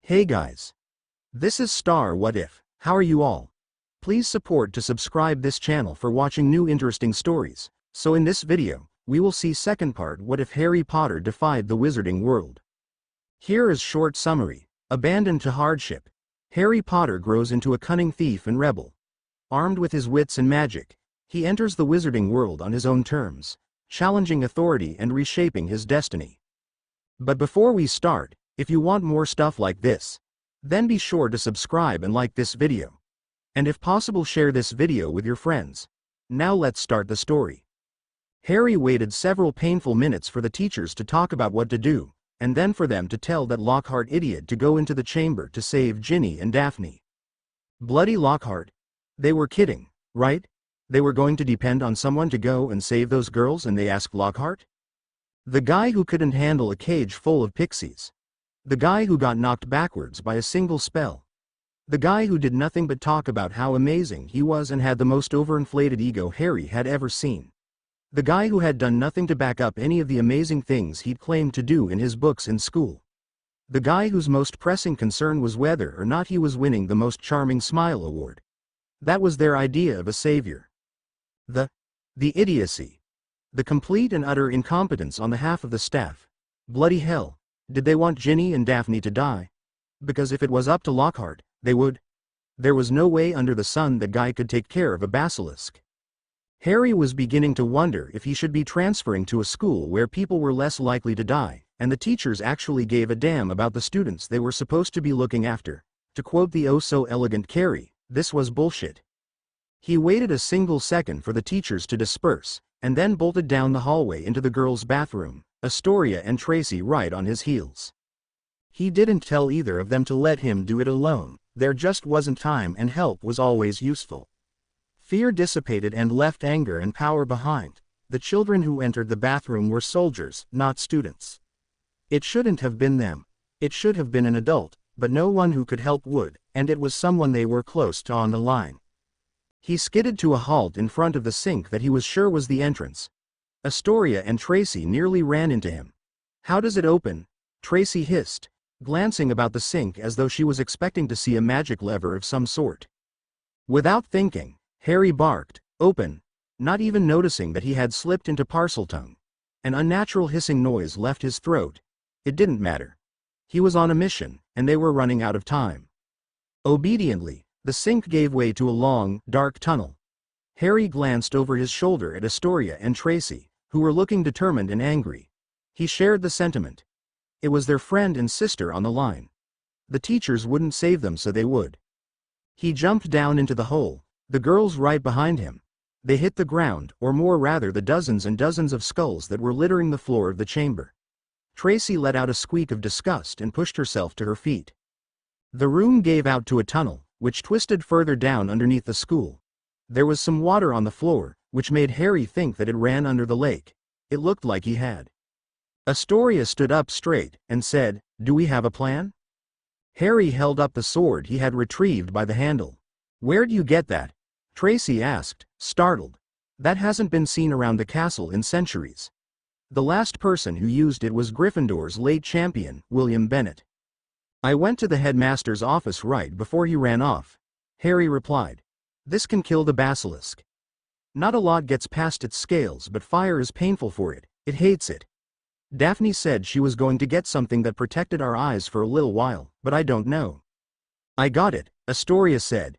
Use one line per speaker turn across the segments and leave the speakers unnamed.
Hey guys. This is Star What If. How are you all? Please support to subscribe this channel for watching new interesting stories. So in this video, we will see second part What If Harry Potter Defied the Wizarding World. Here is short summary. Abandoned to hardship, Harry Potter grows into a cunning thief and rebel. Armed with his wits and magic, he enters the wizarding world on his own terms, challenging authority and reshaping his destiny. But before we start, if you want more stuff like this, then be sure to subscribe and like this video. And if possible, share this video with your friends. Now let's start the story. Harry waited several painful minutes for the teachers to talk about what to do, and then for them to tell that Lockhart idiot to go into the chamber to save Ginny and Daphne. Bloody Lockhart. They were kidding, right? They were going to depend on someone to go and save those girls, and they asked Lockhart? The guy who couldn't handle a cage full of pixies. The guy who got knocked backwards by a single spell. The guy who did nothing but talk about how amazing he was and had the most overinflated ego Harry had ever seen. The guy who had done nothing to back up any of the amazing things he'd claimed to do in his books in school. The guy whose most pressing concern was whether or not he was winning the Most Charming Smile award. That was their idea of a savior. The idiocy. The complete and utter incompetence on the half of the staff. Bloody hell. Did they want Ginny and Daphne to die? Because if it was up to Lockhart, they would. There was no way under the sun that guy could take care of a basilisk. Harry was beginning to wonder if he should be transferring to a school where people were less likely to die, and the teachers actually gave a damn about the students they were supposed to be looking after. To quote the oh-so-elegant Carrie, this was bullshit. He waited a single second for the teachers to disperse, and then bolted down the hallway into the girls' bathroom, Astoria and Tracy right on his heels. He didn't tell either of them to let him do it alone. There just wasn't time, and help was always useful. Fear dissipated and left anger and power behind. The children who entered the bathroom were soldiers, not students. It shouldn't have been them. It should have been an adult, but no one who could help would, and it was someone they were close to on the line. He skidded to a halt in front of the sink that he was sure was the entrance. Astoria and Tracy nearly ran into him. "How does it open?" Tracy hissed, glancing about the sink as though she was expecting to see a magic lever of some sort. Without thinking, Harry barked, "Open," not even noticing that he had slipped into Parseltongue. An unnatural hissing noise left his throat. It didn't matter. He was on a mission, and they were running out of time. Obediently, the sink gave way to a long, dark tunnel. Harry glanced over his shoulder at Astoria and Tracy, who were looking determined and angry. He shared the sentiment. It was their friend and sister on the line. The teachers wouldn't save them, so they would. He jumped down into the hole, the girls right behind him. They hit the ground, or more rather the dozens and dozens of skulls that were littering the floor of the chamber. Tracy let out a squeak of disgust and pushed herself to her feet. The room gave out to a tunnel, which twisted further down underneath the school. There was some water on the floor, which made Harry think that it ran under the lake. It looked like he had. Astoria stood up straight and said, "Do we have a plan?" Harry held up the sword he had retrieved by the handle. "Where'd you get that?" Tracy asked, startled. "That hasn't been seen around the castle in centuries. The last person who used it was Gryffindor's late champion, William Bennet." "I went to the headmaster's office right before he ran off," Harry replied. "This can kill the basilisk. Not a lot gets past its scales, but fire is painful for it. It hates it. Daphne said she was going to get something that protected our eyes for a little while, but I don't know." "I got it," Astoria said.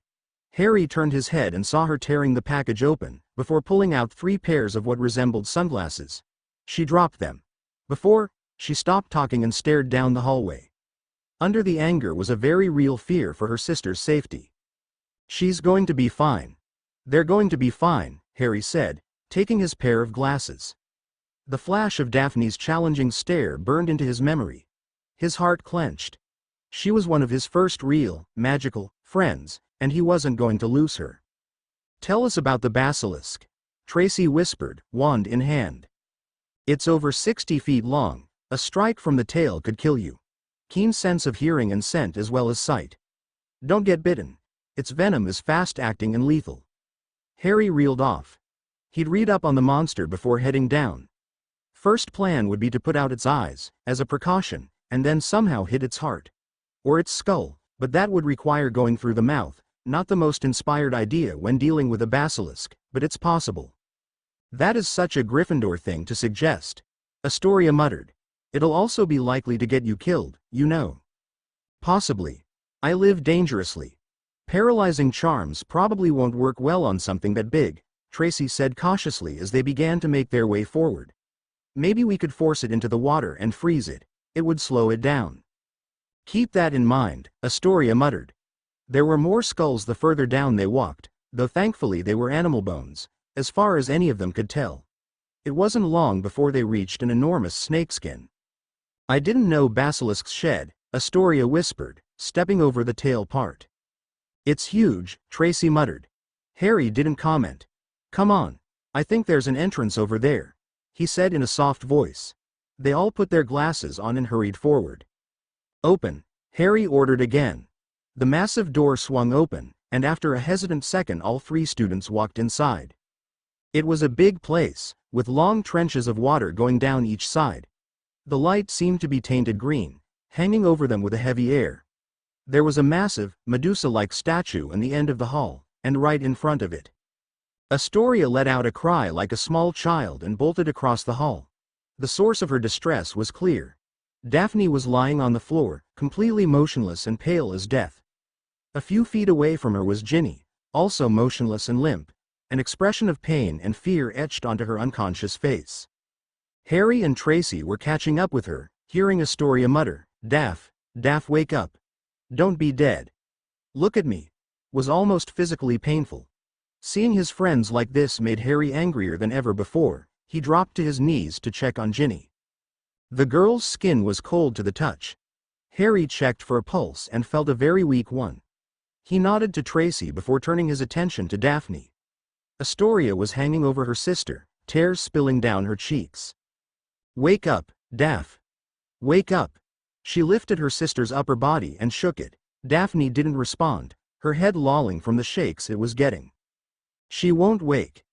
Harry turned his head and saw her tearing the package open, before pulling out 3 pairs of what resembled sunglasses. She dropped them. Before she stopped talking and stared down the hallway. Under the anger was a very real fear for her sister's safety. "She's going to be fine. They're going to be fine," Harry said, taking his pair of glasses. The flash of Daphne's challenging stare burned into his memory. His heart clenched. She was one of his first real, magical, friends, and he wasn't going to lose her. "Tell us about the basilisk," Tracy whispered, wand in hand. "It's over 60 feet long. A strike from the tail could kill you. Keen sense of hearing and scent as well as sight. Don't get bitten. Its venom is fast-acting and lethal." Harry reeled off. He'd read up on the monster before heading down. First plan would be to put out its eyes, as a precaution, and then somehow hit its heart. Or its skull, but that would require going through the mouth, not the most inspired idea when dealing with a basilisk, but it's possible. That is such a Gryffindor thing to suggest, Astoria muttered. It'll also be likely to get you killed, you know. Possibly. I live dangerously. Paralyzing charms probably won't work well on something that big, Tracy said cautiously as they began to make their way forward. Maybe we could force it into the water and freeze it. It would slow it down. Keep that in mind, Astoria muttered. There were more skulls the further down they walked, though thankfully they were animal bones, as far as any of them could tell. It wasn't long before they reached an enormous snakeskin. I didn't know basilisks shed, Astoria whispered, stepping over the tail part. It's huge, Tracy muttered. Harry didn't comment. Come on. I think there's an entrance over there, he said in a soft voice. They all put their glasses on and hurried forward. Open, Harry ordered again. The massive door swung open, and after a hesitant second all 3 students walked inside. It was a big place, with long trenches of water going down each side. The light seemed to be tainted green, hanging over them with a heavy air. There was a massive, Medusa-like statue in the end of the hall, and right in front of it. Astoria let out a cry like a small child and bolted across the hall. The source of her distress was clear. Daphne was lying on the floor, completely motionless and pale as death. A few feet away from her was Ginny, also motionless and limp, an expression of pain and fear etched onto her unconscious face. Harry and Tracy were catching up with her, hearing Astoria mutter, Daph, wake up. Don't be dead. Look at me. Was almost physically painful. Seeing his friends like this made Harry angrier than ever before. He dropped to his knees to check on Ginny. The girl's skin was cold to the touch. Harry checked for a pulse and felt a very weak one. He nodded to Tracy before turning his attention to Daphne. Astoria was hanging over her sister, tears spilling down her cheeks. Wake up, Daph. Wake up. She lifted her sister's upper body and shook it. Daphne didn't respond, her head lolling from the shakes it was getting. She won't wake.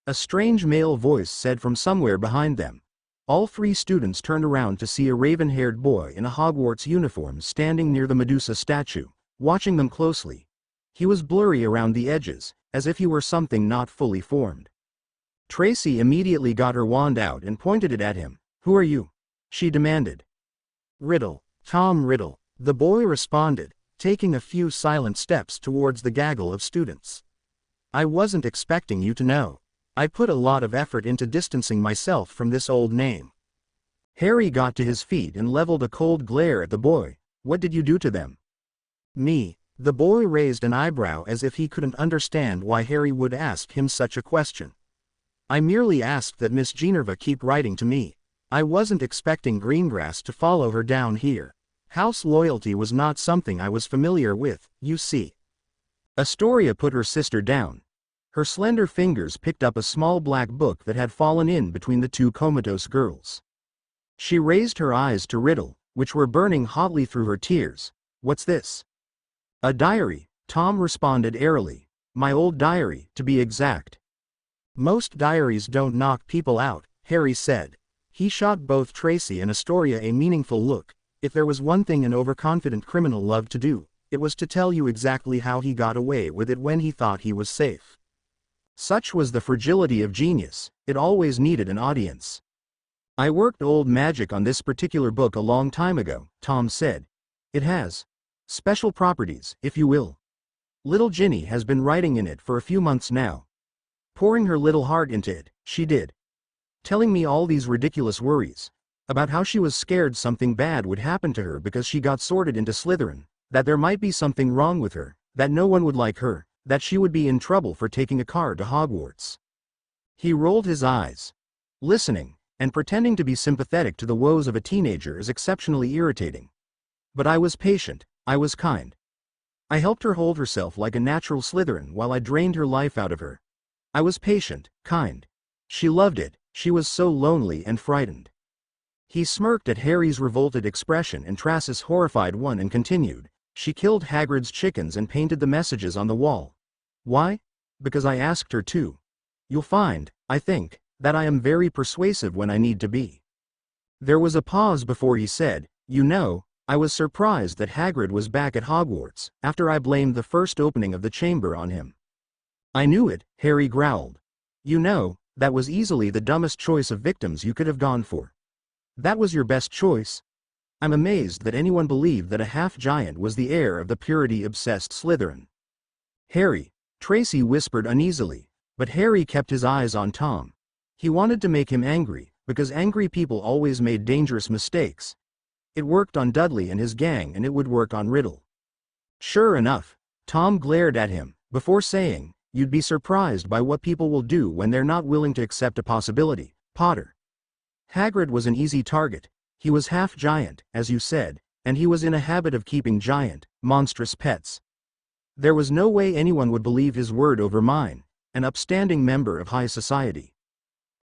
A strange male voice said from somewhere behind them. All 3 students turned around to see a raven-haired boy in a Hogwarts uniform standing near the Medusa statue, watching them closely. He was blurry around the edges, as if he were something not fully formed. Tracy immediately got her wand out and pointed it at him. Who are you? She demanded. Riddle, Tom Riddle, the boy responded, taking a few silent steps towards the gaggle of students. I wasn't expecting you to know. I put a lot of effort into distancing myself from this old name. Harry got to his feet and leveled a cold glare at the boy. What did you do to them? Me. The boy raised an eyebrow as if he couldn't understand why Harry would ask him such a question. I merely asked that Miss Ginevra keep writing to me. I wasn't expecting Greengrass to follow her down here. House loyalty was not something I was familiar with, you see. Astoria put her sister down. Her slender fingers picked up a small black book that had fallen in between the 2 comatose girls. She raised her eyes to Riddle, which were burning hotly through her tears. What's this? A diary, Tom responded airily. My old diary, to be exact. Most diaries don't knock people out, Harry said. He shot both Tracy and Astoria a meaningful look. If there was one thing an overconfident criminal loved to do, it was to tell you exactly how he got away with it when he thought he was safe. Such was the fragility of genius, it always needed an audience. I worked old magic on this particular book a long time ago, Tom said. It has special properties, if you will. Little Ginny has been writing in it for a few months now. Pouring her little heart into it, she did. Telling me all these ridiculous worries. About how she was scared something bad would happen to her because she got sorted into Slytherin, that there might be something wrong with her, that no one would like her, that she would be in trouble for taking a car to Hogwarts. He rolled his eyes. Listening, and pretending to be sympathetic to the woes of a teenager is exceptionally irritating. But I was patient, I was kind. I helped her hold herself like a natural Slytherin while I drained her life out of her. I was patient, kind. She loved it, she was so lonely and frightened. He smirked at Harry's revolted expression and Tracy's horrified one and continued. She killed Hagrid's chickens and painted the messages on the wall. Why? Because I asked her to. You'll find, I think, that I am very persuasive when I need to be. There was a pause before he said, you know, I was surprised that Hagrid was back at Hogwarts, after I blamed the first opening of the chamber on him. I knew it, Harry growled. You know, that was easily the dumbest choice of victims you could have gone for. That was your best choice? I'm amazed that anyone believed that a half-giant was the heir of the purity-obsessed Slytherin. Harry, Tracy whispered uneasily, but Harry kept his eyes on Tom. He wanted to make him angry, because angry people always made dangerous mistakes. It worked on Dudley and his gang, and it would work on Riddle. Sure enough, Tom glared at him, before saying, "You'd be surprised by what people will do when they're not willing to accept a possibility, Potter." Hagrid was an easy target. He was half-giant, as you said, and he was in a habit of keeping giant, monstrous pets. There was no way anyone would believe his word over mine, an upstanding member of high society.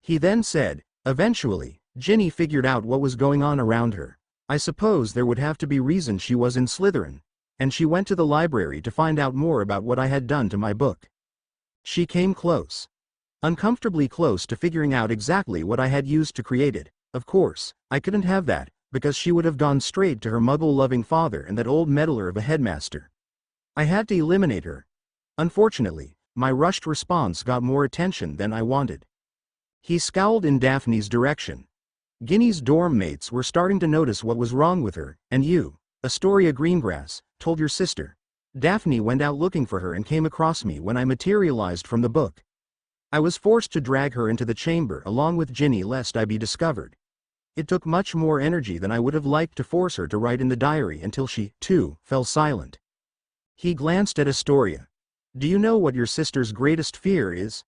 He then said, "Eventually, Ginny figured out what was going on around her. I suppose there would have to be reason she was in Slytherin, and she went to the library to find out more about what I had done to my book. She came close. Uncomfortably close to figuring out exactly what I had used to create it. Of course, I couldn't have that, because she would have gone straight to her muggle-loving father and that old meddler of a headmaster. I had to eliminate her. Unfortunately, my rushed response got more attention than I wanted." He scowled in Daphne's direction. Ginny's dorm mates were starting to notice what was wrong with her, and you, Astoria Greengrass, told your sister. Daphne went out looking for her and came across me when I materialized from the book. I was forced to drag her into the chamber along with Ginny lest I be discovered. It took much more energy than I would have liked to force her to write in the diary until she, too, fell silent. He glanced at Astoria. "Do you know what your sister's greatest fear is?"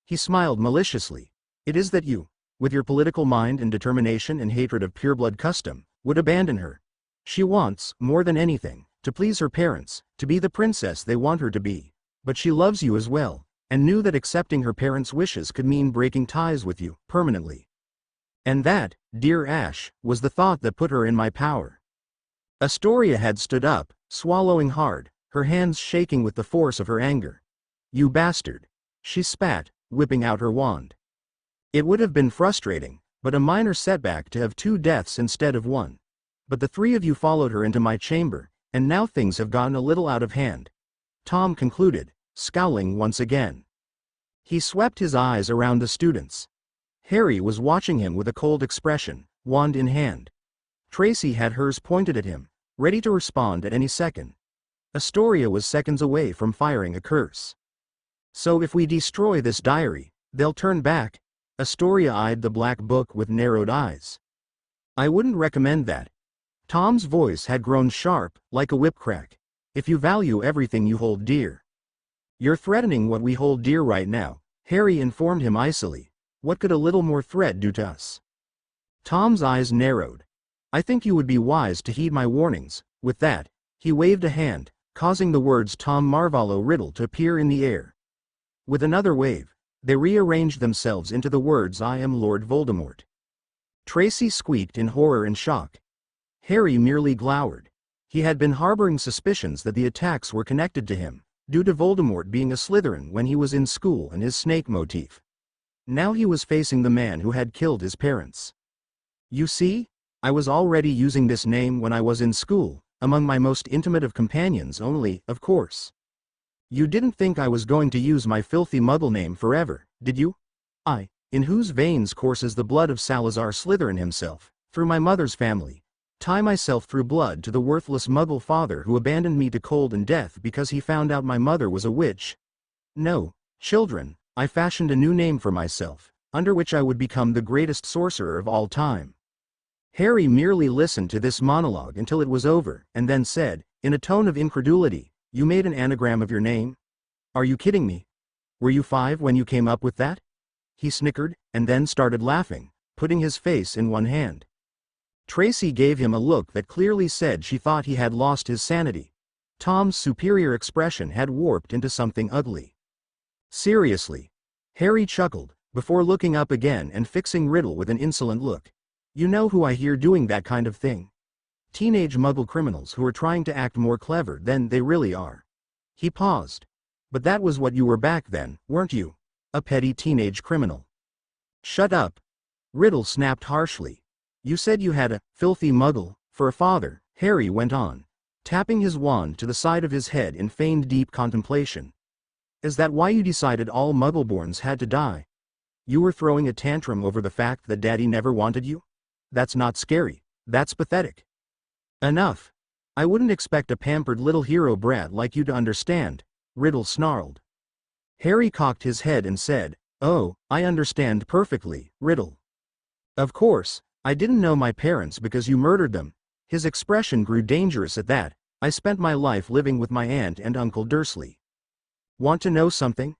He smiled maliciously. "It is that you, with your political mind and determination and hatred of pureblood custom, would abandon her. She wants, more than anything, to please her parents, to be the princess they want her to be. But she loves you as well, and knew that accepting her parents' wishes could mean breaking ties with you, permanently. And that, dear Ash, was the thought that put her in my power." Astoria had stood up, swallowing hard, her hands shaking with the force of her anger. "You bastard!" she spat, whipping out her wand. It would have been frustrating, but a minor setback to have 2 deaths instead of 1. But the 3 of you followed her into my chamber, and now things have gotten a little out of hand. Tom concluded, scowling once again. He swept his eyes around the students. Harry was watching him with a cold expression, wand in hand. Tracy had hers pointed at him, ready to respond at any second. Astoria was seconds away from firing a curse. "So if we destroy this diary, they'll turn back?" Astoria eyed the black book with narrowed eyes. "I wouldn't recommend that." Tom's voice had grown sharp, like a whip crack. "If you value everything you hold dear." "You're threatening what we hold dear right now," Harry informed him icily. "What could a little more threat do to us?" Tom's eyes narrowed. "I think you would be wise to heed my warnings." With that, he waved a hand, causing the words Tom Marvolo Riddle to appear in the air. With another wave, they rearranged themselves into the words "I am Lord Voldemort." Tracy squeaked in horror and shock. Harry merely glowered. He had been harboring suspicions that the attacks were connected to him, due to Voldemort being a Slytherin when he was in school and his snake motif. Now he was facing the man who had killed his parents. "You see? I was already using this name when I was in school, among my most intimate of companions only, of course. You didn't think I was going to use my filthy Muggle name forever, did you? I, in whose veins courses the blood of Salazar Slytherin himself, through my mother's family, tie myself through blood to the worthless Muggle father who abandoned me to cold and death because he found out my mother was a witch. No, children, I fashioned a new name for myself, under which I would become the greatest sorcerer of all time." Harry merely listened to this monologue until it was over, and then said, in a tone of incredulity, "You made an anagram of your name? Are you kidding me? Were you 5 when you came up with that?" He snickered, and then started laughing, putting his face in one hand. Tracy gave him a look that clearly said she thought he had lost his sanity. Tom's superior expression had warped into something ugly. "Seriously?" Harry chuckled, before looking up again and fixing Riddle with an insolent look. "You know who I hear doing that kind of thing? Teenage Muggle criminals who are trying to act more clever than they really are." He paused. "But that was what you were back then, weren't you? A petty teenage criminal." "Shut up!" Riddle snapped harshly. "You said you had a filthy Muggle for a father," Harry went on, tapping his wand to the side of his head in feigned deep contemplation. Is that why you decided all Muggleborns had to die? You were throwing a tantrum over the fact that Daddy never wanted you? That's not scary, that's pathetic. Enough. I wouldn't expect a pampered little hero brat like you to understand, Riddle snarled. Harry cocked his head and said, "Oh, I understand perfectly, Riddle. Of course, I didn't know my parents because you murdered them." His expression grew dangerous at that. "I spent my life living with my aunt and Uncle Dursley. Want to know something?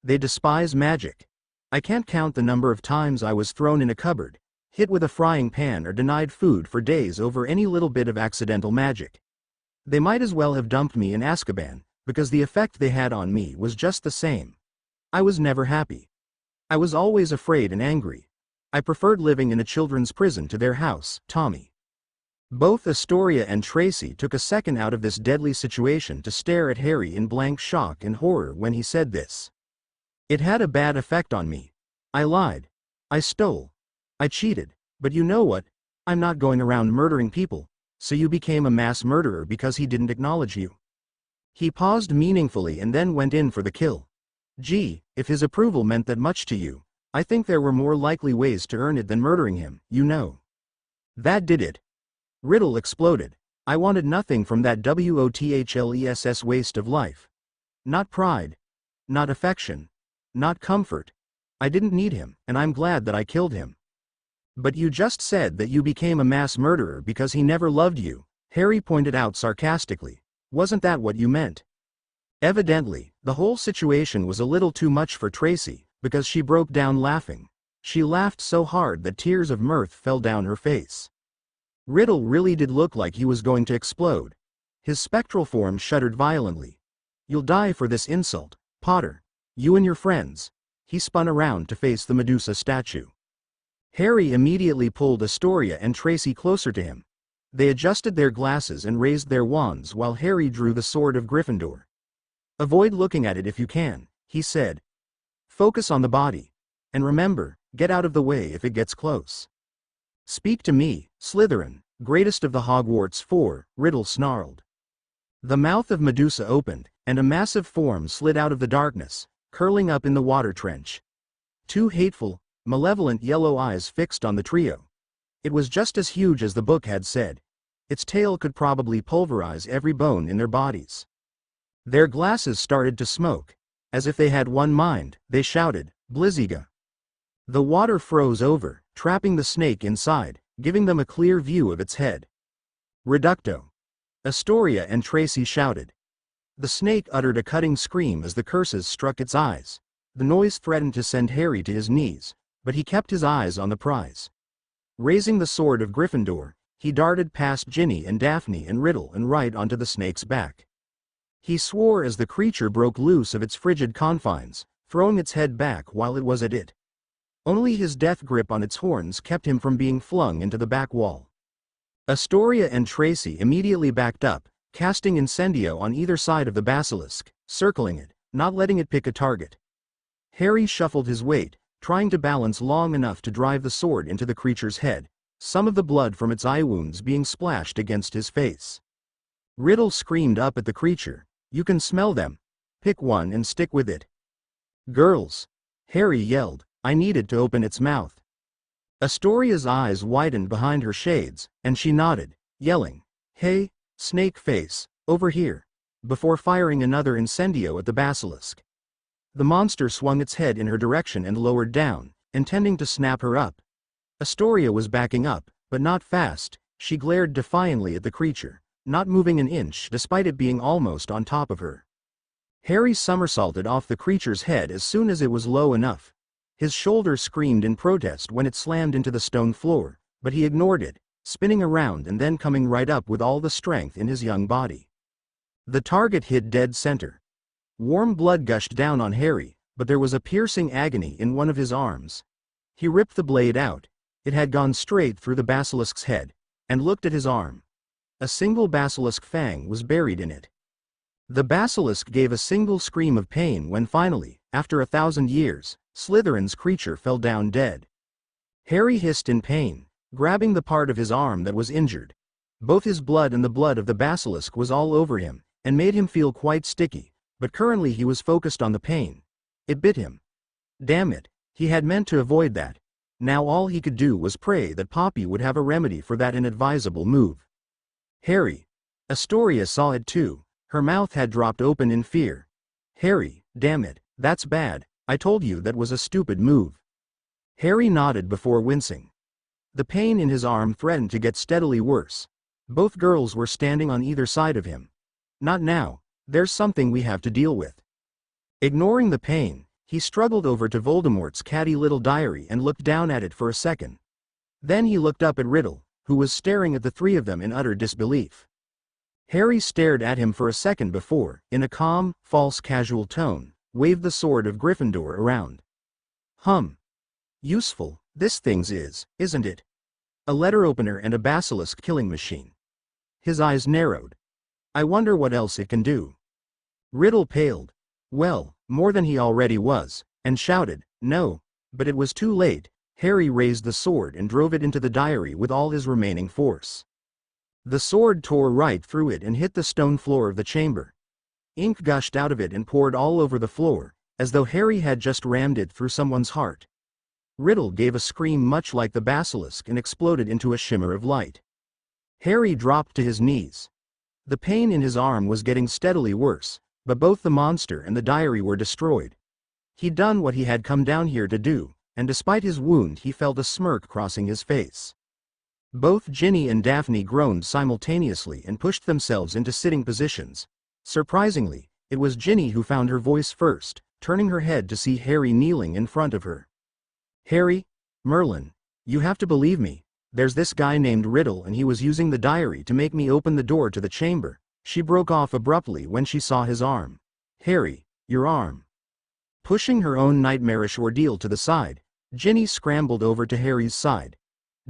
They despise magic. I can't count the number of times I was thrown in a cupboard, hit with a frying pan or denied food for days over any little bit of accidental magic. They might as well have dumped me in Azkaban, because the effect they had on me was just the same. I was never happy. I was always afraid and angry. I preferred living in a children's prison to their house, Tommy." Both Astoria and Tracy took a second out of this deadly situation to stare at Harry in blank shock and horror when he said this. "It had a bad effect on me. I lied. I stole. I cheated, but you know what? I'm not going around murdering people, so you became a mass murderer because he didn't acknowledge you." He paused meaningfully and then went in for the kill. "Gee, if his approval meant that much to you, I think there were more likely ways to earn it than murdering him, you know. That did it." Riddle exploded. "I wanted nothing from that WOTHLESS waste of life. Not pride. Not affection. Not comfort. I didn't need him, and I'm glad that I killed him." "But you just said that you became a mass murderer because he never loved you," Harry pointed out sarcastically. "Wasn't that what you meant?" Evidently, the whole situation was a little too much for Tracy, because she broke down laughing. She laughed so hard that tears of mirth fell down her face. Riddle really did look like he was going to explode. His spectral form shuddered violently. "You'll die for this insult, Potter. You and your friends." He spun around to face the Medusa statue. Harry immediately pulled Astoria and Tracy closer to him. They adjusted their glasses and raised their wands while Harry drew the sword of Gryffindor. "Avoid looking at it if you can," he said. "Focus on the body. And remember, get out of the way if it gets close." "Speak to me, Slytherin, greatest of the Hogwarts Four," Riddle snarled. The mouth of Medusa opened, and a massive form slid out of the darkness, curling up in the water trench. Two hateful, malevolent yellow eyes fixed on the trio. It was just as huge as the book had said. Its tail could probably pulverize every bone in their bodies. Their glasses started to smoke. As if they had one mind, they shouted, "Blizziga!" The water froze over, trapping the snake inside, giving them a clear view of its head. "Reducto!" Astoria and Tracy shouted. The snake uttered a cutting scream as the curses struck its eyes. The noise threatened to send Harry to his knees, but he kept his eyes on the prize. Raising the sword of Gryffindor, he darted past Ginny and Daphne and Riddle and right onto the snake's back. He swore as the creature broke loose of its frigid confines, throwing its head back while it was at it. Only his death grip on its horns kept him from being flung into the back wall. Astoria and Tracy immediately backed up, casting incendio on either side of the basilisk, circling it, not letting it pick a target. Harry shuffled his weight, trying to balance long enough to drive the sword into the creature's head, some of the blood from its eye wounds being splashed against his face. Riddle screamed up at the creature, "You can smell them. Pick one and stick with it." "Girls!" Harry yelled. "I needed to open its mouth." Astoria's eyes widened behind her shades, and she nodded, yelling, "Hey, snake face, over here," before firing another incendio at the basilisk. The monster swung its head in her direction and lowered down, intending to snap her up. Astoria was backing up, but not fast. She glared defiantly at the creature, not moving an inch despite it being almost on top of her. Harry somersaulted off the creature's head as soon as it was low enough. His shoulder screamed in protest when it slammed into the stone floor, but he ignored it, spinning around and then coming right up with all the strength in his young body. The target hit dead center. Warm blood gushed down on Harry, but there was a piercing agony in one of his arms. He ripped the blade out. It had gone straight through the basilisk's head, and looked at his arm. A single basilisk fang was buried in it. The basilisk gave a single scream of pain when finally, after 1,000 years, Slytherin's creature fell down dead. Harry hissed in pain, grabbing the part of his arm that was injured. Both his blood and the blood of the basilisk was all over him, and made him feel quite sticky, but currently he was focused on the pain. It bit him. Damn it, he had meant to avoid that. Now all he could do was pray that Poppy would have a remedy for that inadvisable move. Harry. Astoria saw it too. Her mouth had dropped open in fear. Harry, damn it, that's bad, I told you that was a stupid move. Harry nodded before wincing. The pain in his arm threatened to get steadily worse. Both girls were standing on either side of him. Not now, there's something we have to deal with. Ignoring the pain, he struggled over to Voldemort's catty little diary and looked down at it for a second. Then he looked up at Riddle, who was staring at the three of them in utter disbelief. Harry stared at him for a second before, in a calm, false casual tone, waved the sword of Gryffindor around. Useful, this thing's isn't it? A letter opener and a basilisk killing machine. His eyes narrowed. I wonder what else it can do. Riddle paled. Well, more than he already was, and shouted, no, but it was too late. Harry raised the sword and drove it into the diary with all his remaining force. The sword tore right through it and hit the stone floor of the chamber. Ink gushed out of it and poured all over the floor, as though Harry had just rammed it through someone's heart. Riddle gave a scream much like the basilisk and exploded into a shimmer of light. Harry dropped to his knees. The pain in his arm was getting steadily worse, but both the monster and the diary were destroyed. He'd done what he had come down here to do, and despite his wound he felt a smirk crossing his face. Both Ginny and Daphne groaned simultaneously and pushed themselves into sitting positions. Surprisingly, it was Ginny who found her voice first, turning her head to see Harry kneeling in front of her. Harry, Merlin, you have to believe me, there's this guy named Riddle and he was using the diary to make me open the door to the chamber. She broke off abruptly when she saw his arm. Harry, your arm. Pushing her own nightmarish ordeal to the side, Ginny scrambled over to Harry's side.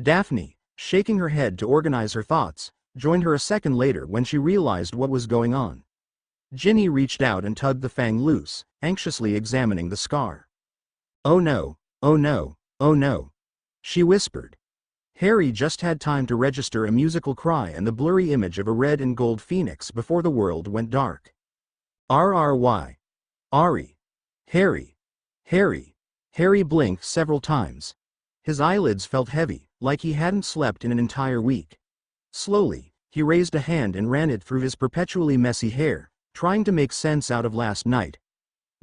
Daphne, shaking her head to organize her thoughts, joined her a second later when she realized what was going on. Ginny reached out and tugged the fang loose, anxiously examining the scar. Oh no, oh no, oh no, she whispered. Harry just had time to register a musical cry and the blurry image of a red and gold phoenix before the world went dark. RRY. Ari. Harry. Harry. Harry blinked several times. His eyelids felt heavy, like he hadn't slept in an entire week. Slowly, he raised a hand and ran it through his perpetually messy hair, trying to make sense out of last night.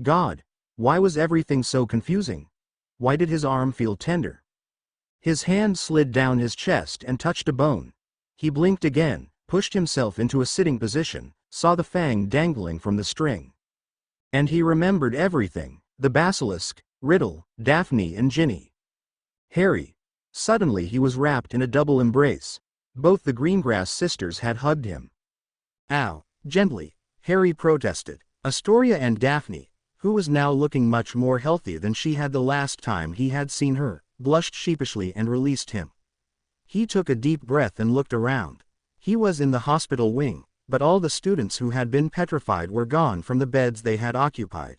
God, why was everything so confusing? Why did his arm feel tender? His hand slid down his chest and touched a bone. He blinked again, pushed himself into a sitting position, saw the fang dangling from the string. And he remembered everything, the basilisk, Riddle, Daphne and Ginny. Harry. Suddenly he was wrapped in a double embrace. Both the Greengrass sisters had hugged him. Ow, gently, Harry protested. Astoria and Daphne, who was now looking much more healthy than she had the last time he had seen her, blushed sheepishly and released him. He took a deep breath and looked around. He was in the hospital wing, but all the students who had been petrified were gone from the beds they had occupied.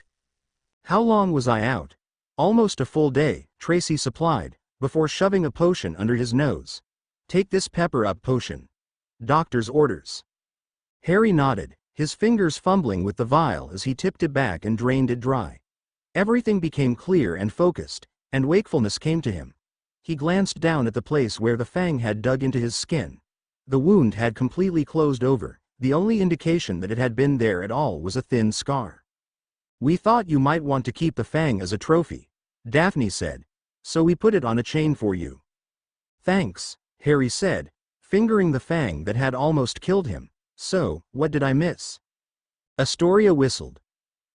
How long was I out? Almost a full day, Tracy supplied, before shoving a potion under his nose. Take this pepper-up potion. Doctor's orders. Harry nodded, his fingers fumbling with the vial as he tipped it back and drained it dry. Everything became clear and focused, and wakefulness came to him. He glanced down at the place where the fang had dug into his skin. The wound had completely closed over, the only indication that it had been there at all was a thin scar. We thought you might want to keep the fang as a trophy, Daphne said, so we put it on a chain for you. Thanks, Harry said, fingering the fang that had almost killed him. So, what did I miss? Astoria whistled.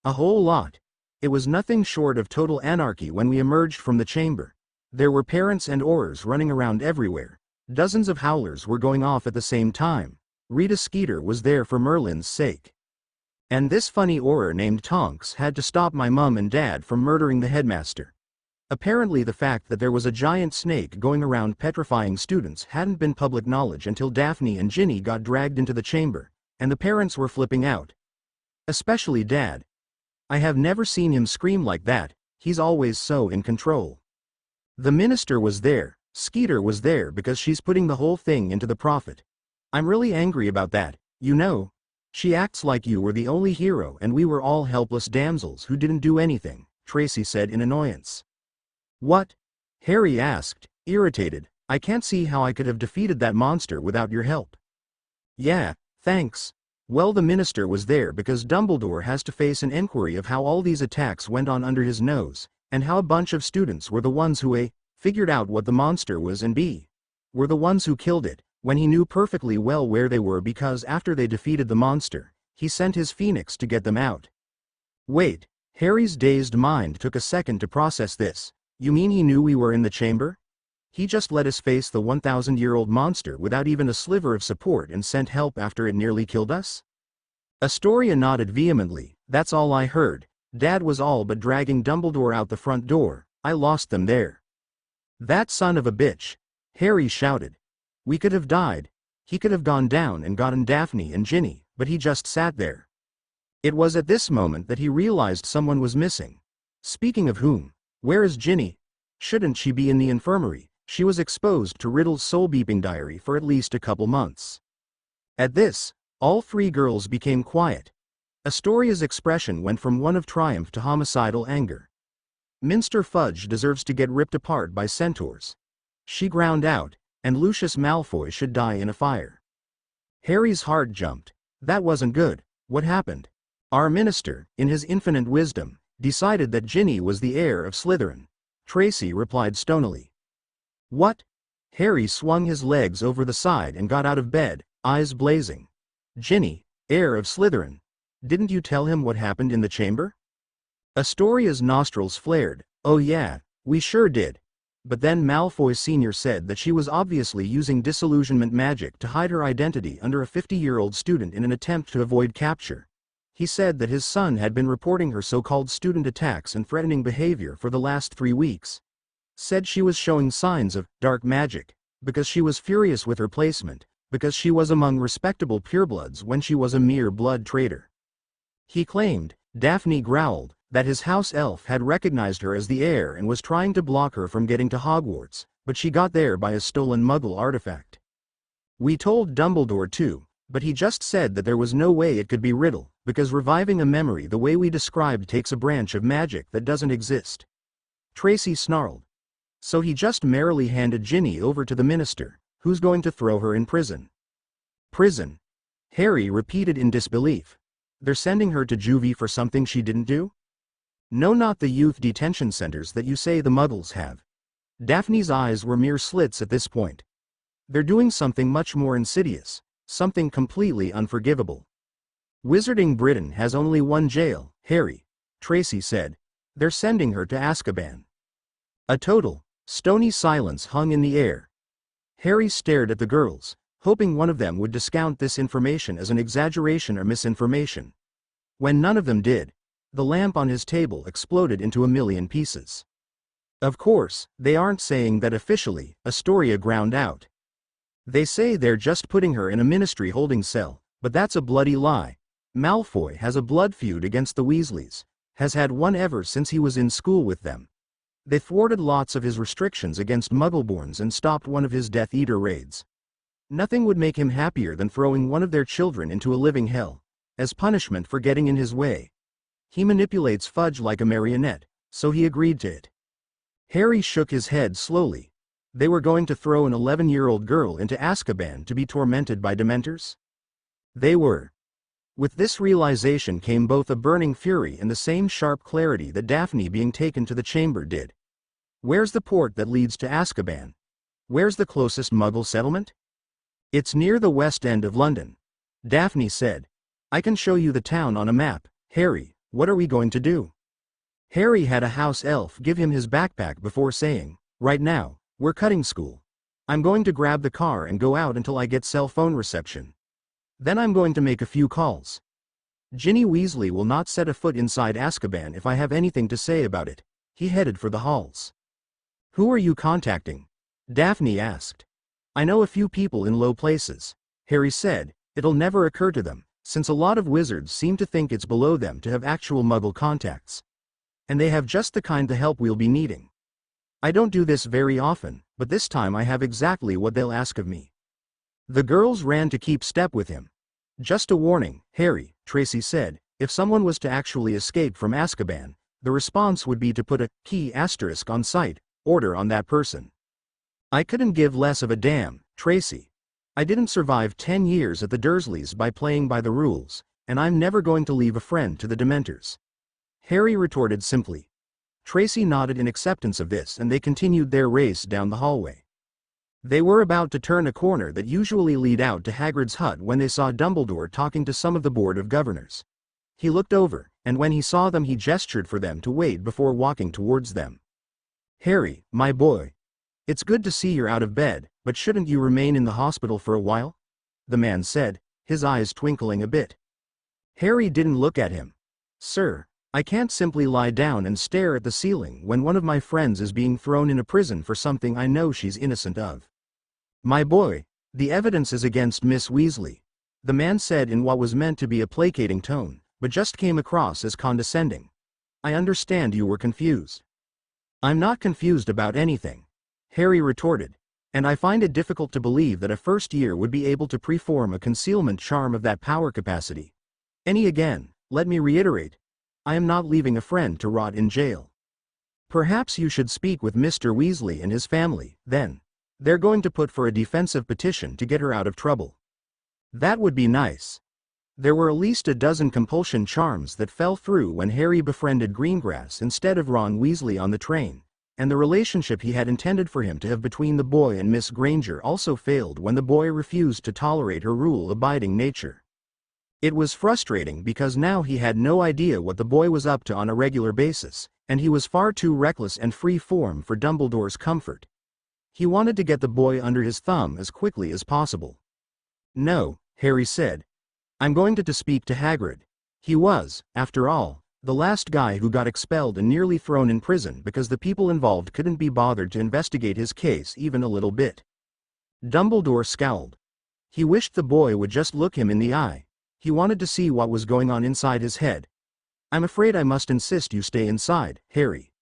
A whole lot. It was nothing short of total anarchy when we emerged from the chamber. There were parents and Aurors running around everywhere. Dozens of howlers were going off at the same time. Rita Skeeter was there for Merlin's sake. And this funny Auror named Tonks had to stop my mum and dad from murdering the headmaster. Apparently the fact that there was a giant snake going around petrifying students hadn't been public knowledge until Daphne and Ginny got dragged into the chamber, and the parents were flipping out. Especially Dad. I have never seen him scream like that, he's always so in control. The minister was there, Skeeter was there because she's putting the whole thing into the profit. I'm really angry about that, you know. She acts like you were the only hero and we were all helpless damsels who didn't do anything, Tracy said in annoyance. What? Harry asked, irritated. I can't see how I could have defeated that monster without your help. Yeah, thanks. Well, the minister was there because Dumbledore has to face an inquiry of how all these attacks went on under his nose, and how a bunch of students were the ones who A. figured out what the monster was and B. were the ones who killed it, when he knew perfectly well where they were because after they defeated the monster, he sent his phoenix to get them out. Wait, Harry's dazed mind took a second to process this. You mean he knew we were in the chamber? He just let us face the 1,000-year-old monster without even a sliver of support and sent help after it nearly killed us? Astoria nodded vehemently. That's all I heard. Dad was all but dragging Dumbledore out the front door. I lost them there. That son of a bitch! Harry shouted. We could have died. He could have gone down and gotten Daphne and Ginny, but he just sat there. It was at this moment that he realized someone was missing. Speaking of whom, where is Ginny? Shouldn't she be in the infirmary? She was exposed to Riddle's soul-beeping diary for at least a couple months. At this, all three girls became quiet. Astoria's expression went from one of triumph to homicidal anger. Minster Fudge deserves to get ripped apart by centaurs. She ground out, and Lucius Malfoy should die in a fire. Harry's heart jumped. That wasn't good. What happened? Our minister, in his infinite wisdom, decided that Ginny was the heir of Slytherin. Tracy replied stonily. What? Harry swung his legs over the side and got out of bed, eyes blazing. Ginny, heir of Slytherin. Didn't you tell him what happened in the chamber? Astoria's nostrils flared. Oh yeah, we sure did. But then Malfoy Sr. said that she was obviously using disillusionment magic to hide her identity under a 50-year-old student in an attempt to avoid capture. He said that his son had been reporting her so-called student attacks and threatening behavior for the last 3 weeks. Said she was showing signs of dark magic, because she was furious with her placement, because she was among respectable purebloods when she was a mere blood traitor. He claimed, Daphne growled, that his house elf had recognized her as the heir and was trying to block her from getting to Hogwarts, but she got there by a stolen Muggle artifact. We told Dumbledore too, but he just said that there was no way it could be Riddle, because reviving a memory the way we described takes a branch of magic that doesn't exist. Tracy snarled. So he just merrily handed Ginny over to the minister, who's going to throw her in prison. Prison? Harry repeated in disbelief. They're sending her to juvie for something she didn't do? No, not the youth detention centers that you say the Muggles have. Daphne's eyes were mere slits at this point. They're doing something much more insidious, something completely unforgivable. Wizarding Britain has only one jail, Harry, Tracy said. They're sending her to Azkaban. A total, stony silence hung in the air. Harry stared at the girls, hoping one of them would discount this information as an exaggeration or misinformation. When none of them did, the lamp on his table exploded into a million pieces. Of course, they aren't saying that officially, Astoria ground out. They say they're just putting her in a ministry holding cell, but that's a bloody lie. Malfoy has a blood feud against the Weasleys, has had one ever since he was in school with them. They thwarted lots of his restrictions against Muggleborns and stopped one of his Death Eater raids. Nothing would make him happier than throwing one of their children into a living hell, as punishment for getting in his way. He manipulates Fudge like a marionette, so he agreed to it. Harry shook his head slowly. They were going to throw an 11-year-old girl into Azkaban to be tormented by Dementors? They were. With this realization came both a burning fury and the same sharp clarity that Daphne being taken to the chamber did. Where's the port that leads to Azkaban? Where's the closest Muggle settlement? It's near the west end of London. Daphne said. I can show you the town on a map. Harry, what are we going to do? Harry had a house elf give him his backpack before saying, right now, we're cutting school. I'm going to grab the car and go out until I get cell phone reception. Then I'm going to make a few calls. Ginny Weasley will not set a foot inside Azkaban if I have anything to say about it. He headed for the halls. Who are you contacting? Daphne asked. I know a few people in low places. Harry said, it'll never occur to them, since a lot of wizards seem to think it's below them to have actual Muggle contacts. And they have just the kind of help we'll be needing. I don't do this very often, but this time I have exactly what they'll ask of me. The girls ran to keep step with him. "Just a warning, Harry," Tracy said, "if someone was to actually escape from Azkaban, the response would be to put a key asterisk on site order on that person." I couldn't give less of a damn, Tracy. I didn't survive 10 years at the Dursleys by playing by the rules, and I'm never going to leave a friend to the Dementors. Harry retorted simply. Tracy nodded in acceptance of this and they continued their race down the hallway. They were about to turn a corner that usually lead out to Hagrid's hut when they saw Dumbledore talking to some of the Board of Governors. He looked over, and when he saw them he gestured for them to wait before walking towards them. "Harry, my boy. It's good to see you're out of bed, but shouldn't you remain in the hospital for a while?" the man said, his eyes twinkling a bit. Harry didn't look at him. "Sir, I can't simply lie down and stare at the ceiling when one of my friends is being thrown in a prison for something I know she's innocent of. My boy, the evidence is against Miss Weasley," the man said in what was meant to be a placating tone, but just came across as condescending. "I understand you were confused." "I'm not confused about anything," Harry retorted, "and I find it difficult to believe that a first year would be able to preform a concealment charm of that power capacity. Again, let me reiterate, I am not leaving a friend to rot in jail. Perhaps you should speak with Mr. Weasley and his family, then. They're going to put for a defensive petition to get her out of trouble." "That would be nice." There were at least a dozen compulsion charms that fell through when Harry befriended Greengrass instead of Ron Weasley on the train, and the relationship he had intended for him to have between the boy and Miss Granger also failed when the boy refused to tolerate her rule-abiding nature. It was frustrating because now he had no idea what the boy was up to on a regular basis, and he was far too reckless and free-form for Dumbledore's comfort. He wanted to get the boy under his thumb as quickly as possible. "No," Harry said. "I'm going to speak to Hagrid. He was, after all, the last guy who got expelled and nearly thrown in prison because the people involved couldn't be bothered to investigate his case even a little bit." Dumbledore scowled. He wished the boy would just look him in the eye. He wanted to see what was going on inside his head. "I'm afraid I must insist you stay inside, Harry."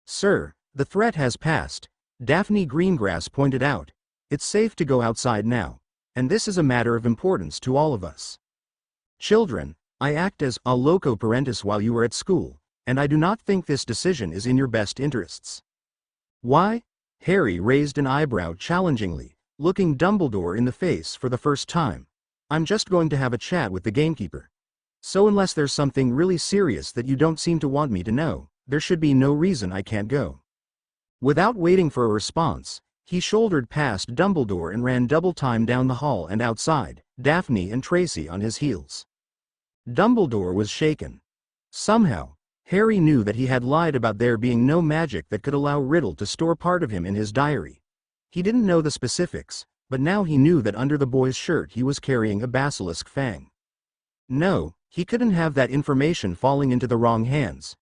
"Sir, the threat has passed," Daphne Greengrass pointed out. "It's safe to go outside now, and this is a matter of importance to all of us. Children, I act as a loco parentis while you are at school, and I do not think this decision is in your best interests." "Why?" Harry raised an eyebrow challengingly, looking Dumbledore in the face for the first time. "I'm just going to have a chat with the gamekeeper. So unless there's something really serious that you don't seem to want me to know, there should be no reason I can't go." Without waiting for a response, he shouldered past Dumbledore and ran double time down the hall and outside, Daphne and Tracy on his heels. Dumbledore was shaken. Somehow, Harry knew that he had lied about there being no magic that could allow Riddle to store part of him in his diary. He didn't know the specifics, but now he knew that under the boy's shirt he was carrying a basilisk fang. No, he couldn't have that information falling into the wrong hands.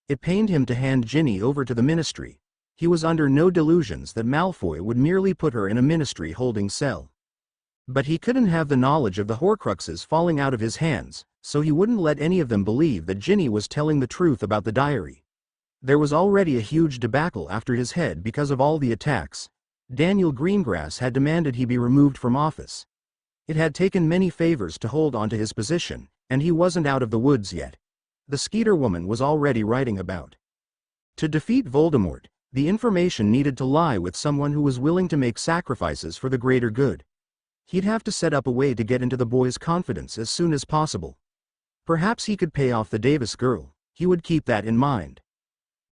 It pained him to hand Ginny over to the Ministry. He was under no delusions that Malfoy would merely put her in a Ministry holding cell. But he couldn't have the knowledge of the Horcruxes falling out of his hands, so he wouldn't let any of them believe that Ginny was telling the truth about the diary. There was already a huge debacle after his head because of all the attacks. Daniel Greengrass had demanded he be removed from office. It had taken many favors to hold onto his position, and he wasn't out of the woods yet. The Skeeter woman was already writing about. To defeat Voldemort, the information needed to lie with someone who was willing to make sacrifices for the greater good. He'd have to set up a way to get into the boy's confidence as soon as possible. Perhaps he could pay off the Davis girl. He would keep that in mind.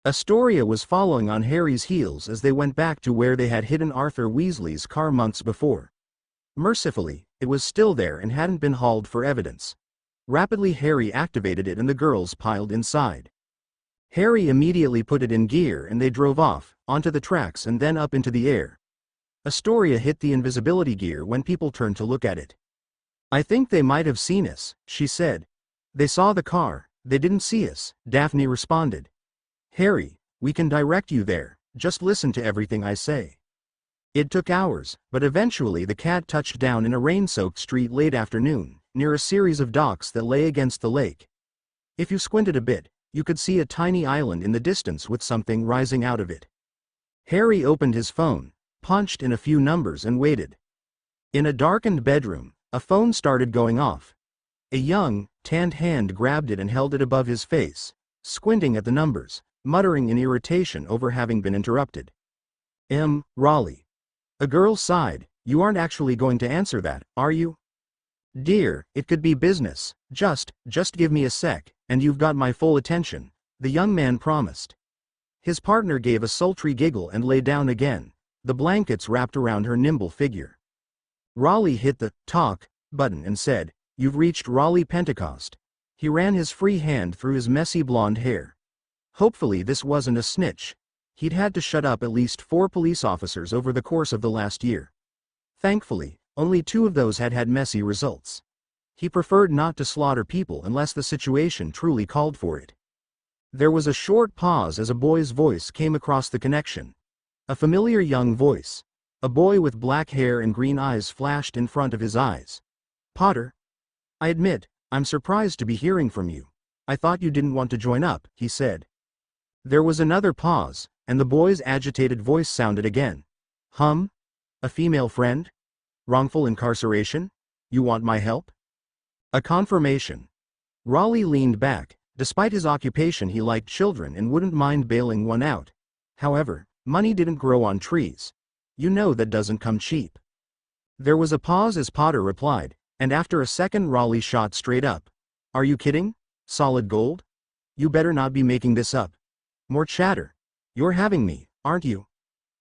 Astoria was following on Harry's heels as they went back to where they had hidden Arthur Weasley's car months before. Mercifully, it was still there and hadn't been hauled for evidence. Rapidly Harry activated it and the girls piled inside. Harry immediately put it in gear and they drove off, onto the tracks and then up into the air. Astoria hit the invisibility gear when people turned to look at it. "I think they might have seen us," she said. "They saw the car, they didn't see us," Daphne responded. "Harry, we can direct you there, just listen to everything I say." It took hours, but eventually the cat touched down in a rain-soaked street late afternoon, near a series of docks that lay against the lake. If you squinted a bit, you could see a tiny island in the distance with something rising out of it. Harry opened his phone, punched in a few numbers and waited. In a darkened bedroom, a phone started going off. A young, tanned hand grabbed it and held it above his face, squinting at the numbers, muttering in irritation over having been interrupted. Raleigh. A girl sighed. You aren't actually going to answer that, are you? Dear, it could be business. Just give me a sec, and you've got my full attention, the young man promised. His partner gave a sultry giggle and lay down again, the blankets wrapped around her nimble figure. Raleigh hit the talk button and said, You've reached Raleigh Pentecost. He ran his free hand through his messy blonde hair. Hopefully this wasn't a snitch. He'd had to shut up at least 4 police officers over the course of the last year. Thankfully, only 2 of those had messy results. He preferred not to slaughter people unless the situation truly called for it. There was a short pause as a boy's voice came across the connection. A familiar young voice. A boy with black hair and green eyes flashed in front of his eyes. Potter? I admit, I'm surprised to be hearing from you. I thought you didn't want to join up, he said. There was another pause, and the boy's agitated voice sounded again. A female friend? Wrongful incarceration? You want my help? A confirmation. Raleigh leaned back. Despite his occupation, he liked children and wouldn't mind bailing one out. However, money didn't grow on trees. You know that doesn't come cheap. There was a pause as Potter replied, and after a second Raleigh shot straight up. Are you kidding? Solid gold? You better not be making this up. More chatter. You're having me, aren't you?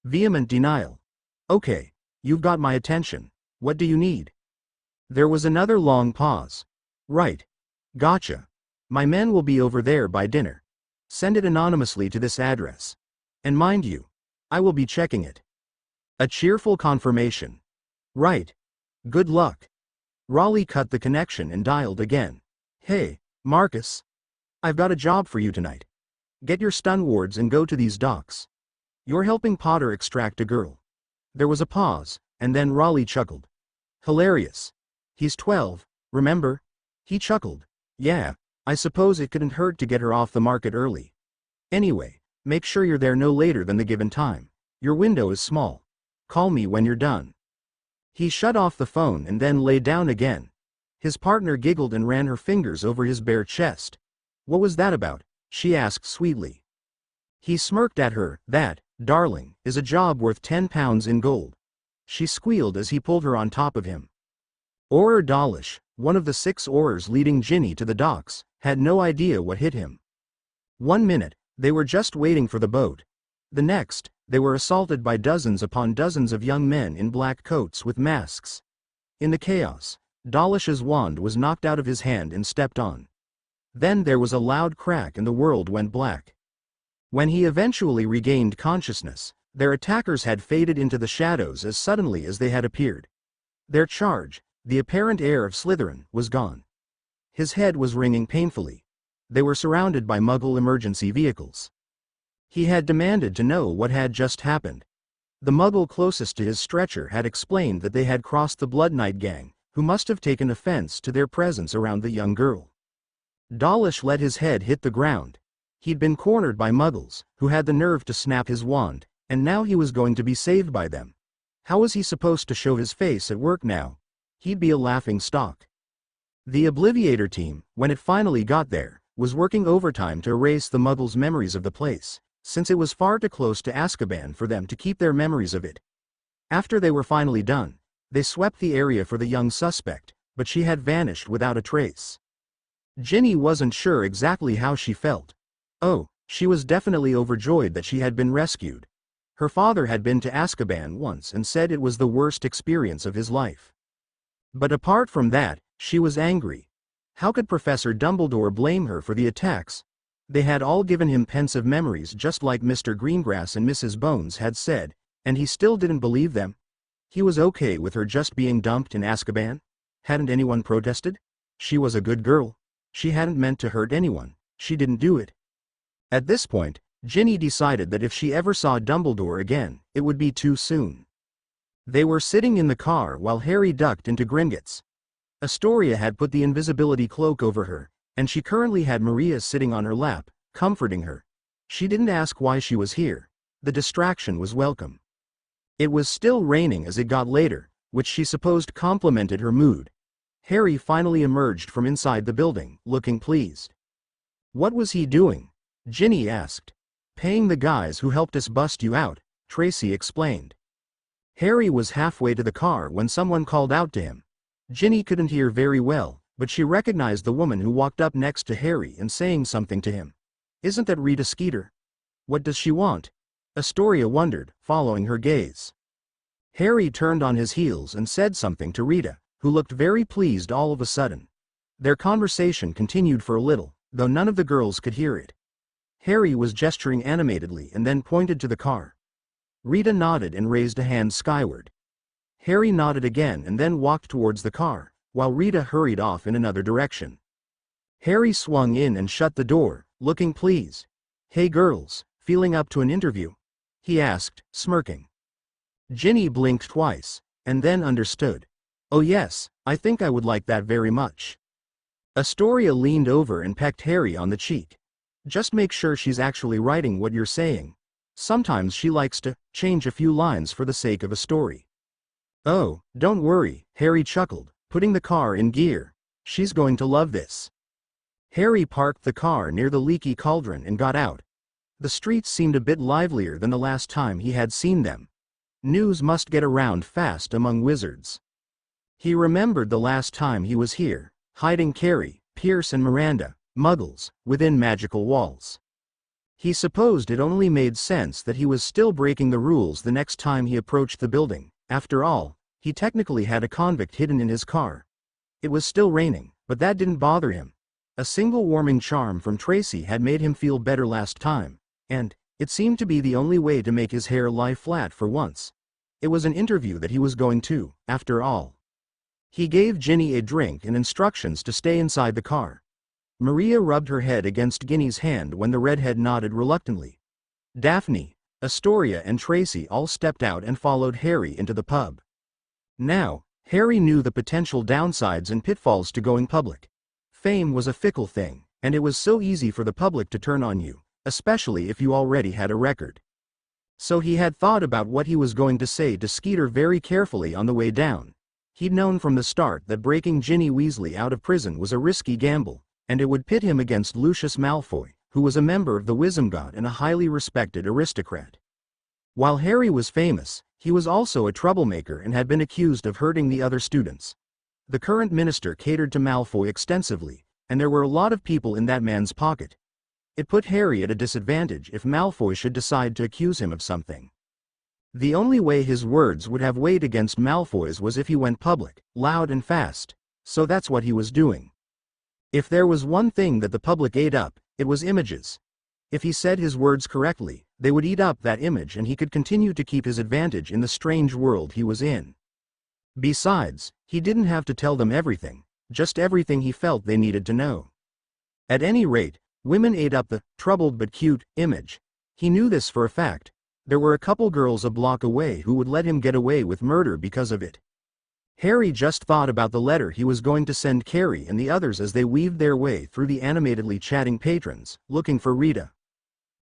Vehement denial. Okay, you've got my attention. What do you need? There was another long pause. Right. Gotcha. My men will be over there by dinner. Send it anonymously to this address. And mind you, I will be checking it. A cheerful confirmation. Right. Good luck. Raleigh cut the connection and dialed again. Hey, Marcus. I've got a job for you tonight. Get your stun wards and go to these docks. You're helping Potter extract a girl. There was a pause, and then Raleigh chuckled. Hilarious. He's 12, remember? He chuckled. Yeah, I suppose it couldn't hurt to get her off the market early. Anyway, make sure you're there no later than the given time. Your window is small. Call me when you're done. He shut off the phone and then lay down again. His partner giggled and ran her fingers over his bare chest. What was that about? She asked sweetly. He smirked at her. That, darling, is a job worth 10 pounds in gold. She squealed as he pulled her on top of him. Orer Dawlish, one of the 6 oarers leading Ginny to the docks, had no idea what hit him. 1 minute, they were just waiting for the boat. The next, they were assaulted by dozens upon dozens of young men in black coats with masks. In the chaos, Dawlish's wand was knocked out of his hand and stepped on. Then there was a loud crack and the world went black. When he eventually regained consciousness, their attackers had faded into the shadows as suddenly as they had appeared. Their charge, the apparent heir of Slytherin, was gone. His head was ringing painfully. They were surrounded by Muggle emergency vehicles. He had demanded to know what had just happened. The Muggle closest to his stretcher had explained that they had crossed the Blood Knight gang, who must have taken offense to their presence around the young girl. Dawlish let his head hit the ground. He'd been cornered by Muggles, who had the nerve to snap his wand, and now he was going to be saved by them. How was he supposed to show his face at work now? He'd be a laughing stock. The Obliviator team, when it finally got there, was working overtime to erase the Muggles' memories of the place, since it was far too close to Azkaban for them to keep their memories of it. After they were finally done, they swept the area for the young suspect, but she had vanished without a trace. Ginny wasn't sure exactly how she felt. Oh, she was definitely overjoyed that she had been rescued. Her father had been to Azkaban once and said it was the worst experience of his life. But apart from that, she was angry. How could Professor Dumbledore blame her for the attacks? They had all given him pensive memories just like Mr. Greengrass and Mrs. Bones had said, and he still didn't believe them. He was okay with her just being dumped in Azkaban. Hadn't anyone protested? She was a good girl. She hadn't meant to hurt anyone. She didn't do it. At this point, Ginny decided that if she ever saw Dumbledore again, it would be too soon. They were sitting in the car while Harry ducked into Gringotts. Astoria had put the invisibility cloak over her, and she currently had Maria sitting on her lap, comforting her. She didn't ask why she was here. The distraction was welcome. It was still raining as it got later, which she supposed complimented her mood. Harry finally emerged from inside the building, looking pleased. "What was he doing?" Ginny asked. "Paying the guys who helped us bust you out," Tracy explained. Harry was halfway to the car when someone called out to him. Ginny couldn't hear very well, but she recognized the woman who walked up next to Harry and saying something to him. "Isn't that Rita Skeeter? What does she want?" Astoria wondered, following her gaze. Harry turned on his heels and said something to Rita, who looked very pleased all of a sudden. Their conversation continued for a little, though none of the girls could hear it. Harry was gesturing animatedly and then pointed to the car. Rita nodded and raised a hand skyward. Harry nodded again and then walked towards the car, while Rita hurried off in another direction. Harry swung in and shut the door, looking pleased. "Hey girls, feeling up to an interview?" he asked, smirking. Ginny blinked twice, and then understood. "Oh yes, I think I would like that very much." Astoria leaned over and pecked Harry on the cheek. "Just make sure she's actually writing what you're saying. Sometimes she likes to change a few lines for the sake of a story." "Oh, don't worry," Harry chuckled, putting the car in gear. "She's going to love this." Harry parked the car near the leaky cauldron and got out. The streets seemed a bit livelier than the last time he had seen them. News must get around fast among wizards. He remembered the last time he was here, hiding Carrie, Pierce and Miranda, muggles, within magical walls. He supposed it only made sense that he was still breaking the rules the next time he approached the building. After all, he technically had a convict hidden in his car. It was still raining, but that didn't bother him. A single warming charm from Tracy had made him feel better last time, and it seemed to be the only way to make his hair lie flat for once. It was an interview that he was going to, after all. He gave Ginny a drink and instructions to stay inside the car. Maria rubbed her head against Ginny's hand when the redhead nodded reluctantly. Daphne, Astoria and Tracy all stepped out and followed Harry into the pub. Now, Harry knew the potential downsides and pitfalls to going public. Fame was a fickle thing, and it was so easy for the public to turn on you, especially if you already had a record. So he had thought about what he was going to say to Skeeter very carefully on the way down. He'd known from the start that breaking Ginny Weasley out of prison was a risky gamble, and it would pit him against Lucius Malfoy, who was a member of the Wizengamot and a highly respected aristocrat. While Harry was famous, he was also a troublemaker and had been accused of hurting the other students. The current minister catered to Malfoy extensively, and there were a lot of people in that man's pocket. It put Harry at a disadvantage if Malfoy should decide to accuse him of something. The only way his words would have weight against Malfoy's was if he went public, loud and fast, so that's what he was doing. If there was one thing that the public ate up, it was images. If he said his words correctly, they would eat up that image and he could continue to keep his advantage in the strange world he was in. Besides, he didn't have to tell them everything, just everything he felt they needed to know. At any rate, women ate up the troubled but cute image. He knew this for a fact. There were a couple girls a block away who would let him get away with murder because of it. Harry just thought about the letter he was going to send Carrie and the others as they weaved their way through the animatedly chatting patrons, looking for Rita.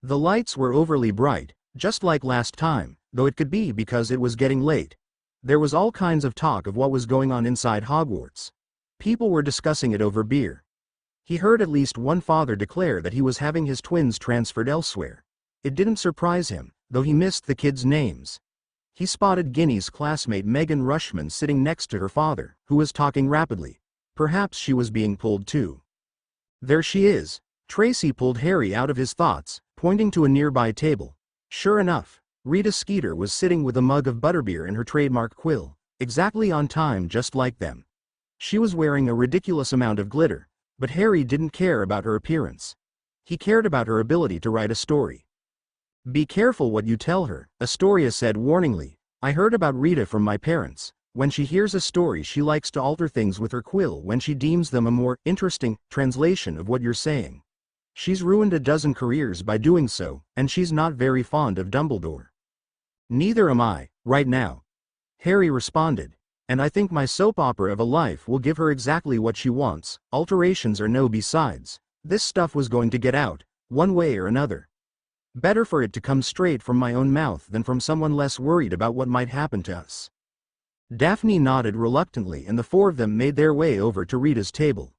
The lights were overly bright, just like last time, though it could be because it was getting late. There was all kinds of talk of what was going on inside Hogwarts. People were discussing it over beer. He heard at least one father declare that he was having his twins transferred elsewhere. It didn't surprise him, though he missed the kids' names. He spotted Ginny's classmate Megan Rushman sitting next to her father, who was talking rapidly. Perhaps she was being pulled too. There she is. Tracy pulled Harry out of his thoughts, pointing to a nearby table. Sure enough, Rita Skeeter was sitting with a mug of butterbeer and her trademark quill, exactly on time just like them. She was wearing a ridiculous amount of glitter, but Harry didn't care about her appearance. He cared about her ability to write a story. "Be careful what you tell her," Astoria said warningly. "I heard about Rita from my parents. When she hears a story she likes to alter things with her quill when she deems them a more interesting translation of what you're saying. She's ruined a dozen careers by doing so, and she's not very fond of Dumbledore." "Neither am I, right now," Harry responded. "And I think my soap opera of a life will give her exactly what she wants, alterations or no besides. This stuff was going to get out, one way or another. Better for it to come straight from my own mouth than from someone less worried about what might happen to us." Daphne nodded reluctantly and the four of them made their way over to Rita's table.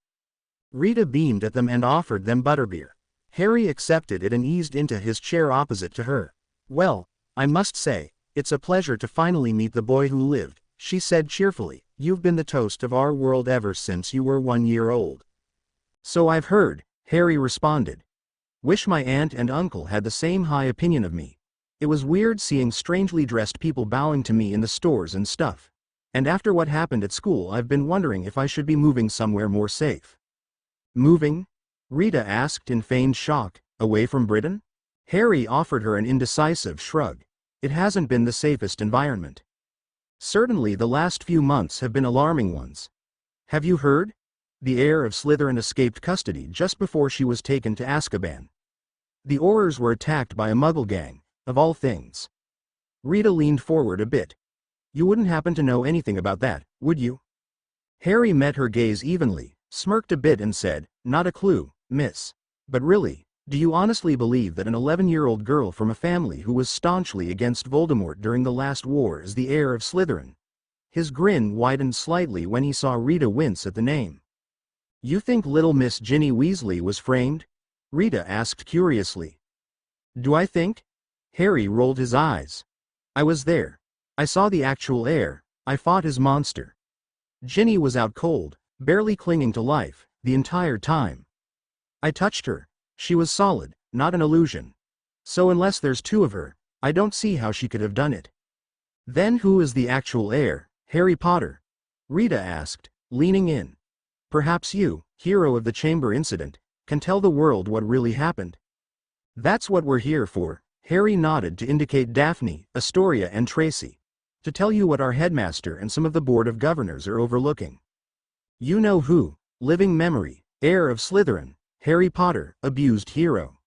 Rita beamed at them and offered them butterbeer. Harry accepted it and eased into his chair opposite to her. "Well, I must say, it's a pleasure to finally meet the boy who lived," she said cheerfully. "You've been the toast of our world ever since you were 1 year old." "So I've heard," Harry responded. "Wish my aunt and uncle had the same high opinion of me. It was weird seeing strangely dressed people bowing to me in the stores and stuff. And after what happened at school, I've been wondering if I should be moving somewhere more safe." "Moving?" Rita asked in feigned shock. "Away from Britain?" Harry offered her an indecisive shrug. "It hasn't been the safest environment. Certainly the last few months have been alarming ones. Have you heard? The heir of Slytherin escaped custody just before she was taken to Azkaban. The Aurors were attacked by a Muggle gang, of all things." Rita leaned forward a bit. "You wouldn't happen to know anything about that, would you?" Harry met her gaze evenly, smirked a bit and said, "Not a clue, miss. But really, do you honestly believe that an 11-year-old girl from a family who was staunchly against Voldemort during the last war is the heir of Slytherin?" His grin widened slightly when he saw Rita wince at the name. "You think little Miss Ginny Weasley was framed?" Rita asked curiously. "Do I think?" Harry rolled his eyes. "I was there. I saw the actual heir. I fought his monster. Ginny was out cold, barely clinging to life, the entire time. I touched her. She was solid, not an illusion. So unless there's two of her, I don't see how she could have done it." "Then who is the actual heir, Harry Potter?" Rita asked, leaning in. "Perhaps you, hero of the chamber incident, can tell the world what really happened." "That's what we're here for," Harry nodded to indicate Daphne, Astoria and Tracy. "To tell you what our headmaster and some of the board of governors are overlooking. You know who, living memory, heir of Slytherin, Harry Potter, abused hero."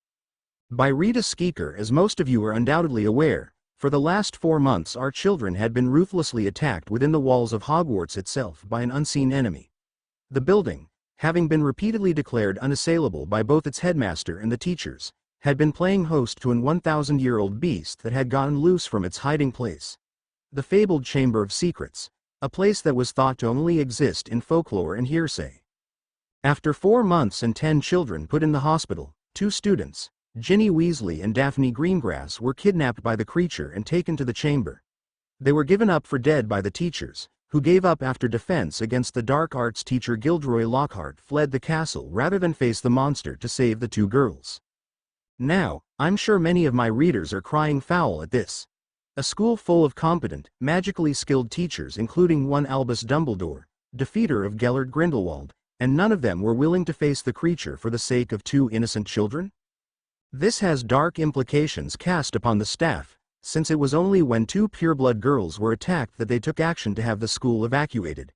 By Rita Skeeter, as most of you are undoubtedly aware, for the last 4 months our children had been ruthlessly attacked within the walls of Hogwarts itself by an unseen enemy. The building, having been repeatedly declared unassailable by both its headmaster and the teachers, had been playing host to an 1,000-year-old beast that had gotten loose from its hiding place. The fabled Chamber of Secrets, a place that was thought to only exist in folklore and hearsay. After 4 months and 10 children put in the hospital, 2 students, Ginny Weasley and Daphne Greengrass, were kidnapped by the creature and taken to the chamber. They were given up for dead by the teachers, who gave up after defense against the dark arts teacher Gilderoy Lockhart fled the castle rather than face the monster to save the 2 girls. Now, I'm sure many of my readers are crying foul at this. A school full of competent, magically skilled teachers, including one Albus Dumbledore, defeater of Gellert Grindelwald, and none of them were willing to face the creature for the sake of 2 innocent children? This has dark implications cast upon the staff, since it was only when 2 pureblood girls were attacked that they took action to have the school evacuated.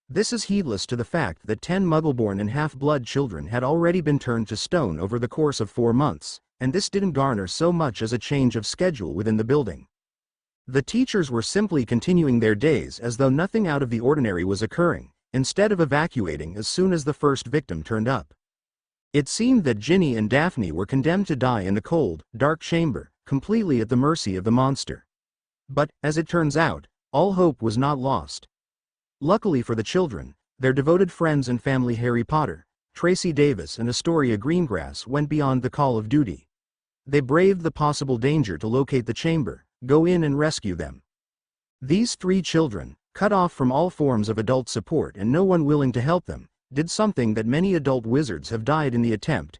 This is heedless to the fact that 10 Muggleborn and half-blood children had already been turned to stone over the course of 4 months, and this didn't garner so much as a change of schedule within the building. The teachers were simply continuing their days as though nothing out of the ordinary was occurring, instead of evacuating as soon as the first victim turned up. It seemed that Ginny and Daphne were condemned to die in the cold, dark chamber, completely at the mercy of the monster. But, as it turns out, all hope was not lost. Luckily for the children, their devoted friends and family Harry Potter, Tracy Davis and Astoria Greengrass went beyond the call of duty. They braved the possible danger to locate the chamber, go in and rescue them. These 3 children, cut off from all forms of adult support and no one willing to help them, did something that many adult wizards have died in the attempt.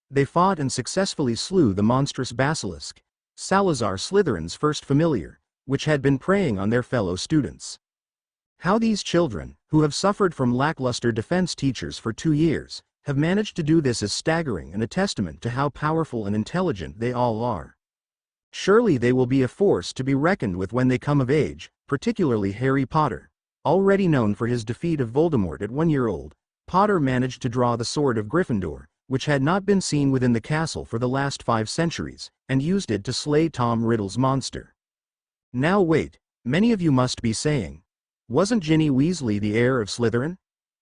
They fought and successfully slew the monstrous basilisk, Salazar Slytherin's first familiar, which had been preying on their fellow students. How these children, who have suffered from lackluster defense teachers for 2 years, have managed to do this is staggering and a testament to how powerful and intelligent they all are. Surely they will be a force to be reckoned with when they come of age, particularly Harry Potter. Already known for his defeat of Voldemort at 1 year old, Potter managed to draw the sword of Gryffindor, which had not been seen within the castle for the last 5 centuries, and used it to slay Tom Riddle's monster. Now wait, many of you must be saying, wasn't Ginny Weasley the heir of Slytherin?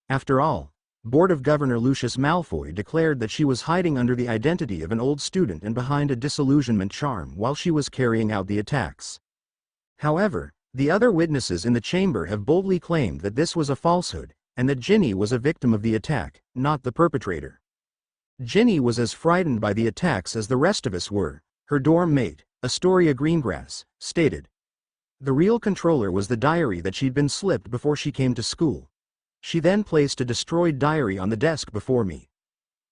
After all, Board of Governor Lucius Malfoy declared that she was hiding under the identity of an old student and behind a disillusionment charm while she was carrying out the attacks. However, The other witnesses in the chamber have boldly claimed that this was a falsehood, and that Ginny was a victim of the attack, not the perpetrator. Ginny was as frightened by the attacks as the rest of us were, her dorm mate, Astoria Greengrass, stated. The real controller was the diary that she'd been slipped before she came to school. She then placed a destroyed diary on the desk before me.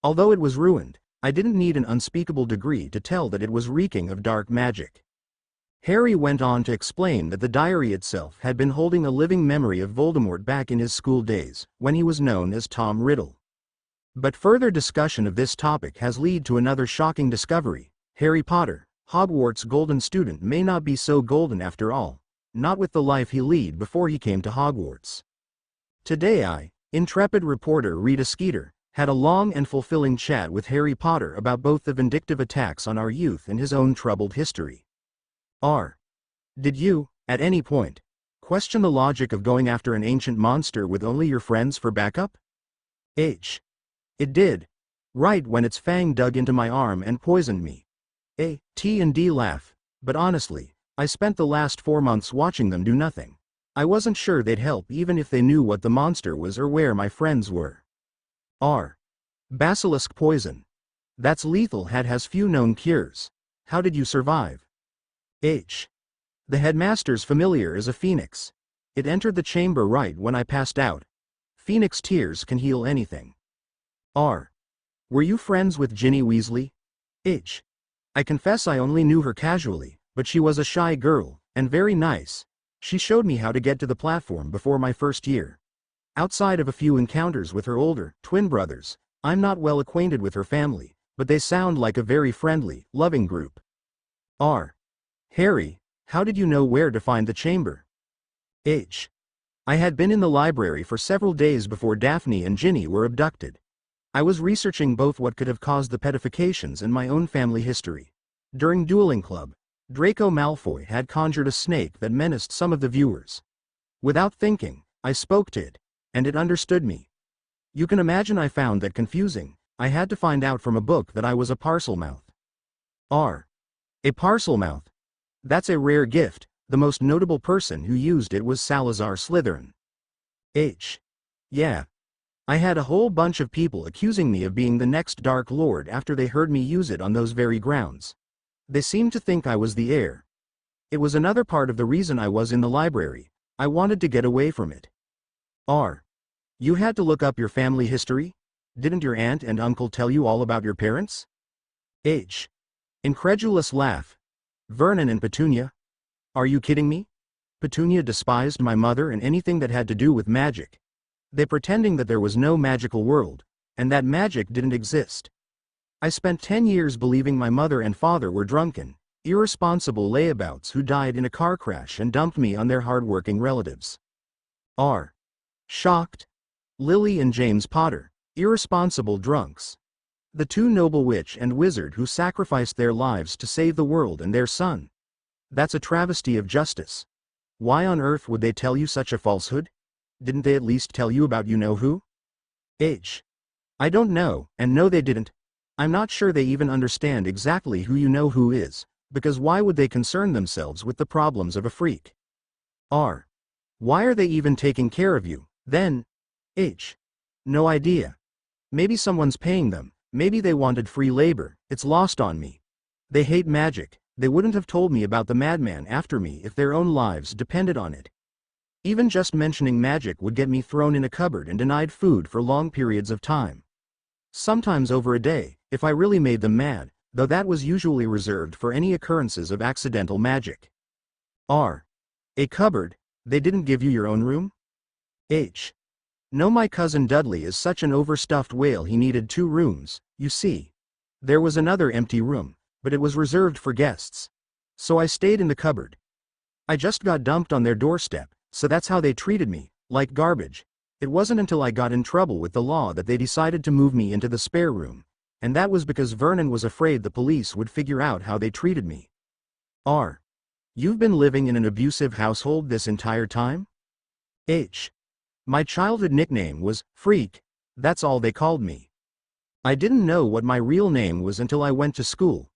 Although it was ruined, I didn't need an unspeakable degree to tell that it was reeking of dark magic. Harry went on to explain that the diary itself had been holding a living memory of Voldemort back in his school days, when he was known as Tom Riddle. But further discussion of this topic has led to another shocking discovery. Harry Potter, Hogwarts' golden student, may not be so golden after all, not with the life he led before he came to Hogwarts. Today intrepid reporter Rita Skeeter, had a long and fulfilling chat with Harry Potter about both the vindictive attacks on our youth and his own troubled history. Did you, at any point, question the logic of going after an ancient monster with only your friends for backup? It did. Right when its fang dug into my arm and poisoned me. T&D laugh, but honestly, I spent the last 4 months watching them do nothing. I wasn't sure they'd help even if they knew what the monster was or where my friends were. Basilisk poison. That's lethal. Has few known cures. How did you survive? The headmaster's familiar is a phoenix. It entered the chamber right when I passed out. Phoenix tears can heal anything. Were you friends with Ginny Weasley? I confess I only knew her casually, but she was a shy girl, and very nice. She showed me how to get to the platform before my first year. Outside of a few encounters with her older, twin brothers, I'm not well acquainted with her family, but they sound like a very friendly, loving group. Harry, how did you know where to find the chamber? I had been in the library for several days before Daphne and Ginny were abducted. I was researching both what could have caused the petrifications and my own family history. During Dueling Club, Draco Malfoy had conjured a snake that menaced some of the viewers. Without thinking, I spoke to it, and it understood me. You can imagine I found that confusing. I had to find out from a book that I was a Parselmouth. A Parselmouth? That's a rare gift. The most notable person who used it was Salazar Slytherin. Yeah. I had a whole bunch of people accusing me of being the next Dark Lord after they heard me use it on those very grounds. They seemed to think I was the heir. It was another part of the reason I was in the library. I wanted to get away from it. You had to look up your family history? Didn't your aunt and uncle tell you all about your parents? Incredulous laugh. Vernon and Petunia? Are you kidding me? Petunia despised my mother and anything that had to do with magic. They pretending that there was no magical world, and that magic didn't exist. I spent 10 years believing my mother and father were drunken, irresponsible layabouts who died in a car crash and dumped me on their hard-working relatives. Shocked. Lily and James Potter, irresponsible drunks. The two noble witch and wizard who sacrificed their lives to save the world and their son. That's a travesty of justice. Why on earth would they tell you such a falsehood? Didn't they at least tell you about you-know-who? I don't know, and no they didn't. I'm not sure they even understand exactly who you-know-who is, because why would they concern themselves with the problems of a freak? Why are they even taking care of you, then? No idea. Maybe someone's paying them, maybe they wanted free labor, it's lost on me. They hate magic, they wouldn't have told me about the madman after me if their own lives depended on it. Even just mentioning magic would get me thrown in a cupboard and denied food for long periods of time. Sometimes over a day, if I really made them mad, though that was usually reserved for any occurrences of accidental magic. A cupboard? They didn't give you your own room? No, my cousin Dudley is such an overstuffed whale he needed 2 rooms, you see. There was another empty room, but it was reserved for guests. So I stayed in the cupboard. I just got dumped on their doorstep, so that's how they treated me, like garbage. It wasn't until I got in trouble with the law that they decided to move me into the spare room, and that was because Vernon was afraid the police would figure out how they treated me. You've been living in an abusive household this entire time? My childhood nickname was Freak. That's all they called me. I didn't know what my real name was until I went to school.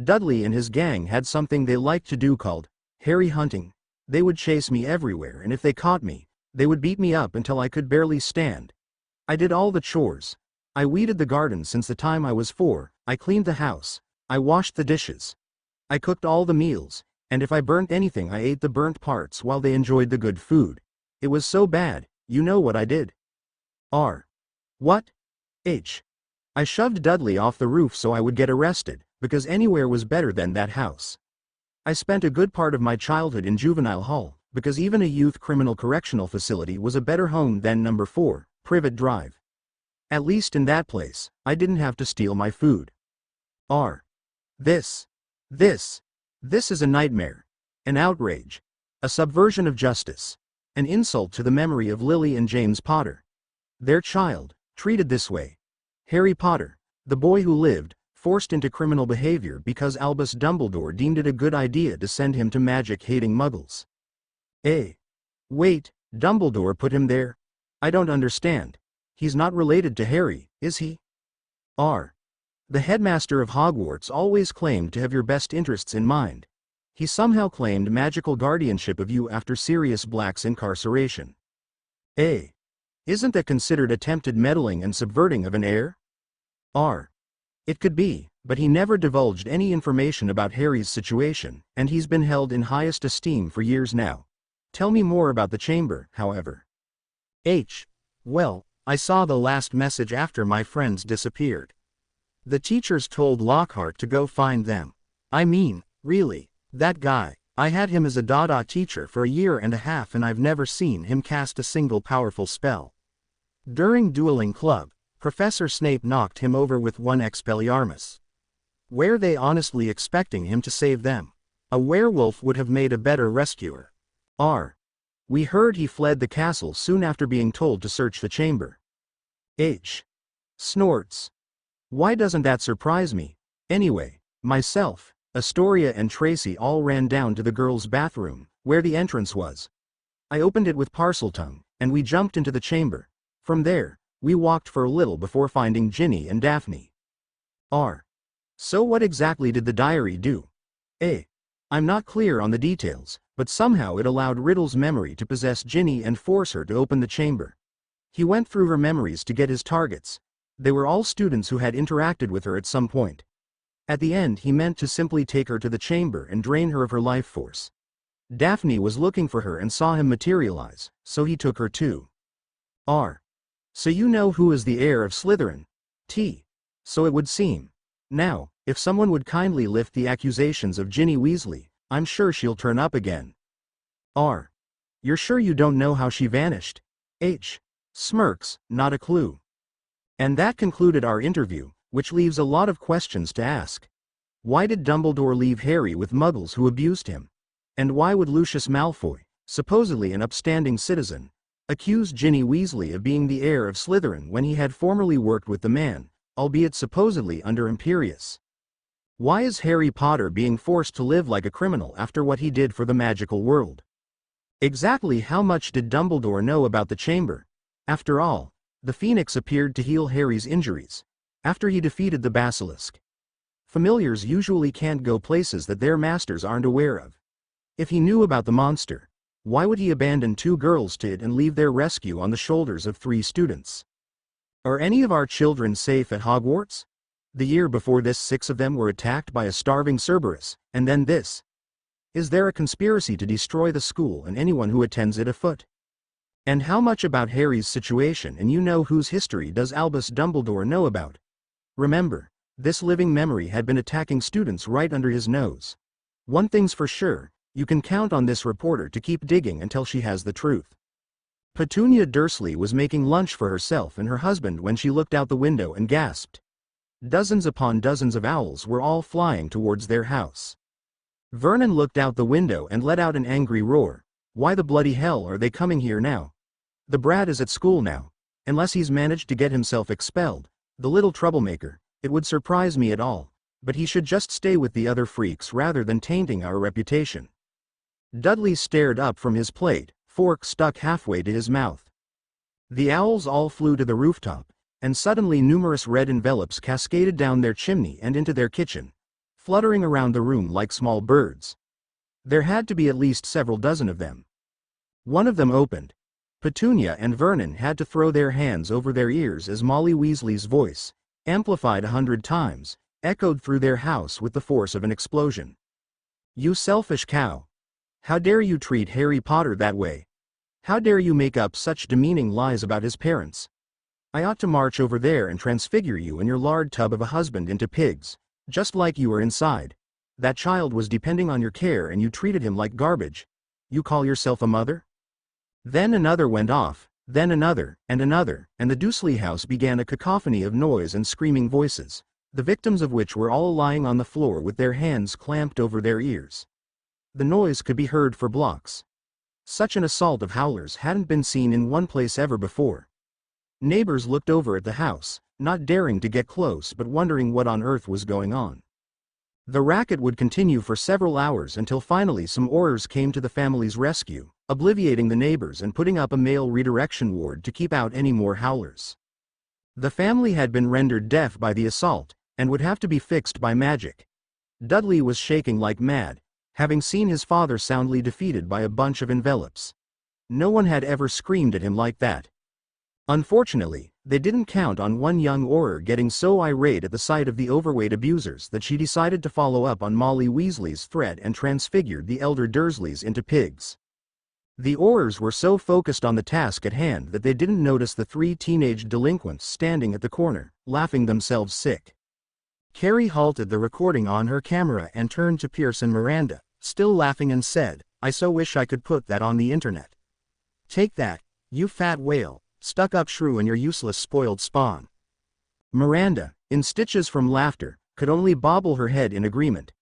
Dudley and his gang had something they liked to do called Harry hunting. They would chase me everywhere, and if they caught me, they would beat me up until I could barely stand. I did all the chores. I weeded the garden since the time I was 4, I cleaned the house, I washed the dishes. I cooked all the meals, and if I burnt anything I ate the burnt parts while they enjoyed the good food. It was so bad, you know what I did? R. What? H. I shoved Dudley off the roof so I would get arrested, because anywhere was better than that house. I spent a good part of my childhood in juvenile hall, because even a youth criminal correctional facility was a better home than number 4, Privet Drive. At least in that place, I didn't have to steal my food. R. This is a nightmare. An outrage. A subversion of justice. An insult to the memory of Lily and James Potter. Their child, treated this way. Harry Potter, the boy who lived, forced into criminal behavior because Albus Dumbledore deemed it a good idea to send him to magic-hating muggles. Wait, Dumbledore put him there? I don't understand. He's not related to Harry, is he? R. The headmaster of Hogwarts always claimed to have your best interests in mind. He somehow claimed magical guardianship of you after Sirius Black's incarceration. A. Isn't that considered attempted meddling and subverting of an heir? R. It could be, but he never divulged any information about Harry's situation, and he's been held in highest esteem for years now. Tell me more about the chamber, however. H. Well, I saw the last message after my friends disappeared. The teachers told Lockhart to go find them. I mean, really, that guy. I had him as a Dada teacher for a year and a half and I've never seen him cast a single powerful spell. During dueling club, Professor Snape knocked him over with one Expelliarmus. Were they honestly expecting him to save them? A werewolf would have made a better rescuer. R. We heard he fled the castle soon after being told to search the chamber. H. Snorts. Why doesn't that surprise me? Anyway, myself, Astoria and Tracy all ran down to the girls' bathroom, where the entrance was. I opened it with Parseltongue, and we jumped into the chamber. From there, we walked for a little before finding Ginny and Daphne. R. So what exactly did the diary do? A. I'm not clear on the details, but somehow it allowed Riddle's memory to possess Ginny and force her to open the chamber. He went through her memories to get his targets. They were all students who had interacted with her at some point. At the end he meant to simply take her to the chamber and drain her of her life force. Daphne was looking for her and saw him materialize, so he took her too. R. So you know who is the heir of Slytherin? T. So it would seem. Now, if someone would kindly lift the accusations of Ginny Weasley, I'm sure she'll turn up again. R. You're sure you don't know how she vanished? H. Smirks, not a clue. And that concluded our interview, which leaves a lot of questions to ask. Why did Dumbledore leave Harry with muggles who abused him? And why would Lucius Malfoy, supposedly an upstanding citizen, accuse Ginny Weasley of being the heir of Slytherin when he had formerly worked with the man, albeit supposedly under Imperius? Why is Harry Potter being forced to live like a criminal after what he did for the magical world? Exactly how much did Dumbledore know about the chamber? After all, the Phoenix appeared to heal Harry's injuries after he defeated the basilisk. Familiars usually can't go places that their masters aren't aware of. If he knew about the monster, why would he abandon 2 girls to it and leave their rescue on the shoulders of 3 students? Are any of our children safe at Hogwarts? The year before this 6 of them were attacked by a starving Cerberus, and then this. Is there a conspiracy to destroy the school and anyone who attends it afoot? And how much about Harry's situation and you know whose history does Albus Dumbledore know about? Remember, this living memory had been attacking students right under his nose. One thing's for sure, you can count on this reporter to keep digging until she has the truth. Petunia Dursley was making lunch for herself and her husband when she looked out the window and gasped. Dozens upon dozens of owls were all flying towards their house. Vernon looked out the window and let out an angry roar. Why the bloody hell are they coming here now? The brat is at school now. Unless he's managed to get himself expelled, the little troublemaker, it would surprise me at all, but he should just stay with the other freaks rather than tainting our reputation. Dudley stared up from his plate, fork stuck halfway to his mouth. The owls all flew to the rooftop, and suddenly numerous red envelopes cascaded down their chimney and into their kitchen, fluttering around the room like small birds. There had to be at least several dozen of them. One of them opened. Petunia and Vernon had to throw their hands over their ears as Molly Weasley's voice, amplified 100 times, echoed through their house with the force of an explosion. "You selfish cow! How dare you treat Harry Potter that way? How dare you make up such demeaning lies about his parents? I ought to march over there and transfigure you and your lard tub of a husband into pigs, just like you were inside. That child was depending on your care and you treated him like garbage. You call yourself a mother?" Then another went off, then another, and the Dursley house began a cacophony of noise and screaming voices, the victims of which were all lying on the floor with their hands clamped over their ears. The noise could be heard for blocks. Such an assault of howlers hadn't been seen in one place ever before. Neighbors looked over at the house, not daring to get close but wondering what on earth was going on. The racket would continue for several hours until finally some Aurors came to the family's rescue, obliviating the neighbors and putting up a male redirection ward to keep out any more howlers. The family had been rendered deaf by the assault, and would have to be fixed by magic. Dudley was shaking like mad, having seen his father soundly defeated by a bunch of envelopes. No one had ever screamed at him like that. Unfortunately, they didn't count on one young Auror getting so irate at the sight of the overweight abusers that she decided to follow up on Molly Weasley's threat and transfigured the elder Dursleys into pigs. The Aurors were so focused on the task at hand that they didn't notice the 3 teenage delinquents standing at the corner, laughing themselves sick. Carrie halted the recording on her camera and turned to Pierce and Miranda, still laughing, and said, "I so wish I could put that on the internet. Take that, you fat whale, stuck-up shrew and your useless spoiled spawn." Miranda, in stitches from laughter, could only bobble her head in agreement.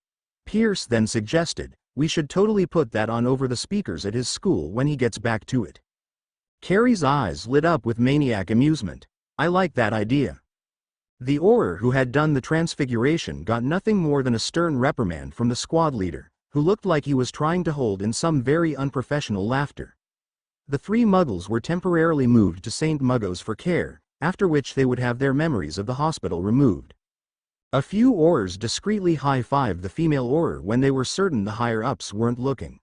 Pierce then suggested, "We should totally put that on over the speakers at his school when he gets back to it." Carrie's eyes lit up with maniac amusement. "I like that idea." The Auror who had done the transfiguration got nothing more than a stern reprimand from the squad leader, who looked like he was trying to hold in some very unprofessional laughter. The 3 Muggles were temporarily moved to St. Muggo's for care, after which they would have their memories of the hospital removed. A few Aurors discreetly high-fived the female Auror when they were certain the higher-ups weren't looking.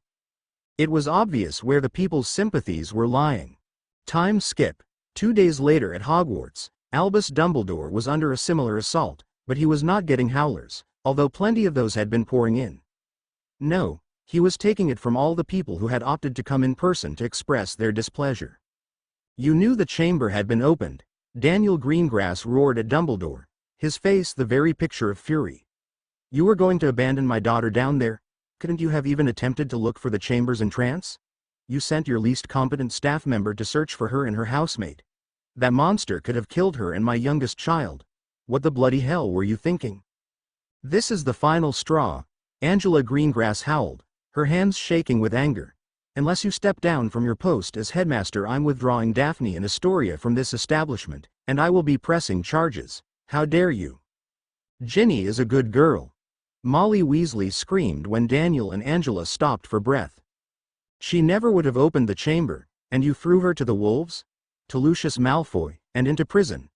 It was obvious where the people's sympathies were lying. Time skip. 2 days later at Hogwarts, Albus Dumbledore was under a similar assault, but he was not getting howlers, although plenty of those had been pouring in. No, he was taking it from all the people who had opted to come in person to express their displeasure. "You knew the chamber had been opened," Daniel Greengrass roared at Dumbledore, his face the very picture of fury. "You were going to abandon my daughter down there? Couldn't you have even attempted to look for the chamber's entrance? You sent your least competent staff member to search for her and her housemate. That monster could have killed her and my youngest child. What the bloody hell were you thinking?" "This is the final straw," Angela Greengrass howled, her hands shaking with anger. "Unless you step down from your post as headmaster, I'm withdrawing Daphne and Astoria from this establishment, and I will be pressing charges. How dare you?" "Ginny is a good girl," Molly Weasley screamed when Daniel and Angela stopped for breath. "She never would have opened the chamber, and you threw her to the wolves? To Lucius Malfoy, and into prison.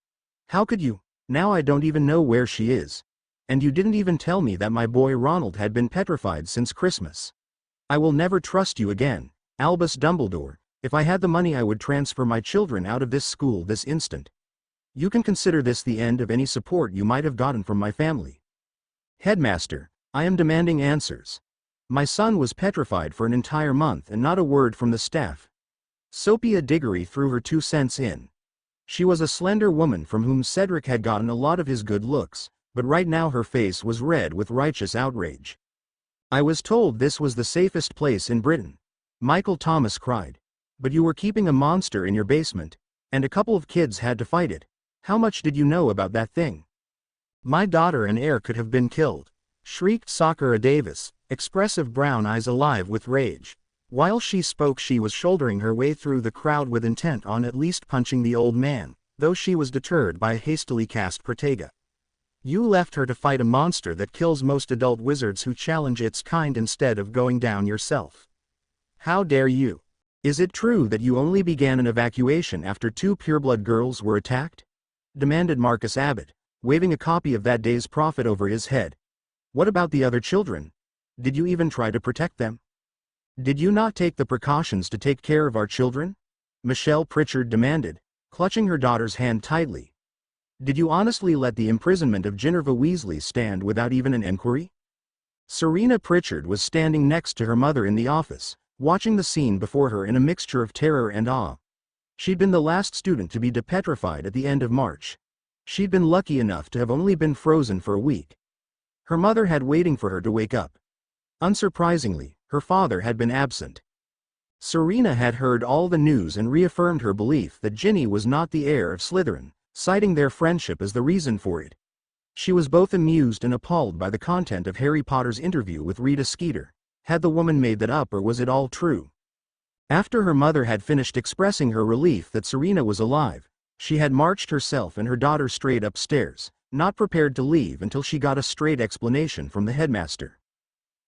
How could you? Now I don't even know where she is. And you didn't even tell me that my boy Ronald had been petrified since Christmas. I will never trust you again, Albus Dumbledore. If I had the money I would transfer my children out of this school this instant. You can consider this the end of any support you might have gotten from my family. Headmaster, I am demanding answers. My son was petrified for an entire month and not a word from the staff." Sophia Diggory threw her 2 cents in. She was a slender woman from whom Cedric had gotten a lot of his good looks, but right now her face was red with righteous outrage. "I was told this was the safest place in Britain," Michael Thomas cried. "But you were keeping a monster in your basement, and a couple of kids had to fight it. How much did you know about that thing?" "My daughter and heir could have been killed," shrieked Sakura Davis, expressive brown eyes alive with rage. While she spoke, she was shouldering her way through the crowd with intent on at least punching the old man, though she was deterred by a hastily cast Protega. "You left her to fight a monster that kills most adult wizards who challenge its kind instead of going down yourself. How dare you? Is it true that you only began an evacuation after 2 pureblood girls were attacked?" demanded Marcus Abbott, waving a copy of that day's Prophet over his head. "What about the other children? Did you even try to protect them?" Did you not take the precautions to take care of our children? Michelle Pritchard demanded, clutching her daughter's hand tightly. Did you honestly let the imprisonment of Ginevra Weasley stand without even an enquiry? Serena Pritchard was standing next to her mother in the office, watching the scene before her in a mixture of terror and awe. She'd been the last student to be depetrified at the end of March. She'd been lucky enough to have only been frozen for a week. Her mother had waiting for her to wake up. Unsurprisingly, her father had been absent. Serena had heard all the news and reaffirmed her belief that Ginny was not the heir of Slytherin, citing their friendship as the reason for it. She was both amused and appalled by the content of Harry Potter's interview with Rita Skeeter. Had the woman made that up, or was it all true? After her mother had finished expressing her relief that Serena was alive, she had marched herself and her daughter straight upstairs, not prepared to leave until she got a straight explanation from the headmaster.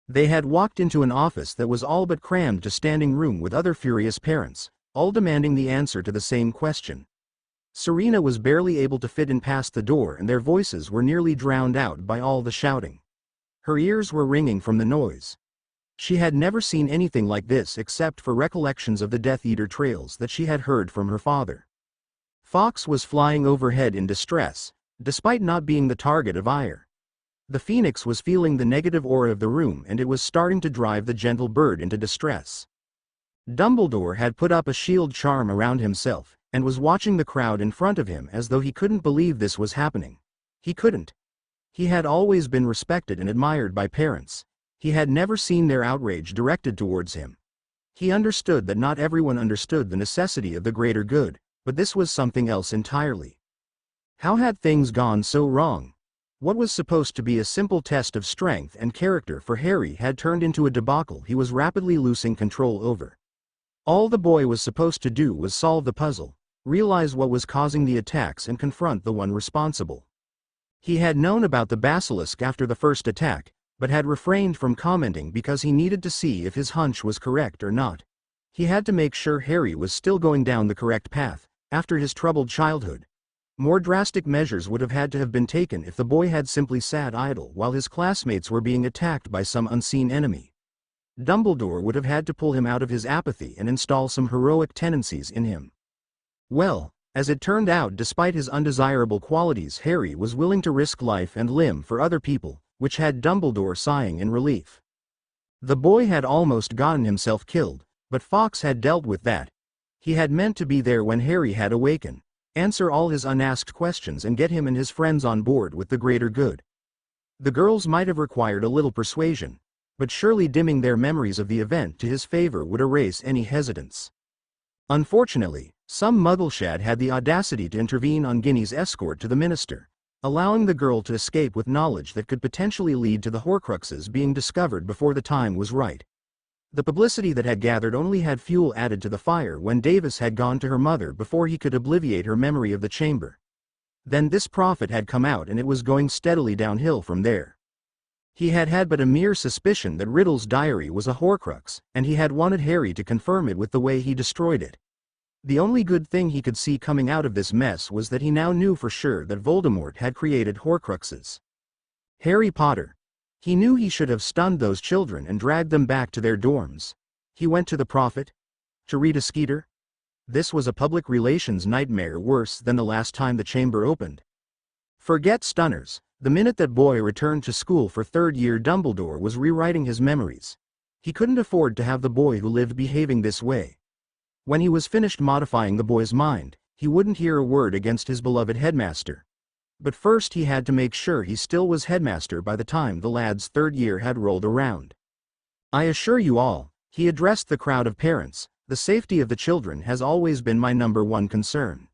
They had walked into an office that was all but crammed to standing room with other furious parents, all demanding the answer to the same question. Serena was barely able to fit in past the door, and their voices were nearly drowned out by all the shouting. Her ears were ringing from the noise. She had never seen anything like this except for recollections of the Death Eater trails that she had heard from her father. Fawkes was flying overhead in distress, despite not being the target of ire. The phoenix was feeling the negative aura of the room, and it was starting to drive the gentle bird into distress. Dumbledore had put up a shield charm around himself, and was watching the crowd in front of him as though he couldn't believe this was happening. He couldn't. He had always been respected and admired by parents. He had never seen their outrage directed towards him. He understood that not everyone understood the necessity of the greater good, but this was something else entirely. How had things gone so wrong? What was supposed to be a simple test of strength and character for Harry had turned into a debacle he was rapidly losing control over. All the boy was supposed to do was solve the puzzle, realize what was causing the attacks, and confront the one responsible. He had known about the basilisk after the first attack, but had refrained from commenting because he needed to see if his hunch was correct or not. He had to make sure Harry was still going down the correct path, after his troubled childhood. More drastic measures would have had to have been taken if the boy had simply sat idle while his classmates were being attacked by some unseen enemy. Dumbledore would have had to pull him out of his apathy and install some heroic tendencies in him. Well, as it turned out, despite his undesirable qualities, Harry was willing to risk life and limb for other people, which had Dumbledore sighing in relief. The boy had almost gotten himself killed, but Fawkes had dealt with that. He had meant to be there when Harry had awakened, answer all his unasked questions, and get him and his friends on board with the greater good. The girls might have required a little persuasion, but surely dimming their memories of the event to his favor would erase any hesitance. Unfortunately, some Muggleshad had the audacity to intervene on Ginny's escort to the minister, allowing the girl to escape with knowledge that could potentially lead to the Horcruxes being discovered before the time was right. The publicity that had gathered only had fuel added to the fire when Davis had gone to her mother before he could obliviate her memory of the chamber. Then this prophet had come out, and it was going steadily downhill from there. He had had but a mere suspicion that Riddle's diary was a Horcrux, and he had wanted Harry to confirm it with the way he destroyed it. The only good thing he could see coming out of this mess was that he now knew for sure that Voldemort had created Horcruxes. Harry Potter. He knew he should have stunned those children and dragged them back to their dorms. He went to the prophet? To Rita Skeeter? This was a public relations nightmare worse than the last time the chamber opened. Forget stunners. The minute that boy returned to school for third year, Dumbledore was rewriting his memories. He couldn't afford to have the boy who lived behaving this way. When he was finished modifying the boy's mind, he wouldn't hear a word against his beloved headmaster. But first he had to make sure he still was headmaster by the time the lad's third year had rolled around. I assure you all, he addressed the crowd of parents, the safety of the children has always been my #1 concern.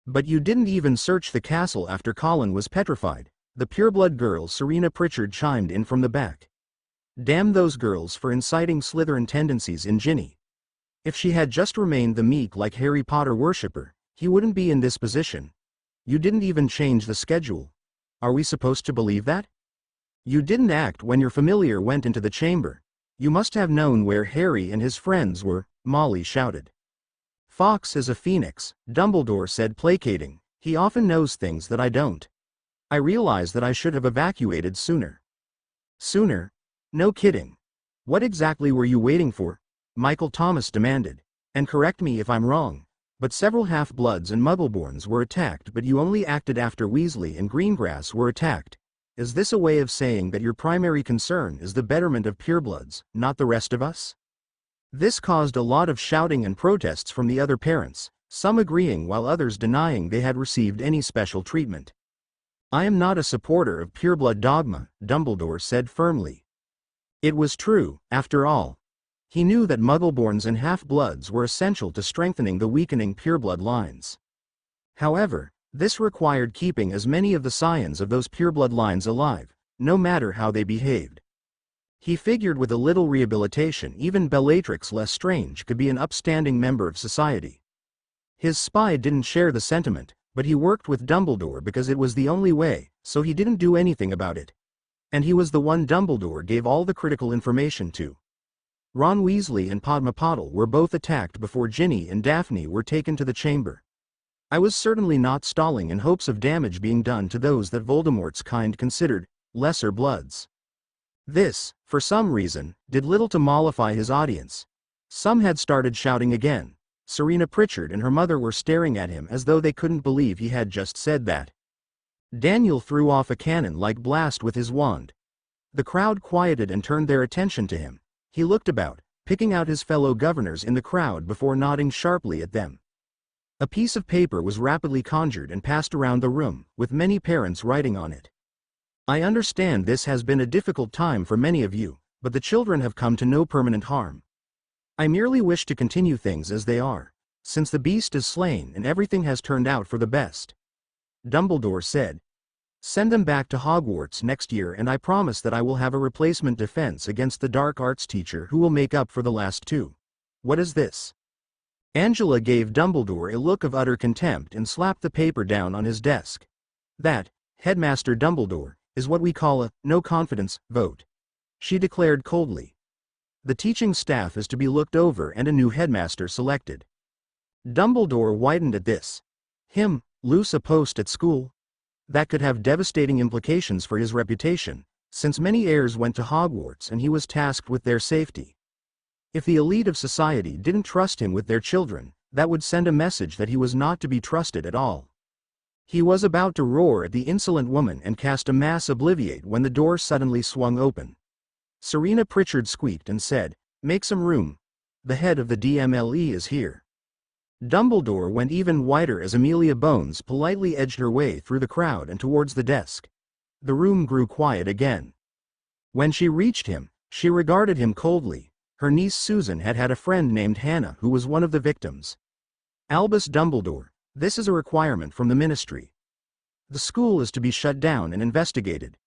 But you didn't even search the castle after Colin was petrified, the pureblood girl Serena Pritchard chimed in from the back. Damn those girls for inciting Slytherin tendencies in Ginny. If she had just remained the meek like Harry Potter worshipper, he wouldn't be in this position. You didn't even change the schedule. Are we supposed to believe that? You didn't act when your familiar went into the chamber. You must have known where Harry and his friends were, Molly shouted. Fawkes is a phoenix, Dumbledore said, placating. He often knows things that I don't. I realize that I should have evacuated sooner. Sooner? No kidding. What exactly were you waiting for? Michael Thomas demanded. And correct me if I'm wrong, but several half-bloods and Muggleborns were attacked, but you only acted after Weasley and Greengrass were attacked. Is this a way of saying that your primary concern is the betterment of purebloods, not the rest of us? This caused a lot of shouting and protests from the other parents, some agreeing while others denying they had received any special treatment. I am not a supporter of pureblood dogma, Dumbledore said firmly. It was true, after all. He knew that Muggleborns and half-bloods were essential to strengthening the weakening pureblood lines. However, this required keeping as many of the scions of those pureblood lines alive, no matter how they behaved. He figured with a little rehabilitation even Bellatrix Lestrange could be an upstanding member of society. His spy didn't share the sentiment, but he worked with Dumbledore because it was the only way, so he didn't do anything about it. And he was the one Dumbledore gave all the critical information to. Ron Weasley and Padma Patil were both attacked before Ginny and Daphne were taken to the chamber. I was certainly not stalling in hopes of damage being done to those that Voldemort's kind considered lesser bloods. This, for some reason, did little to mollify his audience. Some had started shouting again. Serena Pritchard and her mother were staring at him as though they couldn't believe he had just said that. Daniel threw off a cannon-like blast with his wand. The crowd quieted and turned their attention to him. He looked about, picking out his fellow governors in the crowd before nodding sharply at them. A piece of paper was rapidly conjured and passed around the room, with many parents writing on it. I understand this has been a difficult time for many of you, but the children have come to no permanent harm. I merely wish to continue things as they are, since the beast is slain and everything has turned out for the best. Dumbledore said. Send them back to Hogwarts next year and I promise that I will have a replacement defense against the dark arts teacher who will make up for the last two. What is this? Angela gave Dumbledore a look of utter contempt and slapped the paper down on his desk. That, Headmaster Dumbledore, is what we call a no-confidence vote, she declared coldly. The teaching staff is to be looked over and a new headmaster selected. Dumbledore widened at this. Him, lose a post at school? That could have devastating implications for his reputation, since many heirs went to Hogwarts and he was tasked with their safety. If the elite of society didn't trust him with their children, that would send a message that he was not to be trusted at all. He was about to roar at the insolent woman and cast a mass obliviate when the door suddenly swung open. Serena Pritchard squeaked and said, "Make some room. The head of the DMLE is here." Dumbledore went even whiter as Amelia Bones politely edged her way through the crowd and towards the desk. The room grew quiet again. When she reached him, she regarded him coldly. Her niece Susan had had a friend named Hannah who was one of the victims. Albus Dumbledore, this is a requirement from the Ministry. The school is to be shut down and investigated.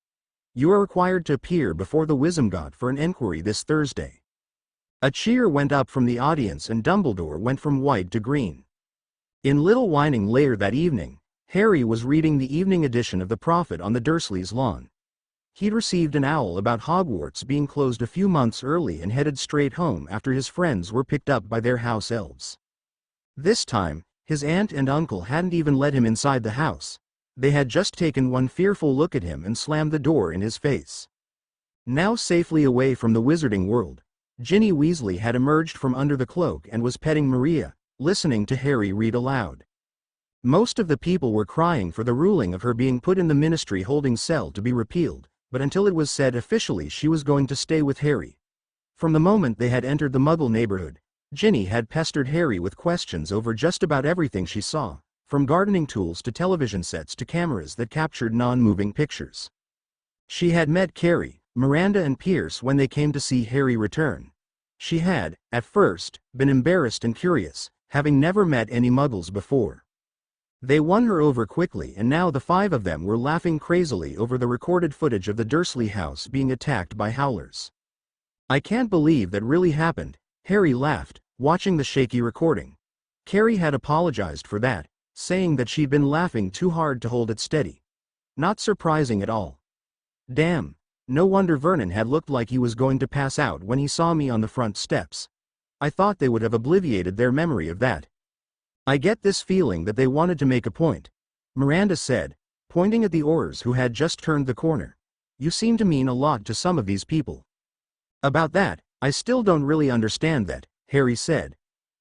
You are required to appear before the Wizengamot for an inquiry this Thursday. A cheer went up from the audience and Dumbledore went from white to green. In Little Whining later that evening, Harry was reading the evening edition of The Prophet on the Dursleys' lawn. He'd received an owl about Hogwarts being closed a few months early and headed straight home after his friends were picked up by their house elves. This time, his aunt and uncle hadn't even let him inside the house. They had just taken one fearful look at him and slammed the door in his face. Now safely away from the wizarding world, Ginny Weasley had emerged from under the cloak and was petting Maria, listening to Harry read aloud. Most of the people were crying for the ruling of her being put in the ministry holding cell to be repealed, but until it was said officially she was going to stay with Harry. From the moment they had entered the Muggle neighborhood, Ginny had pestered Harry with questions over just about everything she saw, from gardening tools to television sets to cameras that captured non-moving pictures. She had met Carrie, Miranda and Pierce when they came to see Harry return. She had, at first, been embarrassed and curious, having never met any Muggles before. They won her over quickly and now the five of them were laughing crazily over the recorded footage of the Dursley house being attacked by howlers. I can't believe that really happened, Harry laughed, watching the shaky recording. Carrie had apologized for that, saying that she'd been laughing too hard to hold it steady. Not surprising at all. Damn. No wonder Vernon had looked like he was going to pass out when he saw me on the front steps. I thought they would have obliviated their memory of that. I get this feeling that they wanted to make a point, Miranda said, pointing at the Aurors who had just turned the corner. You seem to mean a lot to some of these people. About that, I still don't really understand that, Harry said.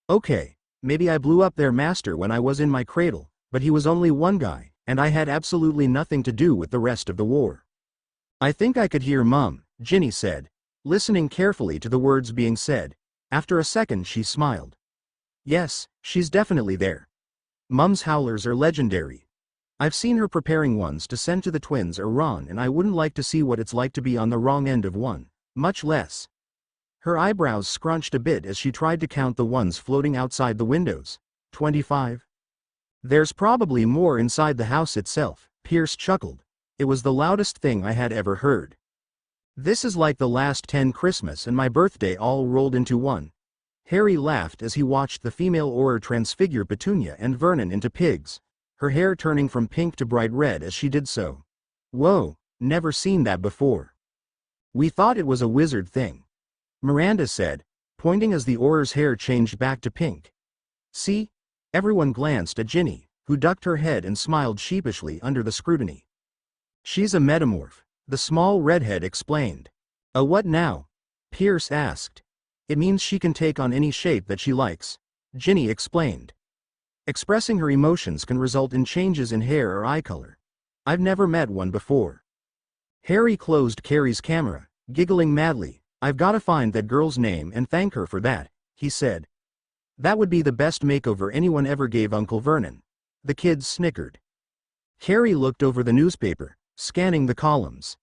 Okay, maybe I blew up their master when I was in my cradle, but he was only one guy, and I had absolutely nothing to do with the rest of the war. I think I could hear Mum, Ginny said, listening carefully to the words being said. After a second she smiled. Yes, she's definitely there. Mum's howlers are legendary. I've seen her preparing ones to send to the twins or Ron, and I wouldn't like to see what it's like to be on the wrong end of one, much less. Her eyebrows scrunched a bit as she tried to count the ones floating outside the windows. 25. There's probably more inside the house itself, Pierce chuckled. It was the loudest thing I had ever heard. This is like the last 10 Christmas and my birthday all rolled into one. Harry laughed as he watched the female Auror transfigure Petunia and Vernon into pigs, her hair turning from pink to bright red as she did so. Whoa, never seen that before. We thought it was a wizard thing, Miranda said, pointing as the Auror's hair changed back to pink. See? Everyone glanced at Ginny, who ducked her head and smiled sheepishly under the scrutiny. She's a metamorph, the small redhead explained. A what now? Pierce asked. It means she can take on any shape that she likes, Ginny explained. Expressing her emotions can result in changes in hair or eye color. I've never met one before. Harry closed Carrie's camera, giggling madly. I've gotta find that girl's name and thank her for that, he said. That would be the best makeover anyone ever gave Uncle Vernon. The kids snickered. Harry looked over the newspaper, scanning the columns.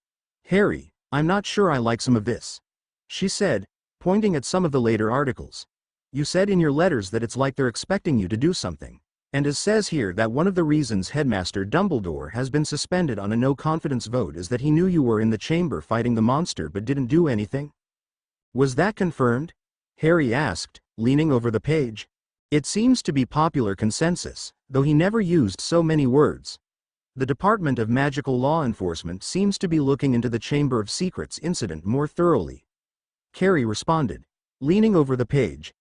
Harry, I'm not sure I like some of this, she said, pointing at some of the later articles. You said in your letters that it's like they're expecting you to do something. And it says here that one of the reasons Headmaster Dumbledore has been suspended on a no-confidence vote is that he knew you were in the chamber fighting the monster but didn't do anything. Was that confirmed? Harry asked, leaning over the page. It seems to be popular consensus, though he never used so many words. The Department of Magical Law Enforcement seems to be looking into the Chamber of Secrets incident more thoroughly. Carrie responded, leaning over the page.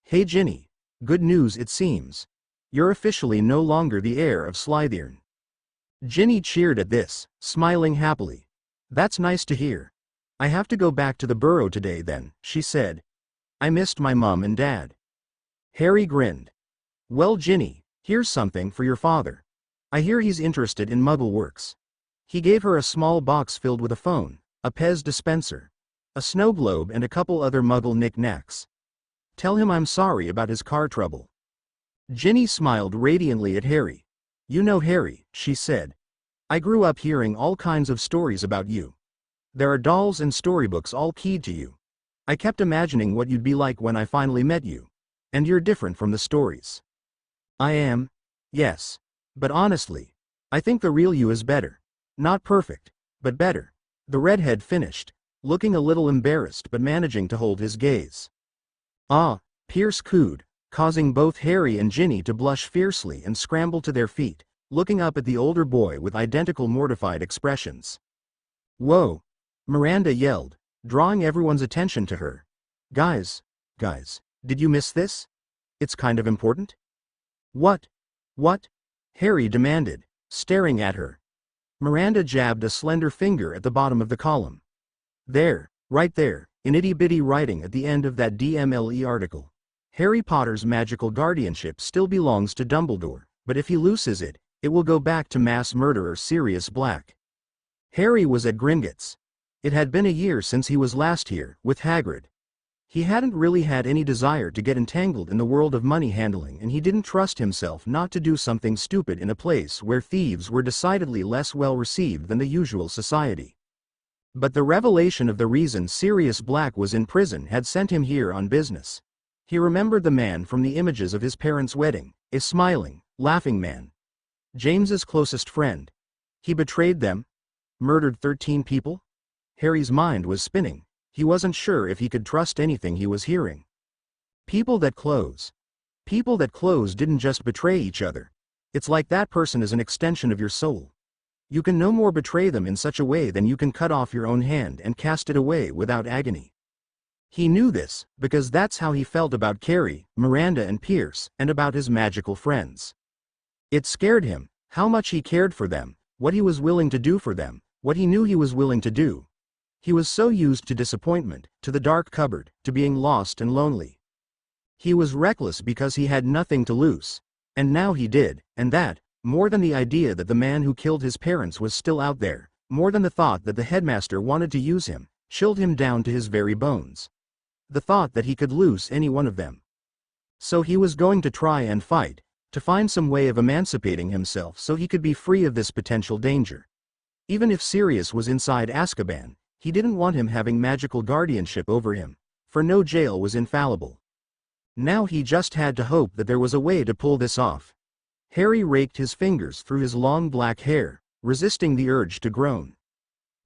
Hey Ginny, good news it seems. You're officially no longer the heir of Slytherin. Ginny cheered at this, smiling happily. That's nice to hear. I have to go back to the burrow today then, she said. I missed my mum and dad. Harry grinned. Well Ginny, here's something for your father. I hear he's interested in Muggle works. He gave her a small box filled with a phone, a Pez dispenser, a snow globe and a couple other Muggle knickknacks. Tell him I'm sorry about his car trouble. Ginny smiled radiantly at Harry. You know Harry, she said. I grew up hearing all kinds of stories about you. There are dolls and storybooks all keyed to you. I kept imagining what you'd be like when I finally met you. And you're different from the stories. I am. Yes. But honestly, I think the real you is better. Not perfect, but better. The redhead finished, looking a little embarrassed but managing to hold his gaze. Ah, Pierce cooed, causing both Harry and Ginny to blush fiercely and scramble to their feet, looking up at the older boy with identical mortified expressions. Whoa! Miranda yelled, drawing everyone's attention to her. Guys, did you miss this? It's kind of important. What? Harry demanded, staring at her. Miranda jabbed a slender finger at the bottom of the column. There, right there, in itty-bitty writing at the end of that DMLE article. Harry Potter's magical guardianship still belongs to Dumbledore, but if he loses it, it will go back to mass murderer Sirius Black. Harry was at Gringotts. It had been a year since he was last here, with Hagrid. He hadn't really had any desire to get entangled in the world of money handling, and he didn't trust himself not to do something stupid in a place where thieves were decidedly less well received than the usual society. But the revelation of the reason Sirius Black was in prison had sent him here on business. He remembered the man from the images of his parents' wedding, a smiling, laughing man. James's closest friend. He betrayed them? Murdered 13 people? Harry's mind was spinning. He wasn't sure if he could trust anything he was hearing. People that close didn't just betray each other. It's like that person is an extension of your soul. You can no more betray them in such a way than you can cut off your own hand and cast it away without agony. He knew this, because that's how he felt about Carrie, Miranda and Pierce, and about his magical friends. It scared him, how much he cared for them, what he was willing to do for them, what he knew he was willing to do. He was so used to disappointment, to the dark cupboard, to being lost and lonely. He was reckless because he had nothing to lose. And now he did, and that, more than the idea that the man who killed his parents was still out there, more than the thought that the headmaster wanted to use him, chilled him down to his very bones. The thought that he could lose any one of them. So he was going to try and fight, to find some way of emancipating himself so he could be free of this potential danger. Even if Sirius was inside Azkaban, he didn't want him having magical guardianship over him, for no jail was infallible. Now he just had to hope that there was a way to pull this off. Harry raked his fingers through his long black hair, resisting the urge to groan.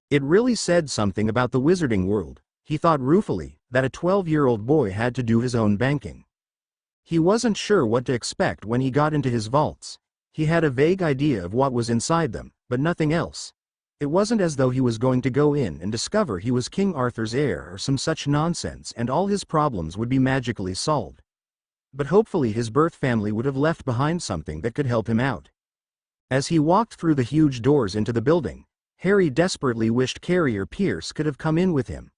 It really said something about the wizarding world, he thought ruefully, that a 12-year-old boy had to do his own banking. He wasn't sure what to expect when he got into his vaults. He had a vague idea of what was inside them, but nothing else. It wasn't as though he was going to go in and discover he was King Arthur's heir or some such nonsense and all his problems would be magically solved. But hopefully his birth family would have left behind something that could help him out. As he walked through the huge doors into the building, Harry desperately wished Carrie or Pierce could have come in with him.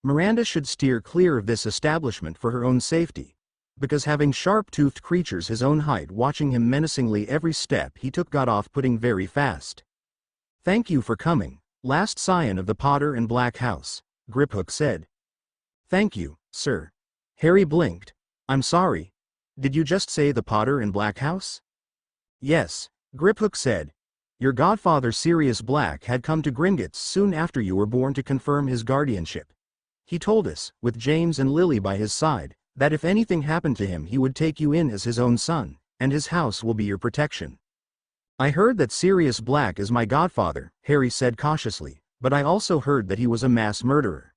Miranda should steer clear of this establishment for her own safety, because having sharp-toothed creatures his own height watching him menacingly every step he took got off-putting very fast. "Thank you for coming, last scion of the Potter and Black House," Griphook said. "Thank you, sir." Harry blinked. "I'm sorry. Did you just say the Potter and Black House?" "Yes," Griphook said. "Your godfather Sirius Black had come to Gringotts soon after you were born to confirm his guardianship. He told us, with James and Lily by his side, that if anything happened to him he would take you in as his own son, and his house will be your protection." "I heard that Sirius Black is my godfather," Harry said cautiously, "but I also heard that he was a mass murderer."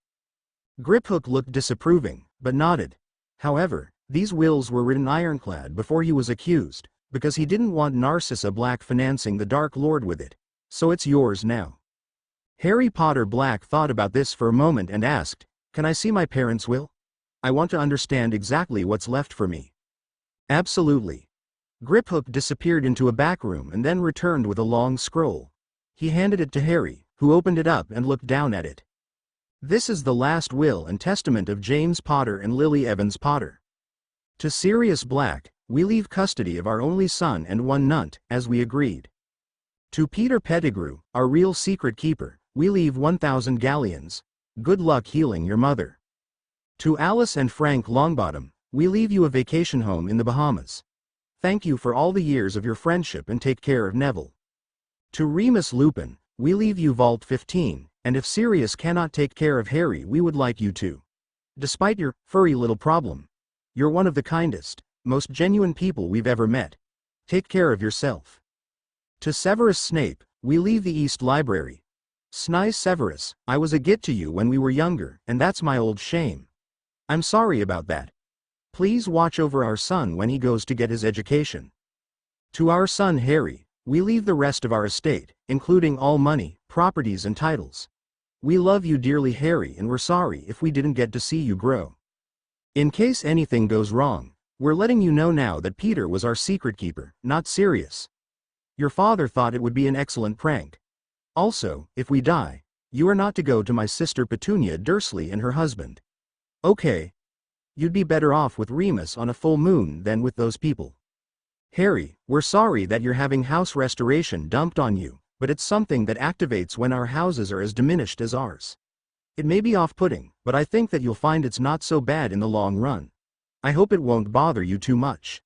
Griphook looked disapproving, but nodded. However, these wills were written ironclad before he was accused, because he didn't want Narcissa Black financing the Dark Lord with it, so it's yours now. Harry Potter Black thought about this for a moment and asked, "Can I see my parents' will? I want to understand exactly what's left for me." "Absolutely." Griphook disappeared into a back room and then returned with a long scroll. He handed it to Harry, who opened it up and looked down at it. "This is the last will and testament of James Potter and Lily Evans Potter. To Sirius Black, we leave custody of our only son and one nunt, as we agreed. To Peter Pettigrew, our real secret keeper, we leave 1,000 galleons. Good luck healing your mother. To Alice and Frank Longbottom, we leave you a vacation home in the Bahamas. Thank you for all the years of your friendship and take care of Neville. To Remus Lupin, we leave you Vault 15, and if Sirius cannot take care of Harry we would like you to. Despite your furry little problem. You're one of the kindest, most genuine people we've ever met. Take care of yourself. To Severus Snape, we leave the East Library. Sny Severus, I was a git to you when we were younger, and that's my old shame. I'm sorry about that. Please watch over our son when he goes to get his education. To our son Harry, we leave the rest of our estate, including all money, properties and titles. We love you dearly Harry and we're sorry if we didn't get to see you grow. In case anything goes wrong, we're letting you know now that Peter was our secret keeper, not Sirius. Your father thought it would be an excellent prank. Also, if we die, you are not to go to my sister Petunia Dursley and her husband. Okay. You'd be better off with Remus on a full moon than with those people. Harry, we're sorry that you're having house restoration dumped on you, but it's something that activates when our houses are as diminished as ours. It may be off-putting, but I think that you'll find it's not so bad in the long run. I hope it won't bother you too much.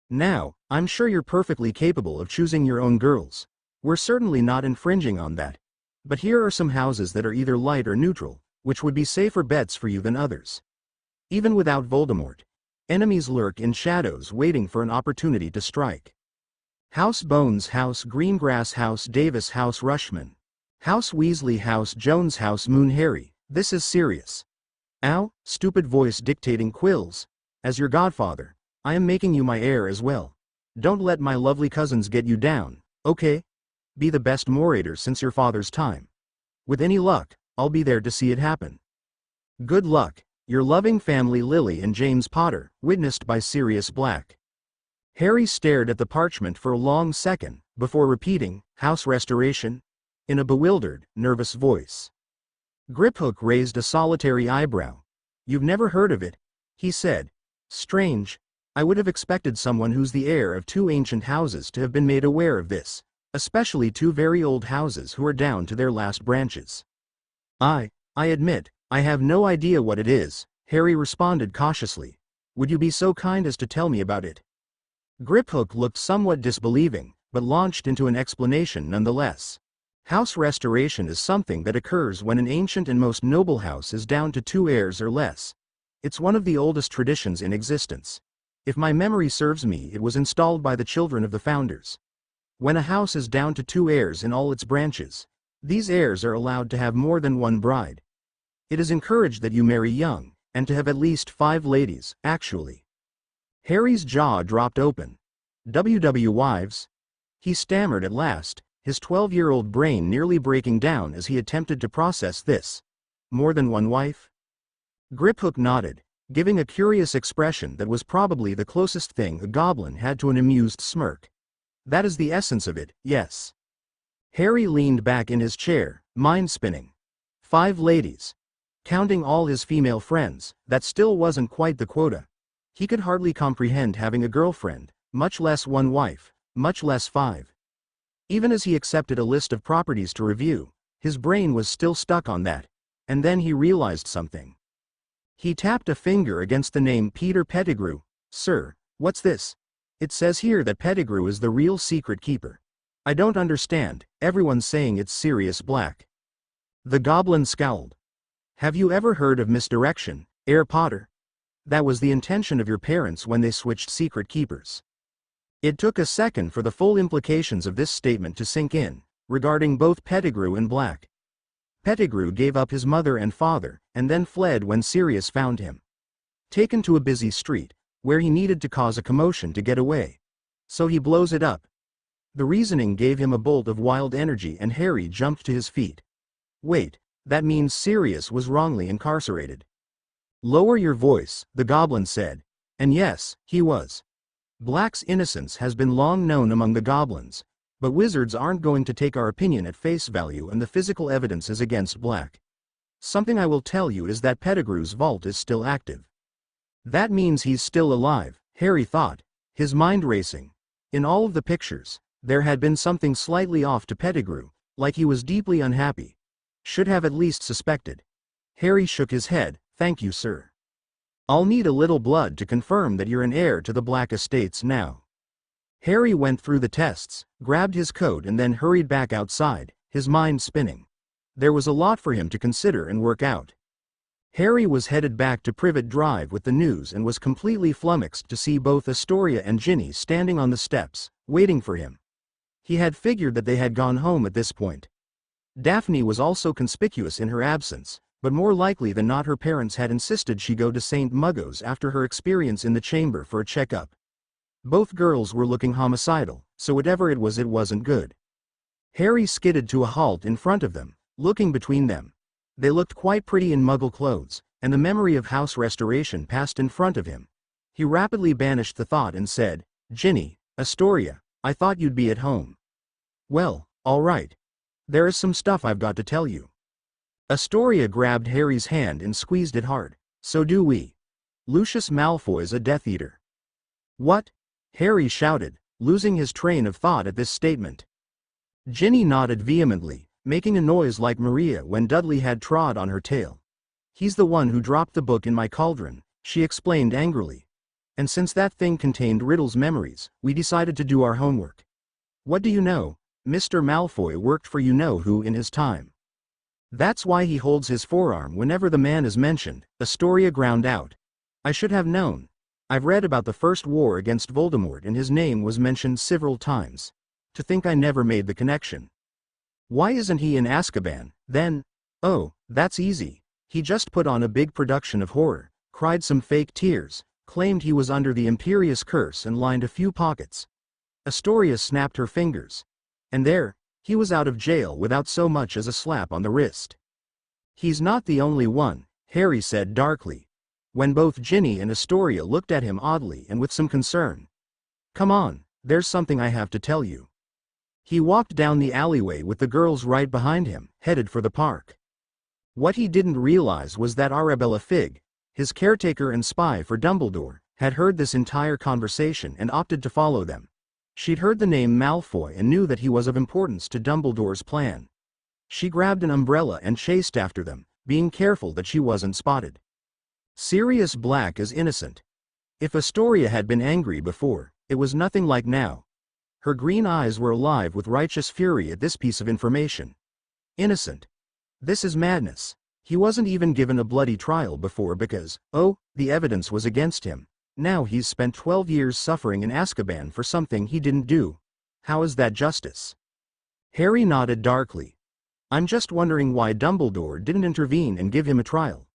Now, I'm sure you're perfectly capable of choosing your own girls. We're certainly not infringing on that. But here are some houses that are either light or neutral, which would be safer bets for you than others. Even without Voldemort, enemies lurk in shadows waiting for an opportunity to strike. House Bones, House Greengrass, House Davis, House Rushman. House Weasley, House Jones, House Moon. Harry, this is serious. Ow, stupid voice dictating quills. As your godfather, I am making you my heir as well. Don't let my lovely cousins get you down, okay? Be the best morator since your father's time. With any luck, I'll be there to see it happen. Good luck. Your loving family Lily and James Potter, witnessed by Sirius Black. Harry stared at the parchment for a long second, before repeating, house restoration? In a bewildered, nervous voice. Griphook raised a solitary eyebrow. "You've never heard of it?" he said. "Strange. I would have expected someone who's the heir of two ancient houses to have been made aware of this, especially two very old houses who are down to their last branches." I admit, I have no idea what it is," Harry responded cautiously. "Would you be so kind as to tell me about it?" Griphook looked somewhat disbelieving, but launched into an explanation nonetheless. House restoration is something that occurs when an ancient and most noble house is down to two heirs or less. It's one of the oldest traditions in existence. If my memory serves me, it was installed by the children of the founders. When a house is down to two heirs in all its branches, these heirs are allowed to have more than one bride. It is encouraged that you marry young, and to have at least 5 ladies, actually. Harry's jaw dropped open. Wives? He stammered at last, his 12-year-old brain nearly breaking down as he attempted to process this. More than one wife? Griphook nodded, giving a curious expression that was probably the closest thing a goblin had to an amused smirk. "That is the essence of it, yes." Harry leaned back in his chair, mind spinning. 5 ladies. Counting all his female friends, that still wasn't quite the quota. He could hardly comprehend having a girlfriend, much less one wife, much less 5. Even as he accepted a list of properties to review, his brain was still stuck on that, and then he realized something. He tapped a finger against the name Peter Pettigrew. "Sir, what's this? It says here that Pettigrew is the real secret keeper. I don't understand, everyone's saying it's Sirius Black." The goblin scowled. "Have you ever heard of misdirection, Herr Potter? That was the intention of your parents when they switched secret keepers." It took a second for the full implications of this statement to sink in, regarding both Pettigrew and Black. Pettigrew gave up his mother and father, and then fled when Sirius found him. Taken to a busy street, where he needed to cause a commotion to get away. So he blows it up. The reasoning gave him a bolt of wild energy and Harry jumped to his feet. "Wait, that means Sirius was wrongly incarcerated." "Lower your voice," the goblin said. "And yes, he was. Black's innocence has been long known among the goblins, but wizards aren't going to take our opinion at face value and the physical evidence is against Black. Something I will tell you is that Pettigrew's vault is still active." That means he's still alive, Harry thought, his mind racing. In all of the pictures, there had been something slightly off to Pettigrew, like he was deeply unhappy. Should have at least suspected. Harry shook his head. "Thank you, sir. I'll need a little blood to confirm that you're an heir to the Black estates now." Harry went through the tests, grabbed his coat and then hurried back outside, his mind spinning. There was a lot for him to consider and work out. Harry was headed back to Privet Drive with the news and was completely flummoxed to see both Astoria and Ginny standing on the steps, waiting for him. He had figured that they had gone home at this point. Daphne was also conspicuous in her absence, but more likely than not her parents had insisted she go to St. Muggo's after her experience in the chamber for a checkup. Both girls were looking homicidal, so whatever it wasn't good. Harry skidded to a halt in front of them, looking between them. They looked quite pretty in Muggle clothes, and the memory of house restoration passed in front of him. He rapidly banished the thought and said, "Ginny, Astoria, I thought you'd be at home." "Well, all right. There is some stuff I've got to tell you." Astoria grabbed Harry's hand and squeezed it hard. "So do we. Lucius Malfoy's a Death Eater." "What?" Harry shouted, losing his train of thought at this statement. Ginny nodded vehemently, making a noise like Maria when Dudley had trod on her tail. "He's the one who dropped the book in my cauldron," she explained angrily. "And since that thing contained Riddle's memories, we decided to do our homework. What do you know? Mr. Malfoy worked for you-know-who in his time. That's why he holds his forearm whenever the man is mentioned," Astoria ground out. "I should have known. I've read about the First War against Voldemort and his name was mentioned several times. To think I never made the connection. Why isn't he in Azkaban, then?" "Oh, that's easy. He just put on a big production of horror, cried some fake tears, claimed he was under the Imperious curse and lined a few pockets." Astoria snapped her fingers. "And there, he was out of jail without so much as a slap on the wrist." "He's not the only one," Harry said darkly, when both Ginny and Astoria looked at him oddly and with some concern. "Come on, there's something I have to tell you." He walked down the alleyway with the girls right behind him, headed for the park. What he didn't realize was that Arabella Figg, his caretaker and spy for Dumbledore, had heard this entire conversation and opted to follow them. She'd heard the name Malfoy and knew that he was of importance to Dumbledore's plan. She grabbed an umbrella and chased after them, being careful that she wasn't spotted. Sirius Black is innocent. If Astoria had been angry before, it was nothing like now. Her green eyes were alive with righteous fury at this piece of information. Innocent. This is madness. He wasn't even given a bloody trial before because, oh, the evidence was against him. Now he's spent 12 years suffering in Azkaban for something he didn't do. How is that justice? Harry nodded darkly. I'm just wondering why Dumbledore didn't intervene and give him a trial.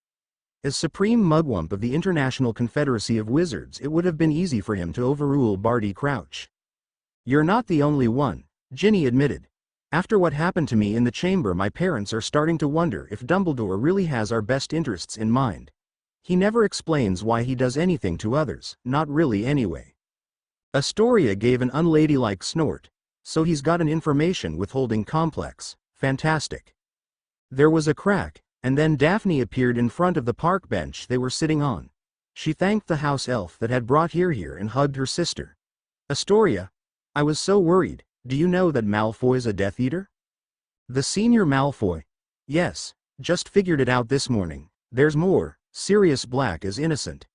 As Supreme Mugwump of the International Confederacy of Wizards, it would have been easy for him to overrule Barty Crouch. You're not the only one, Ginny admitted. After what happened to me in the chamber, my parents are starting to wonder if Dumbledore really has our best interests in mind. He never explains why he does anything to others, not really anyway. Astoria gave an unladylike snort. So he's got an information withholding complex. Fantastic. There was a crack, and then Daphne appeared in front of the park bench they were sitting on. She thanked the house elf that had brought her here and hugged her sister. Astoria, I was so worried. Do you know that Malfoy's a Death Eater? The senior Malfoy? Yes, just figured it out this morning. There's more. Sirius Black is innocent.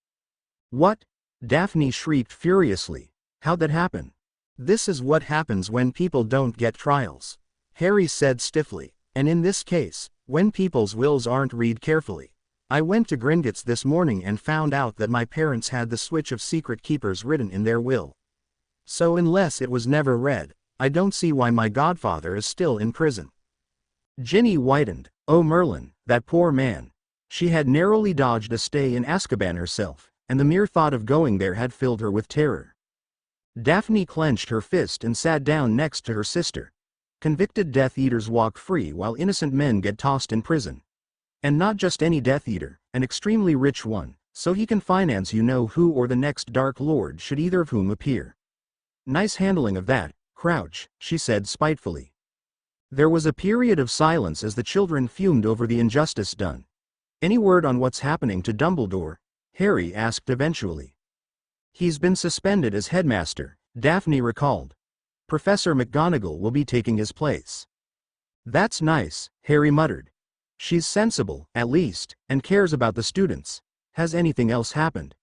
What? Daphne shrieked furiously. How'd that happen? This is what happens when people don't get trials, Harry said stiffly, and in this case, when people's wills aren't read carefully. I went to Gringotts this morning and found out that my parents had the switch of secret keepers written in their will. So unless it was never read, I don't see why my godfather is still in prison. Ginny whitened. Oh Merlin, that poor man. She had narrowly dodged a stay in Azkaban herself, and the mere thought of going there had filled her with terror. Daphne clenched her fist and sat down next to her sister. Convicted Death Eaters walk free while innocent men get tossed in prison. And not just any Death Eater, an extremely rich one, so he can finance you-know-who or the next Dark Lord should either of whom appear. Nice handling of that, Crouch, she said spitefully. There was a period of silence as the children fumed over the injustice done. Any word on what's happening to Dumbledore? Harry asked eventually. He's been suspended as headmaster, Daphne recalled. Professor McGonagall will be taking his place. That's nice, Harry muttered. She's sensible, at least, and cares about the students. Has anything else happened?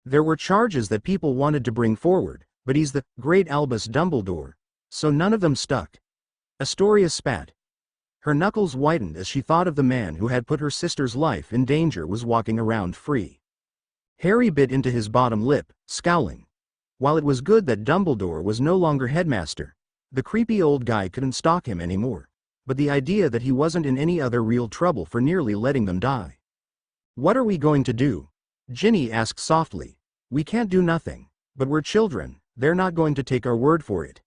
There were charges that people wanted to bring forward, but he's the great Albus Dumbledore, so none of them stuck. Astoria spat. Her knuckles whitened as she thought of the man who had put her sister's life in danger was walking around free. Harry bit into his bottom lip, scowling. While it was good that Dumbledore was no longer headmaster, the creepy old guy couldn't stalk him anymore, but the idea that he wasn't in any other real trouble for nearly letting them die. What are we going to do? Ginny asked softly. We can't do nothing, but we're children, they're not going to take our word for it.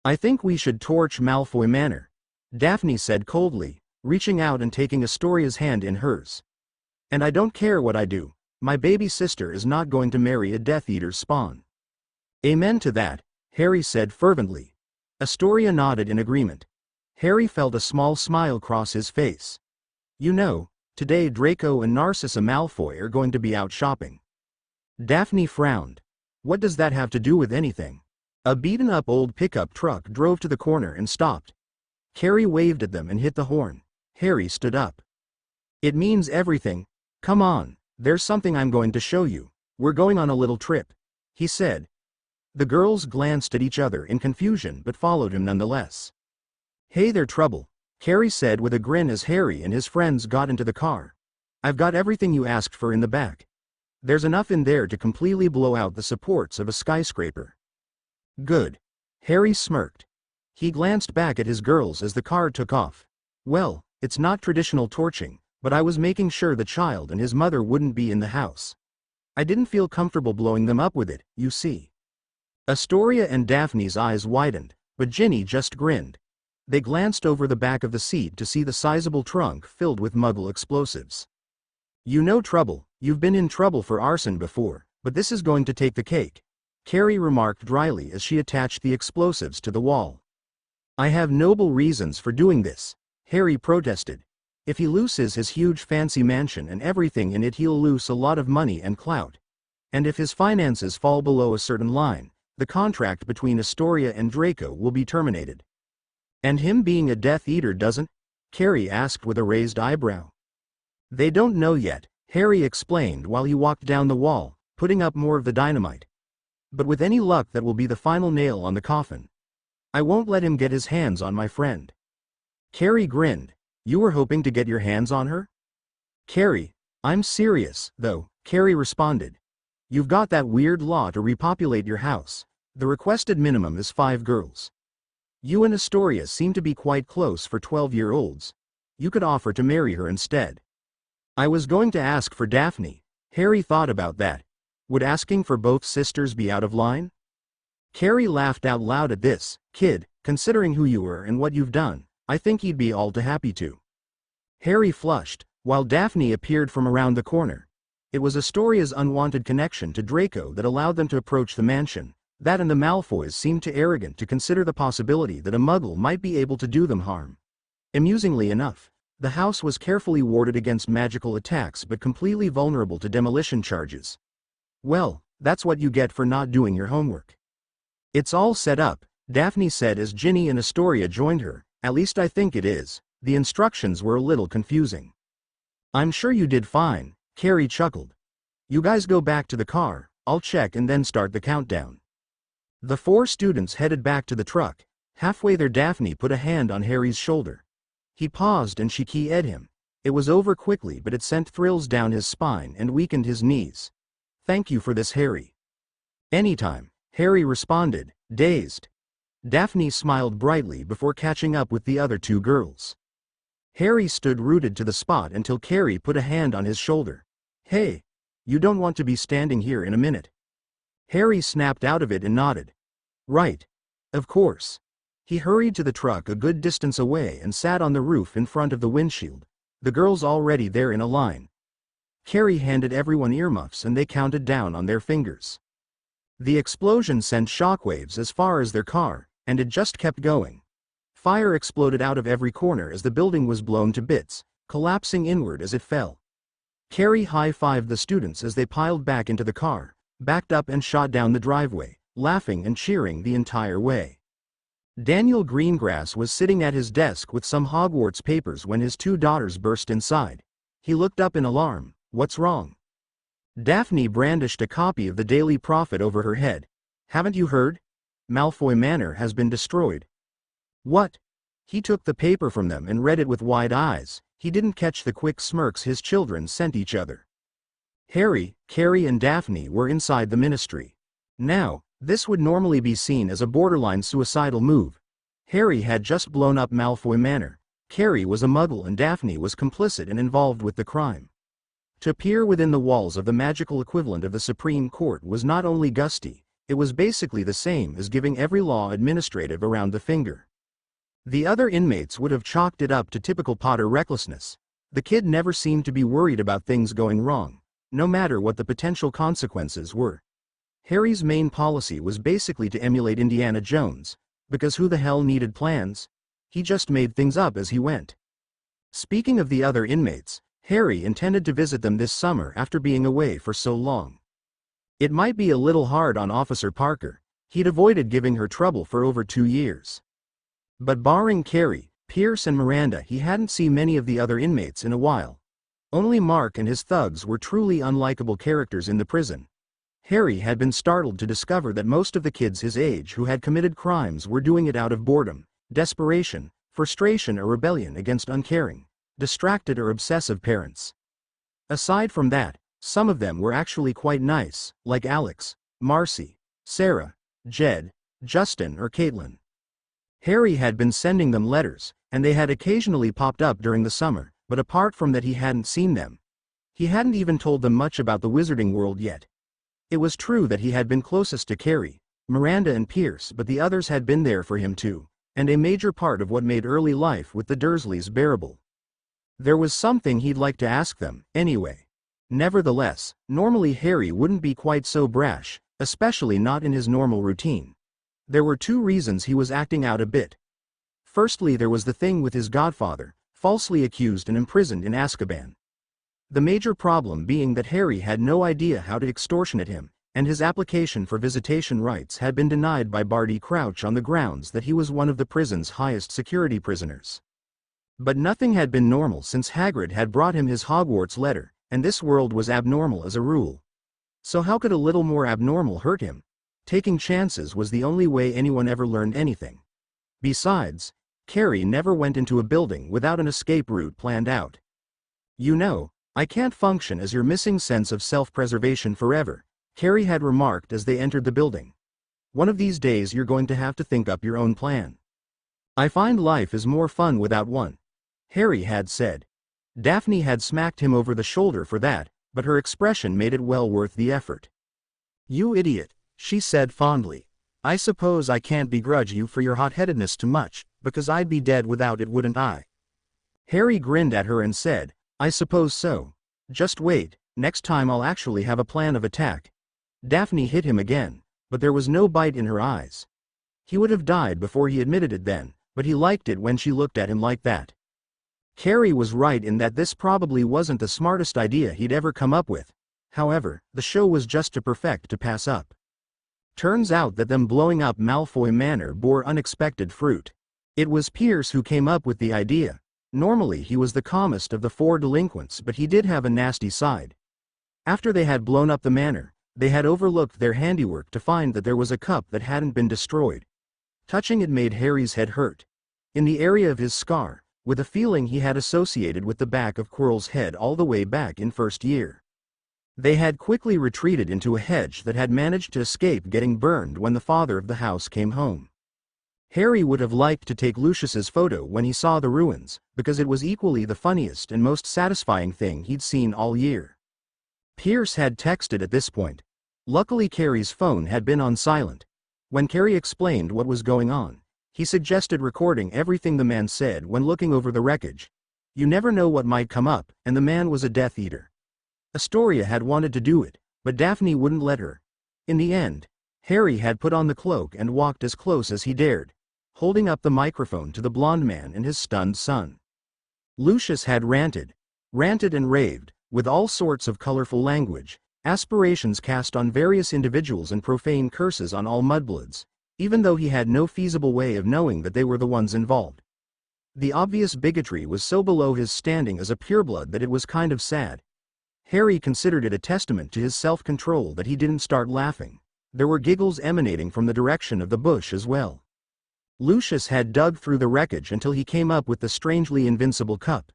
I think we should torch Malfoy Manor, Daphne said coldly, reaching out and taking Astoria's hand in hers. And I don't care what I do, my baby sister is not going to marry a Death Eater's spawn. Amen to that, Harry said fervently. Astoria nodded in agreement. Harry felt a small smile cross his face. You know, today Draco and Narcissa Malfoy are going to be out shopping. Daphne frowned. What does that have to do with anything? A beaten-up old pickup truck drove to the corner and stopped. Carrie waved at them and hit the horn. Harry stood up. It means everything. Come on, there's something I'm going to show you. We're going on a little trip, he said. The girls glanced at each other in confusion but followed him nonetheless. Hey there, Trouble, Carrie said with a grin as Harry and his friends got into the car. I've got everything you asked for in the back. There's enough in there to completely blow out the supports of a skyscraper. Good. Harry smirked. He glanced back at his girls as the car took off. Well, it's not traditional torching, but I was making sure the child and his mother wouldn't be in the house. I didn't feel comfortable blowing them up with it, you see. Astoria and Daphne's eyes widened, but Ginny just grinned. They glanced over the back of the seat to see the sizable trunk filled with Muggle explosives. You know, Trouble, you've been in trouble for arson before, but this is going to take the cake, Carrie remarked dryly as she attached the explosives to the wall. I have noble reasons for doing this, Harry protested. If he loses his huge fancy mansion and everything in it, he'll lose a lot of money and clout. And if his finances fall below a certain line, the contract between Astoria and Draco will be terminated. And him being a Death Eater doesn't? Carrie asked with a raised eyebrow. They don't know yet, Harry explained while he walked down the wall, putting up more of the dynamite. But with any luck that will be the final nail on the coffin. I won't let him get his hands on my friend. Carrie grinned. You were hoping to get your hands on her? Carrie, I'm serious, though, Carrie responded. You've got that weird law to repopulate your house. The requested minimum is 5 girls. You and Astoria seem to be quite close for 12-year-olds. You could offer to marry her instead. I was going to ask for Daphne. Harry thought about that. Would asking for both sisters be out of line? Carrie laughed out loud at this. Kid, considering who you were and what you've done, I think he'd be all too happy to. Harry flushed, while Daphne appeared from around the corner. It was Astoria's unwanted connection to Draco that allowed them to approach the mansion. That and the Malfoys seemed too arrogant to consider the possibility that a Muggle might be able to do them harm. Amusingly enough, the house was carefully warded against magical attacks but completely vulnerable to demolition charges. Well, that's what you get for not doing your homework. It's all set up, Daphne said as Ginny and Astoria joined her. At least I think it is. The instructions were a little confusing. I'm sure you did fine, Carrie chuckled. You guys go back to the car, I'll check and then start the countdown. The 4 students headed back to the truck. Halfway there, Daphne put a hand on Harry's shoulder. He paused and she keyed him. It was over quickly, but it sent thrills down his spine and weakened his knees. Thank you for this, Harry. Anytime, Harry responded, dazed. Daphne smiled brightly before catching up with the other 2 girls. Harry stood rooted to the spot until Carrie put a hand on his shoulder. Hey, you don't want to be standing here in a minute. Harry snapped out of it and nodded. Right. Of course. He hurried to the truck a good distance away and sat on the roof in front of the windshield, the girls already there in a line. Carrie handed everyone earmuffs and they counted down on their fingers. The explosion sent shockwaves as far as their car, and it just kept going. Fire exploded out of every corner as the building was blown to bits, collapsing inward as it fell. Carrie high-fived the students as they piled back into the car, backed up and shot down the driveway, laughing and cheering the entire way. Daniel Greengrass was sitting at his desk with some Hogwarts papers when his 2 daughters burst inside. He looked up in alarm. What's wrong? Daphne brandished a copy of the Daily Prophet over her head. Haven't you heard? Malfoy Manor has been destroyed. What? He took the paper from them and read it with wide eyes. He didn't catch the quick smirks his children sent each other. Harry, Carrie and Daphne were inside the ministry. Now, this would normally be seen as a borderline suicidal move. Harry had just blown up Malfoy Manor. Carrie was a Muggle and Daphne was complicit and involved with the crime. To peer within the walls of the magical equivalent of the Supreme Court was not only gusty, it was basically the same as giving every law administrative around the finger. The other inmates would have chalked it up to typical Potter recklessness. The kid never seemed to be worried about things going wrong, no matter what the potential consequences were. Harry's main policy was basically to emulate Indiana Jones, because who the hell needed plans? He just made things up as he went. Speaking of the other inmates, Harry intended to visit them this summer after being away for so long. It might be a little hard on Officer Parker. He'd avoided giving her trouble for over 2 years. But barring Carrie, Pierce and Miranda, he hadn't seen many of the other inmates in a while. Only Mark and his thugs were truly unlikable characters in the prison. Harry had been startled to discover that most of the kids his age who had committed crimes were doing it out of boredom, desperation, frustration or rebellion against uncaring, distracted or obsessive parents. Aside from that, some of them were actually quite nice, like Alex, Marcy, Sarah, Jed, Justin or Caitlin. Harry had been sending them letters, and they had occasionally popped up during the summer, but apart from that he hadn't seen them. He hadn't even told them much about the wizarding world yet. It was true that he had been closest to Carrie, Miranda and Pierce, but the others had been there for him too, and a major part of what made early life with the Dursleys bearable. There was something he'd like to ask them, anyway. Nevertheless, normally Harry wouldn't be quite so brash, especially not in his normal routine. There were 2 reasons he was acting out a bit. Firstly, there was the thing with his godfather, falsely accused and imprisoned in Azkaban. The major problem being that Harry had no idea how to extortionate him, and his application for visitation rights had been denied by Barty Crouch on the grounds that he was one of the prison's highest security prisoners. But nothing had been normal since Hagrid had brought him his Hogwarts letter, and this world was abnormal as a rule. So how could a little more abnormal hurt him? Taking chances was the only way anyone ever learned anything. Besides, Carrie never went into a building without an escape route planned out. "You know, I can't function as your missing sense of self-preservation forever," Carrie had remarked as they entered the building. "One of these days you're going to have to think up your own plan." "I find life is more fun without one," Harry had said. Daphne had smacked him over the shoulder for that, but her expression made it well worth the effort. "You idiot," she said fondly. "I suppose I can't begrudge you for your hot-headedness too much, because I'd be dead without it, wouldn't I?" Harry grinned at her and said, "I suppose so. Just wait, next time I'll actually have a plan of attack." Daphne hit him again, but there was no bite in her eyes. He would have died before he admitted it then, but he liked it when she looked at him like that. Carrie was right in that this probably wasn't the smartest idea he'd ever come up with. However, the show was just too perfect to pass up. Turns out that them blowing up Malfoy Manor bore unexpected fruit. It was Pierce who came up with the idea. Normally he was the calmest of the four delinquents, but he did have a nasty side. After they had blown up the manor, they had overlooked their handiwork to find that there was a cup that hadn't been destroyed. Touching it made Harry's head hurt. In the area of his scar, with a feeling he had associated with the back of Quirrell's head all the way back in first year. They had quickly retreated into a hedge that had managed to escape getting burned when the father of the house came home. Harry would have liked to take Lucius's photo when he saw the ruins, because it was equally the funniest and most satisfying thing he'd seen all year. Pierce had texted at this point. Luckily Carrie's phone had been on silent. When Carrie explained what was going on, he suggested recording everything the man said when looking over the wreckage. You never know what might come up, and the man was a Death Eater. Astoria had wanted to do it, but Daphne wouldn't let her. In the end, Harry had put on the cloak and walked as close as he dared, holding up the microphone to the blonde man and his stunned son. Lucius had ranted and raved, with all sorts of colorful language, aspirations cast on various individuals and profane curses on all mudbloods, even though he had no feasible way of knowing that they were the ones involved. The obvious bigotry was so below his standing as a pureblood that it was kind of sad. Harry considered it a testament to his self-control that he didn't start laughing. There were giggles emanating from the direction of the bush as well. Lucius had dug through the wreckage until he came up with the strangely invincible cup.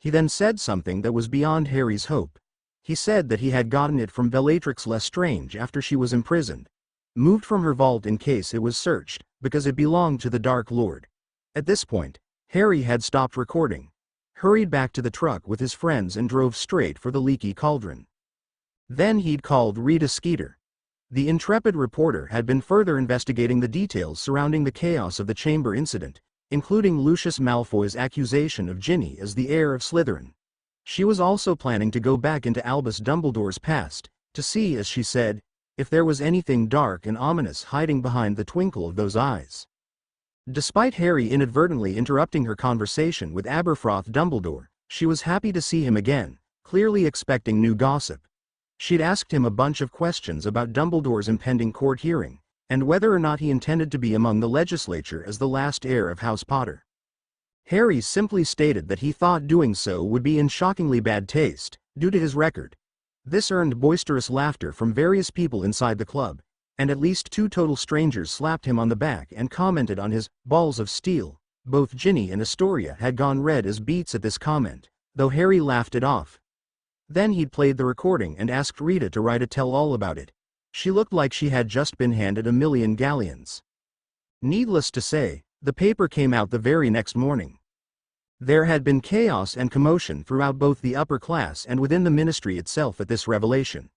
He then said something that was beyond Harry's hope. He said that he had gotten it from Bellatrix Lestrange after she was imprisoned, moved from her vault in case it was searched, because it belonged to the Dark Lord. At this point, Harry had stopped recording, hurried back to the truck with his friends and drove straight for the leaky cauldron. Then he'd called Rita Skeeter. The intrepid reporter had been further investigating the details surrounding the chaos of the chamber incident, including Lucius Malfoy's accusation of Ginny as the heir of Slytherin. She was also planning to go back into Albus Dumbledore's past, to see, as she said, if there was anything dark and ominous hiding behind the twinkle of those eyes. Despite Harry inadvertently interrupting her conversation with Aberfroth Dumbledore, she was happy to see him again, clearly expecting new gossip. She'd asked him a bunch of questions about Dumbledore's impending court hearing, and whether or not he intended to be among the legislature as the last heir of House Potter. Harry simply stated that he thought doing so would be in shockingly bad taste, due to his record. This earned boisterous laughter from various people inside the club, and at least two total strangers slapped him on the back and commented on his balls of steel. Both Ginny and Astoria had gone red as beets at this comment, though Harry laughed it off. Then he'd played the recording and asked Rita to write a tell-all about it. She looked like she had just been handed a million galleons. Needless to say, the paper came out the very next morning. There had been chaos and commotion throughout both the upper class and within the ministry itself at this revelation.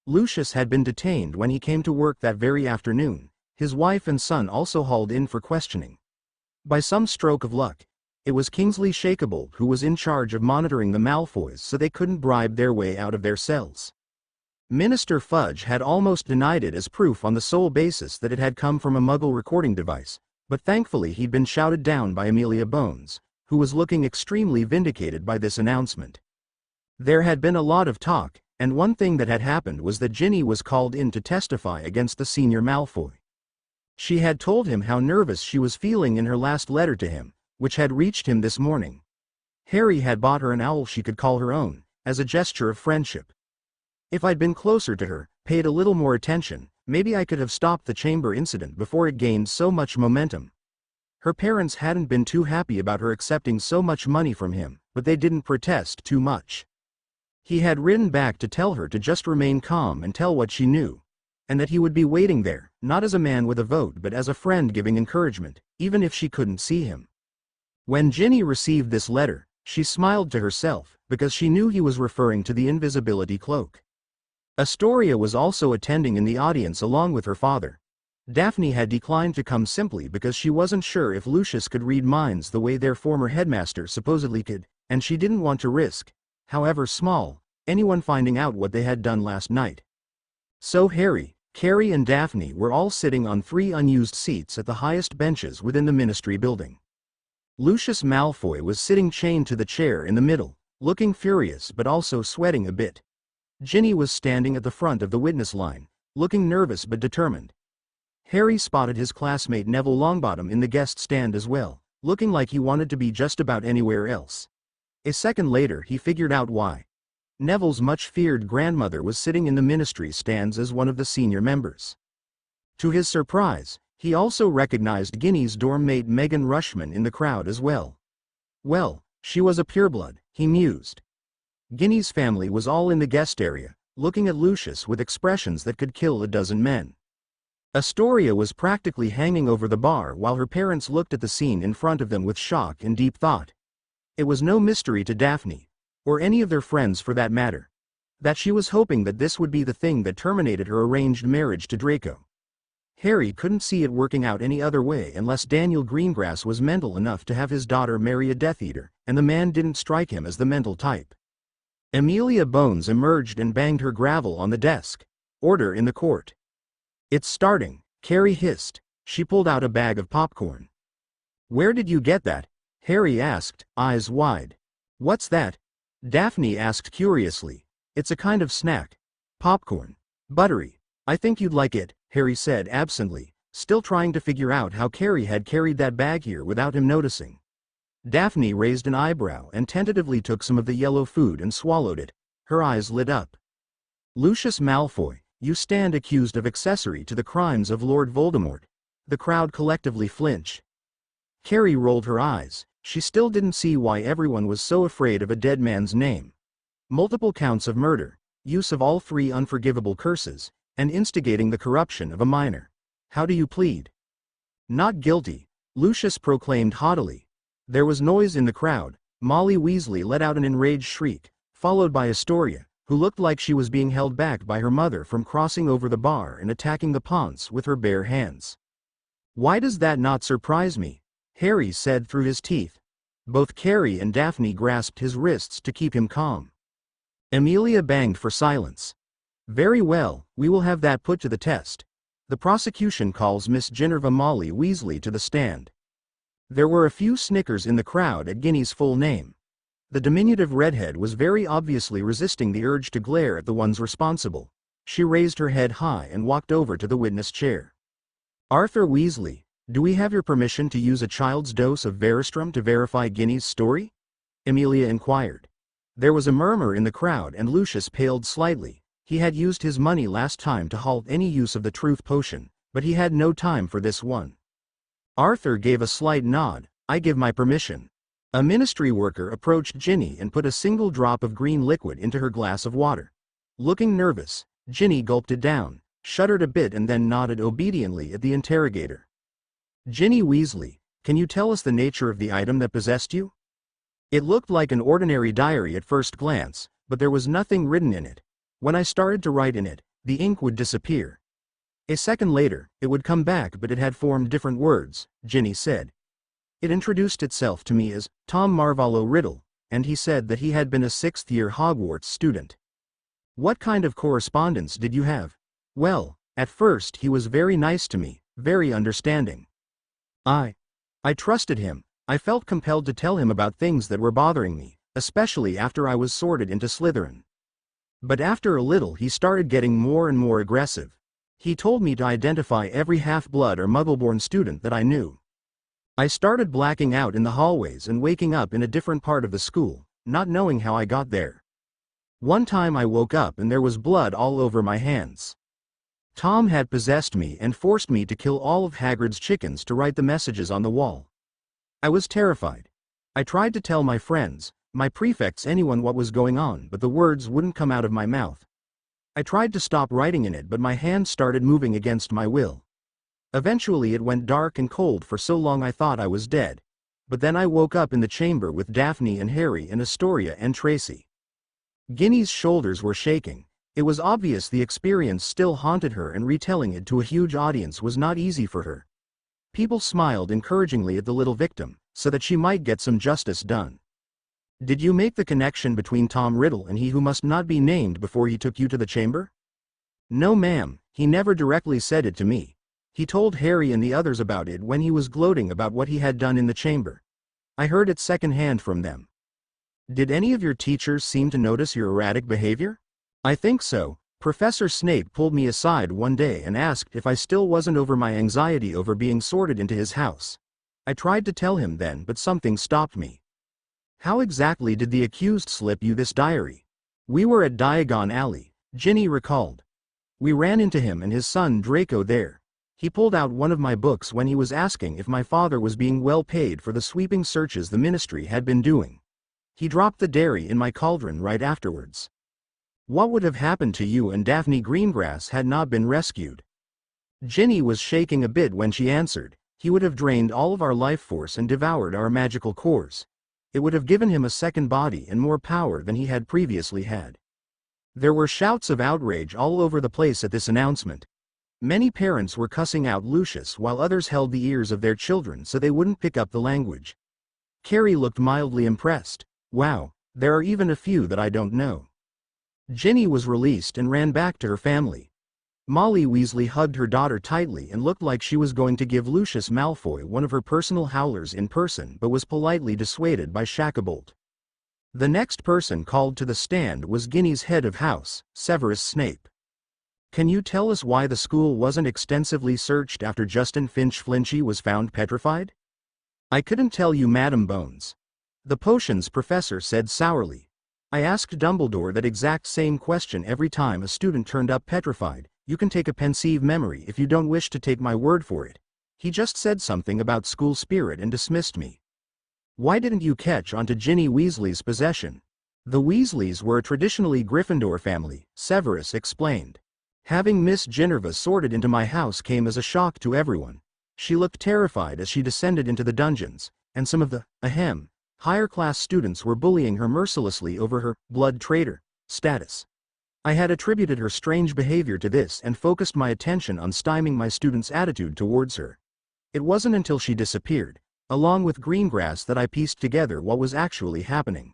Lucius had been detained when he came to work that very afternoon. His wife and son also hauled in for questioning. By some stroke of luck, it was Kingsley Shakable who was in charge of monitoring the Malfoys so they couldn't bribe their way out of their cells. Minister Fudge had almost denied it as proof on the sole basis that it had come from a Muggle recording device, but thankfully he'd been shouted down by Amelia Bones, who was looking extremely vindicated by this announcement. There had been a lot of talk, and one thing that had happened was that Ginny was called in to testify against the senior Malfoy. She had told him how nervous she was feeling in her last letter to him, which had reached him this morning. Harry had bought her an owl she could call her own, as a gesture of friendship. If I'd been closer to her, paid a little more attention, maybe I could have stopped the chamber incident before it gained so much momentum. Her parents hadn't been too happy about her accepting so much money from him, but they didn't protest too much. He had written back to tell her to just remain calm and tell what she knew, and that he would be waiting there, not as a man with a vote but as a friend giving encouragement, even if she couldn't see him. When Ginny received this letter, she smiled to herself, because she knew he was referring to the invisibility cloak. Astoria was also attending in the audience along with her father. Daphne had declined to come simply because she wasn't sure if Lucius could read minds the way their former headmaster supposedly could, and she didn't want to risk, however small, anyone finding out what they had done last night. So Harry, Carrie and Daphne were all sitting on 3 unused seats at the highest benches within the Ministry building. Lucius Malfoy was sitting chained to the chair in the middle, looking furious but also sweating a bit. Ginny was standing at the front of the witness line, looking nervous but determined. Harry spotted his classmate Neville Longbottom in the guest stand as well, looking like he wanted to be just about anywhere else. A second later he figured out why. Neville's much-feared grandmother was sitting in the Ministry stands as one of the senior members. To his surprise, he also recognized Ginny's dorm mate Megan Rushman in the crowd as well. Well, she was a pureblood, he mused. Ginny's family was all in the guest area, looking at Lucius with expressions that could kill a dozen men. Astoria was practically hanging over the bar while her parents looked at the scene in front of them with shock and deep thought. It was no mystery to Daphne, or any of their friends for that matter, that she was hoping that this would be the thing that terminated her arranged marriage to Draco. Harry couldn't see it working out any other way unless Daniel Greengrass was mental enough to have his daughter marry a Death Eater, and the man didn't strike him as the mental type. Amelia Bones emerged and banged her gravel on the desk. Order in the court. It's starting, Carrie hissed. She pulled out a bag of popcorn. Where did you get that? Harry asked, eyes wide. What's that? Daphne asked curiously. It's a kind of snack. Popcorn. Buttery. I think you'd like it, Harry said absently, still trying to figure out how Carrie had carried that bag here without him noticing. Daphne raised an eyebrow and tentatively took some of the yellow food and swallowed it. Her eyes lit up. Lucius Malfoy, you stand accused of accessory to the crimes of Lord Voldemort. The crowd collectively flinched. Carrie rolled her eyes. She still didn't see why everyone was so afraid of a dead man's name. Multiple counts of murder, use of all 3 unforgivable curses, and instigating the corruption of a minor. How do you plead? Not guilty, Lucius proclaimed haughtily. There was noise in the crowd. Molly Weasley let out an enraged shriek, followed by Astoria, who looked like she was being held back by her mother from crossing over the bar and attacking the Ponce with her bare hands. Why does that not surprise me? Harry said through his teeth. Both Carrie and Daphne grasped his wrists to keep him calm. Amelia banged for silence. Very well, we will have that put to the test. The prosecution calls Miss Ginevra Molly Weasley to the stand. There were a few snickers in the crowd at Ginny's full name. The diminutive redhead was very obviously resisting the urge to glare at the ones responsible. She raised her head high and walked over to the witness chair. Arthur Weasley, do we have your permission to use a child's dose of Veristrum to verify Ginny's story? Amelia inquired. There was a murmur in the crowd and Lucius paled slightly. He had used his money last time to halt any use of the truth potion, but he had no time for this one. Arthur gave a slight nod. I give my permission. A ministry worker approached Ginny and put a single drop of green liquid into her glass of water. Looking nervous, Ginny gulped it down, shuddered a bit and then nodded obediently at the interrogator. Ginny Weasley, can you tell us the nature of the item that possessed you? It looked like an ordinary diary at first glance, but there was nothing written in it. When I started to write in it, the ink would disappear. A second later, it would come back but it had formed different words, Ginny said. It introduced itself to me as Tom Marvolo Riddle, and he said that he had been a 6th-year Hogwarts student. What kind of correspondence did you have? Well, at first he was very nice to me, very understanding. I trusted him, I felt compelled to tell him about things that were bothering me, especially after I was sorted into Slytherin. But after a little he started getting more and more aggressive. He told me to identify every half-blood or Muggle-born student that I knew. I started blacking out in the hallways and waking up in a different part of the school, not knowing how I got there. One time I woke up and there was blood all over my hands. Tom had possessed me and forced me to kill all of Hagrid's chickens to write the messages on the wall. I was terrified. I tried to tell my friends, my prefects, anyone what was going on, but the words wouldn't come out of my mouth. I tried to stop writing in it, but my hand started moving against my will. Eventually it went dark and cold for so long I thought I was dead. But then I woke up in the chamber with Daphne and Harry and Astoria and Tracy. Ginny's shoulders were shaking. It was obvious the experience still haunted her, and retelling it to a huge audience was not easy for her. People smiled encouragingly at the little victim, so that she might get some justice done. Did you make the connection between Tom Riddle and he who must not be named before he took you to the chamber? No ma'am, he never directly said it to me. He told Harry and the others about it when he was gloating about what he had done in the chamber. I heard it secondhand from them. Did any of your teachers seem to notice your erratic behavior? I think so. Professor Snape pulled me aside one day and asked if I still wasn't over my anxiety over being sorted into his house. I tried to tell him then, but something stopped me. How exactly did the accused slip you this diary? We were at Diagon Alley, Ginny recalled. We ran into him and his son Draco there. He pulled out one of my books when he was asking if my father was being well paid for the sweeping searches the ministry had been doing. He dropped the dairy in my cauldron right afterwards. What would have happened to you and Daphne Greengrass had not been rescued? Ginny was shaking a bit when she answered. He would have drained all of our life force and devoured our magical cores. It would have given him a second body and more power than he had previously had. There were shouts of outrage all over the place at this announcement. Many parents were cussing out Lucius while others held the ears of their children so they wouldn't pick up the language. Carrie looked mildly impressed. Wow, there are even a few that I don't know. Ginny was released and ran back to her family. Molly Weasley hugged her daughter tightly and looked like she was going to give Lucius Malfoy one of her personal howlers in person, but was politely dissuaded by Shacklebolt. The next person called to the stand was Ginny's head of house, Severus Snape. Can you tell us why the school wasn't extensively searched after Justin Finch Flinchy was found petrified? I couldn't tell you, Madam Bones. The potions professor said sourly. I asked Dumbledore that exact same question every time a student turned up petrified. You can take a pensive memory if you don't wish to take my word for it. He just said something about school spirit and dismissed me. Why didn't you catch on to Ginny Weasley's possession? The Weasleys were a traditionally Gryffindor family, Severus explained. Having Miss Ginevra sorted into my house came as a shock to everyone. She looked terrified as she descended into the dungeons, and some of the, higher-class students were bullying her mercilessly over her blood traitor status. I had attributed her strange behavior to this and focused my attention on stymieing my students' attitude towards her. It wasn't until she disappeared, along with Greengrass, that I pieced together what was actually happening.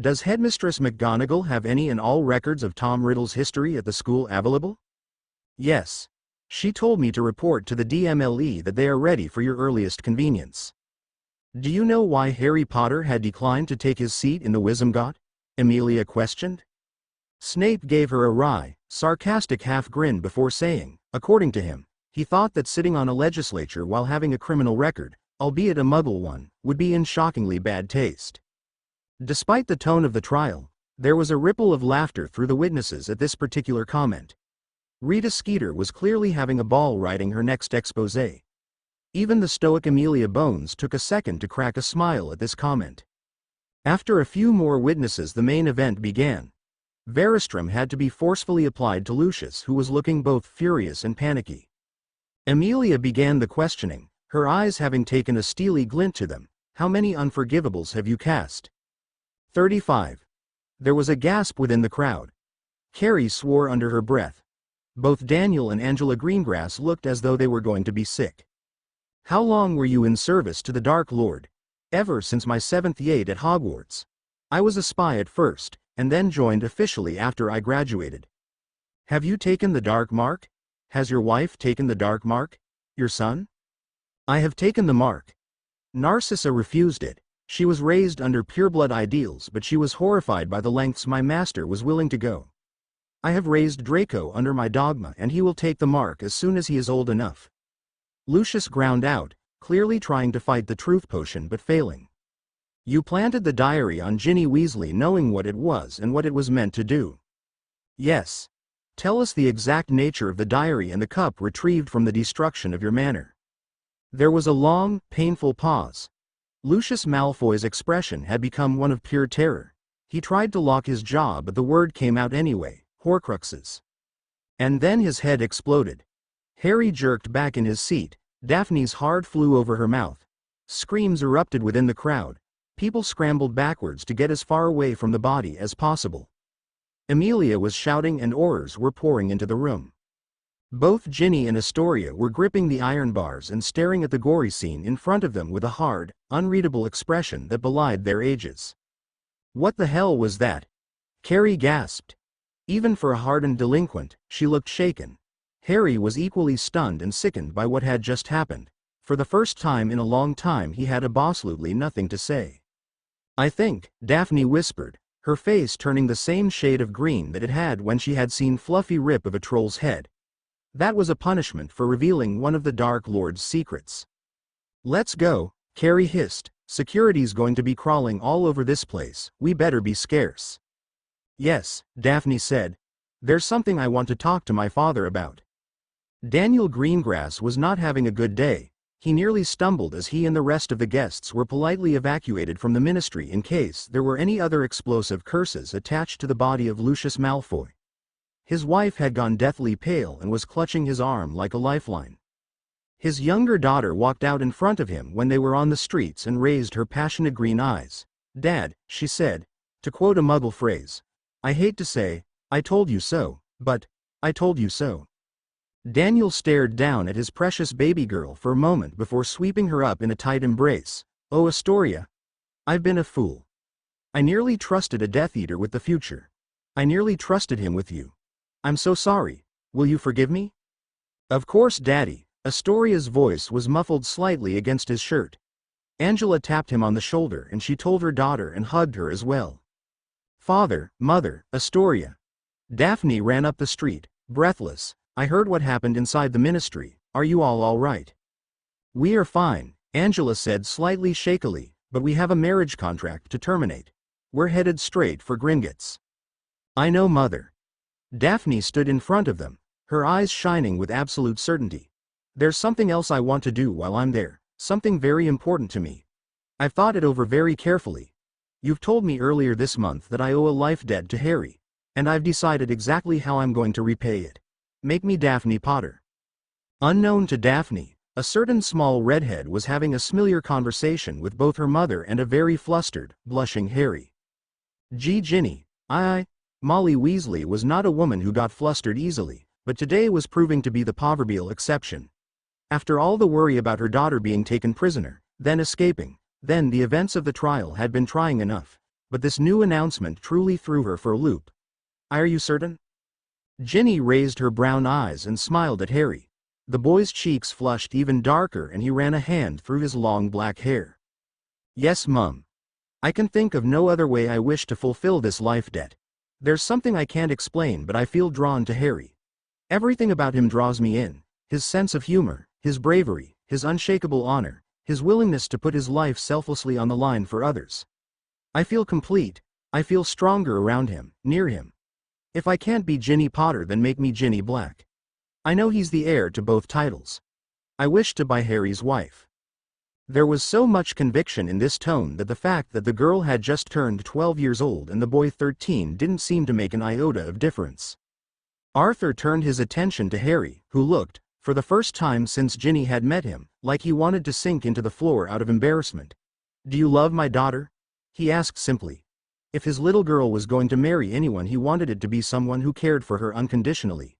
Does Headmistress McGonagall have any and all records of Tom Riddle's history at the school available? Yes. She told me to report to the DMLE that they are ready for your earliest convenience. Do you know why Harry Potter had declined to take his seat in the Wizengot? Amelia questioned. Snape gave her a wry, sarcastic half-grin before saying, according to him, he thought that sitting on a legislature while having a criminal record, albeit a Muggle one, would be in shockingly bad taste. Despite the tone of the trial, there was a ripple of laughter through the witnesses at this particular comment. Rita Skeeter was clearly having a ball writing her next exposé. Even the stoic Amelia Bones took a second to crack a smile at this comment. After a few more witnesses, the main event began. Veristrum had to be forcefully applied to Lucius, who was looking both furious and panicky. Amelia began the questioning, her eyes having taken a steely glint to them. How many unforgivables have you cast? 35. There was a gasp within the crowd. Carrie swore under her breath. Both Daniel and Angela Greengrass looked as though they were going to be sick. How long were you in service to the Dark Lord? Ever since my 7th year at Hogwarts. I was a spy at first, and then joined officially after I graduated. Have you taken the Dark Mark? Has your wife taken the Dark Mark? Your son? I have taken the mark. Narcissa refused it. She was raised under pureblood ideals, but she was horrified by the lengths my master was willing to go. I have raised Draco under my dogma, and he will take the mark as soon as he is old enough. Lucius ground out, clearly trying to fight the truth potion but failing. You planted the diary on Ginny Weasley knowing what it was and what it was meant to do. Yes. Tell us the exact nature of the diary and the cup retrieved from the destruction of your manor. There was a long, painful pause. Lucius Malfoy's expression had become one of pure terror. He tried to lock his jaw, but the word came out anyway: Horcruxes. And then his head exploded. Harry jerked back in his seat. Daphne's heart flew over her mouth. Screams erupted within the crowd. People scrambled backwards to get as far away from the body as possible. Amelia was shouting and orders were pouring into the room. Both Ginny and Astoria were gripping the iron bars and staring at the gory scene in front of them with a hard, unreadable expression that belied their ages. What the hell was that? Carrie gasped. Even for a hardened delinquent, she looked shaken. Harry was equally stunned and sickened by what had just happened. For the first time in a long time he had absolutely nothing to say. I think, Daphne whispered, her face turning the same shade of green that it had when she had seen Fluffy rip of a troll's head. That was a punishment for revealing one of the Dark Lord's secrets. Let's go, Carrie hissed. Security's going to be crawling all over this place. We better be scarce. Yes, Daphne said. There's something I want to talk to my father about. Daniel Greengrass was not having a good day. He nearly stumbled as he and the rest of the guests were politely evacuated from the ministry in case there were any other explosive curses attached to the body of Lucius Malfoy. His wife had gone deathly pale and was clutching his arm like a lifeline. His younger daughter walked out in front of him when they were on the streets and raised her passionate green eyes. Dad, she said, to quote a Muggle phrase, I hate to say, I told you so, but, I told you so. Daniel stared down at his precious baby girl for a moment before sweeping her up in a tight embrace. Oh, Astoria. I've been a fool. I nearly trusted a Death Eater with the future. I nearly trusted him with you. I'm so sorry. Will you forgive me? Of course, Daddy. Astoria's voice was muffled slightly against his shirt. Angela tapped him on the shoulder and she told her daughter and hugged her as well. Father, Mother, Astoria. Daphne ran up the street, breathless. I heard what happened inside the ministry. Are you all right? We are fine, Angela said slightly shakily, but we have a marriage contract to terminate. We're headed straight for Gringotts. I know, Mother. Daphne stood in front of them, her eyes shining with absolute certainty. There's something else I want to do while I'm there, something very important to me. I've thought it over very carefully. You've told me earlier this month that I owe a life debt to Harry, and I've decided exactly how I'm going to repay it. Make me Daphne Potter. Unknown to Daphne, a certain small redhead was having a familiar conversation with both her mother and a very flustered, blushing Harry. Gee, Ginny, Molly Weasley was not a woman who got flustered easily, but today was proving to be the proverbial exception. After all the worry about her daughter being taken prisoner, then escaping, then the events of the trial had been trying enough, but this new announcement truly threw her for a loop. Are you certain? Ginny raised her brown eyes and smiled at Harry. The boy's cheeks flushed even darker and he ran a hand through his long black hair. Yes, Mum. I can think of no other way I wish to fulfill this life debt. There's something I can't explain, but I feel drawn to Harry. Everything about him draws me in. His sense of humor, his bravery, his unshakable honor, his willingness to put his life selflessly on the line for others. I feel complete. I feel stronger around him, near him. If I can't be Ginny Potter, then make me Ginny Black. I know he's the heir to both titles. I wish to buy Harry's wife. There was so much conviction in this tone that the fact that the girl had just turned 12 years old and the boy 13 didn't seem to make an iota of difference. Arthur turned his attention to Harry, who looked, for the first time since Ginny had met him, like he wanted to sink into the floor out of embarrassment. Do you love my daughter? He asked simply. If his little girl was going to marry anyone, he wanted it to be someone who cared for her unconditionally.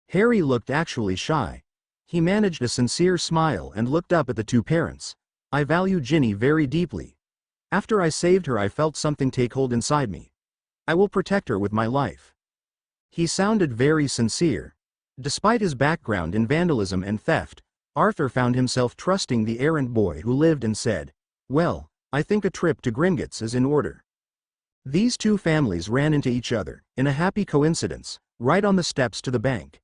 Harry looked actually shy. He managed a sincere smile and looked up at the two parents. I value Ginny very deeply. After I saved her, I felt something take hold inside me. I will protect her with my life. He sounded very sincere. Despite his background in vandalism and theft, Arthur found himself trusting the errant boy who lived and said, "Well, I think a trip to Gringotts is in order." These two families ran into each other, in a happy coincidence, right on the steps to the bank.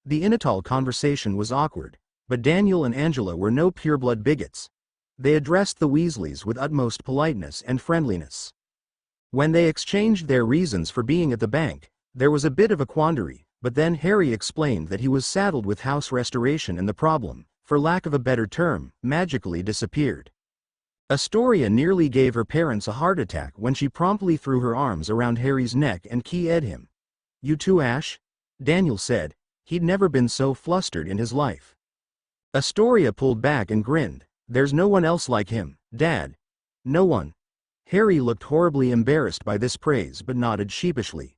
The Innital conversation was awkward, but Daniel and Angela were no pureblood bigots. They addressed the Weasleys with utmost politeness and friendliness. When they exchanged their reasons for being at the bank, there was a bit of a quandary, but then Harry explained that he was saddled with house restoration and the problem, for lack of a better term, magically disappeared. Astoria nearly gave her parents a heart attack when she promptly threw her arms around Harry's neck and keyed him. "You too, Ash?" Daniel said. He'd never been so flustered in his life. Astoria pulled back and grinned. "There's no one else like him, Dad." "No one." Harry looked horribly embarrassed by this praise but nodded sheepishly.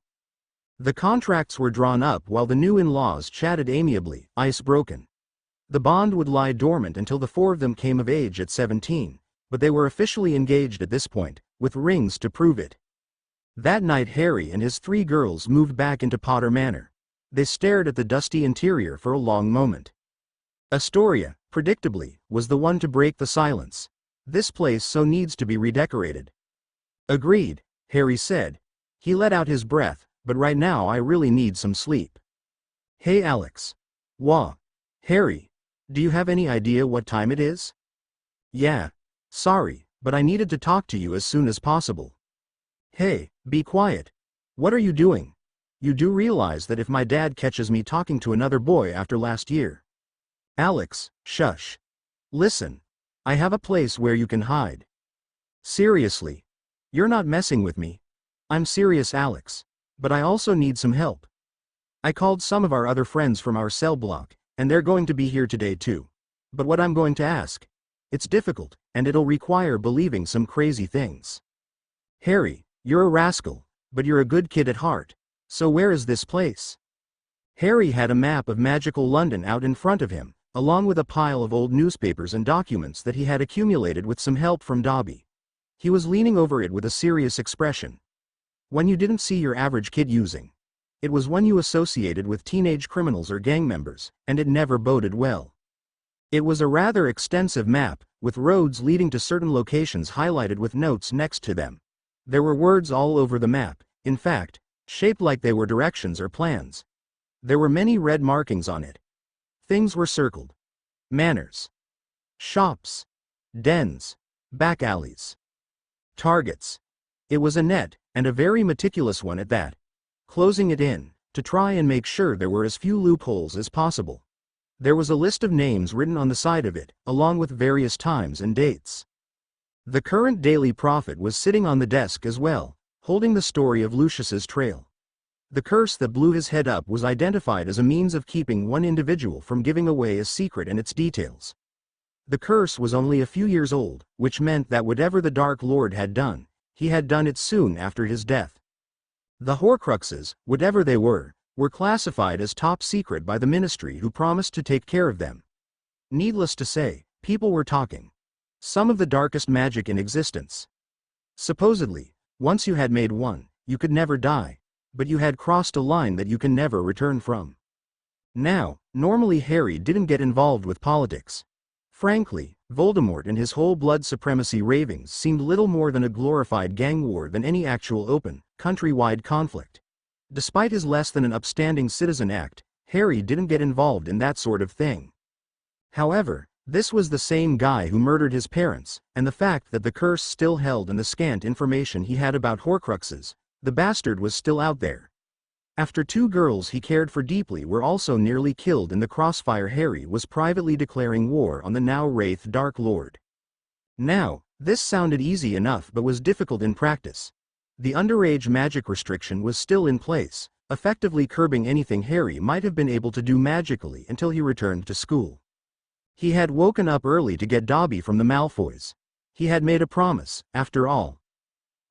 The contracts were drawn up while the new in-laws chatted amiably, ice broken. The bond would lie dormant until the four of them came of age at 17, but they were officially engaged at this point, with rings to prove it. That night Harry and his three girls moved back into Potter Manor. They stared at the dusty interior for a long moment. Astoria, predictably, was the one to break the silence. "This place so needs to be redecorated." "Agreed," Harry said. He let out his breath, "but right now I really need some sleep." "Hey Alex." "Wha?" "Harry. Do you have any idea what time it is?" "Yeah. Sorry, but I needed to talk to you as soon as possible." "Hey, be quiet. What are you doing? You do realize that if my dad catches me talking to another boy after last year—" "Alex, shush. Listen. I have a place where you can hide." "Seriously? You're not messing with me?" "I'm serious, Alex. But I also need some help. I called some of our other friends from our cell block, and they're going to be here today too. But what I'm going to ask, it's difficult, and it'll require believing some crazy things." "Harry, you're a rascal, but you're a good kid at heart. So where is this place?" Harry had a map of magical London out in front of him, along with a pile of old newspapers and documents that he had accumulated with some help from Dobby. He was leaning over it with a serious expression. "When you didn't see your average kid using. It was when you associated with teenage criminals or gang members, and it never boded well." It was a rather extensive map, with roads leading to certain locations highlighted with notes next to them. There were words all over the map, in fact, shaped like they were directions or plans. There were many red markings on it. Things were circled. Manors. Shops. Dens. Back alleys. Targets. It was a net, and a very meticulous one at that. Closing it in, to try and make sure there were as few loopholes as possible. There was a list of names written on the side of it, along with various times and dates. The current Daily Prophet was sitting on the desk as well, holding the story of Lucius's trail. The curse that blew his head up was identified as a means of keeping one individual from giving away a secret and its details. The curse was only a few years old, which meant that whatever the Dark Lord had done, he had done it soon after his death. The Horcruxes, whatever they were classified as top secret by the Ministry, who promised to take care of them. Needless to say, people were talking. Some of the darkest magic in existence. Supposedly, once you had made one, you could never die, but you had crossed a line that you can never return from. Now, normally Harry didn't get involved with politics. Frankly, Voldemort and his whole blood supremacy ravings seemed little more than a glorified gang war than any actual open, countrywide conflict. Despite his less than an upstanding citizen act, Harry didn't get involved in that sort of thing. However, this was the same guy who murdered his parents, and the fact that the curse still held and the scant information he had about Horcruxes, the bastard was still out there. After two girls he cared for deeply were also nearly killed in the crossfire, Harry was privately declaring war on the now Wraith Dark Lord. Now, this sounded easy enough but was difficult in practice. The underage magic restriction was still in place, effectively curbing anything Harry might have been able to do magically until he returned to school. He had woken up early to get Dobby from the Malfoys. He had made a promise, after all.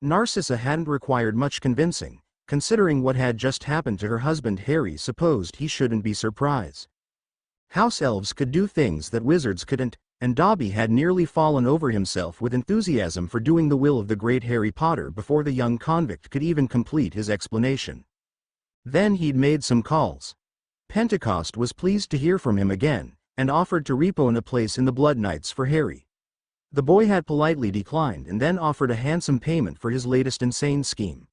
Narcissa hadn't required much convincing, considering what had just happened to her husband. Harry supposed he shouldn't be surprised. House elves could do things that wizards couldn't, and Dobby had nearly fallen over himself with enthusiasm for doing the will of the great Harry Potter before the young convict could even complete his explanation. Then he'd made some calls. Pentecost was pleased to hear from him again, and offered to repo a place in the Blood Knights for Harry. The boy had politely declined and then offered a handsome payment for his latest insane scheme.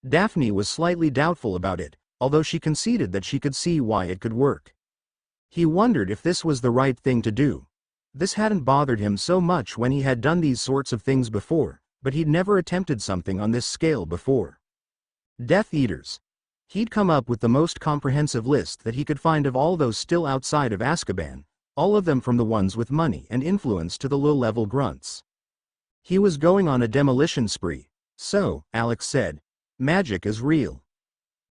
Daphne was slightly doubtful about it, although she conceded that she could see why it could work. He wondered if this was the right thing to do. This hadn't bothered him so much when he had done these sorts of things before, but he'd never attempted something on this scale before. Death Eaters. He'd come up with the most comprehensive list that he could find of all those still outside of Azkaban, all of them from the ones with money and influence to the low-level grunts. He was going on a demolition spree. So, Alex said, magic is real.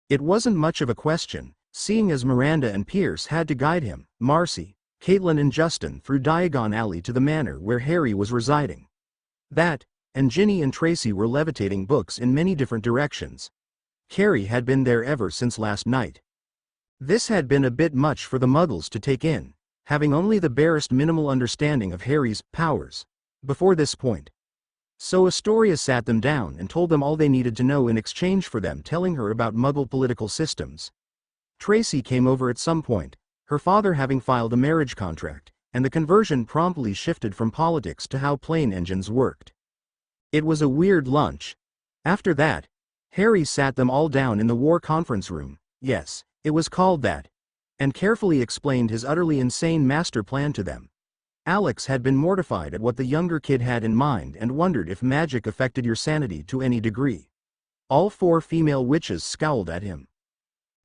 It wasn't much of a question, seeing as Miranda and Pierce had to guide him, Marcy, Caitlin and Justin through Diagon Alley to the manor where Harry was residing. That, and Ginny and Tracy were levitating books in many different directions. Carrie had been there ever since last night. This had been a bit much for the Muggles to take in, having only the barest minimal understanding of Harry's powers before this point. So Astoria sat them down and told them all they needed to know in exchange for them telling her about Muggle political systems. Tracy came over at some point, her father having filed a marriage contract, and the conversion promptly shifted from politics to how plane engines worked. It was a weird lunch. After that, Harry sat them all down in the war conference room, yes, it was called that, and carefully explained his utterly insane master plan to them. Alex had been mortified at what the younger kid had in mind and wondered if magic affected your sanity to any degree. All four female witches scowled at him.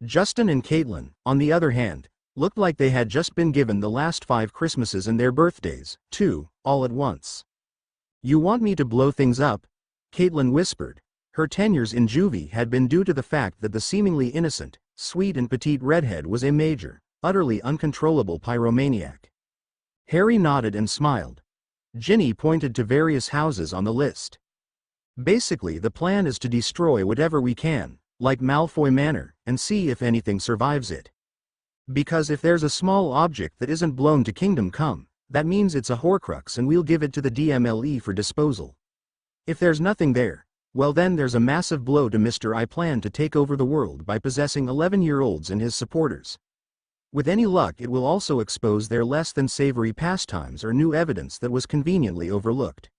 Justin and Caitlin, on the other hand, looked like they had just been given the last 5 Christmases and their birthdays, too, all at once. "You want me to blow things up?" Caitlin whispered. Her tenures in juvie had been due to the fact that the seemingly innocent, sweet and petite redhead was a major, utterly uncontrollable pyromaniac. Harry nodded and smiled. Ginny pointed to various houses on the list. "Basically the plan is to destroy whatever we can, like Malfoy Manor, and see if anything survives it. Because if there's a small object that isn't blown to Kingdom Come, that means it's a Horcrux and we'll give it to the DMLE for disposal. If there's nothing there, well then there's a massive blow to Mr. I plan to take over the world by possessing 11-year-olds and his supporters. With any luck it will also expose their less than savory pastimes or new evidence that was conveniently overlooked."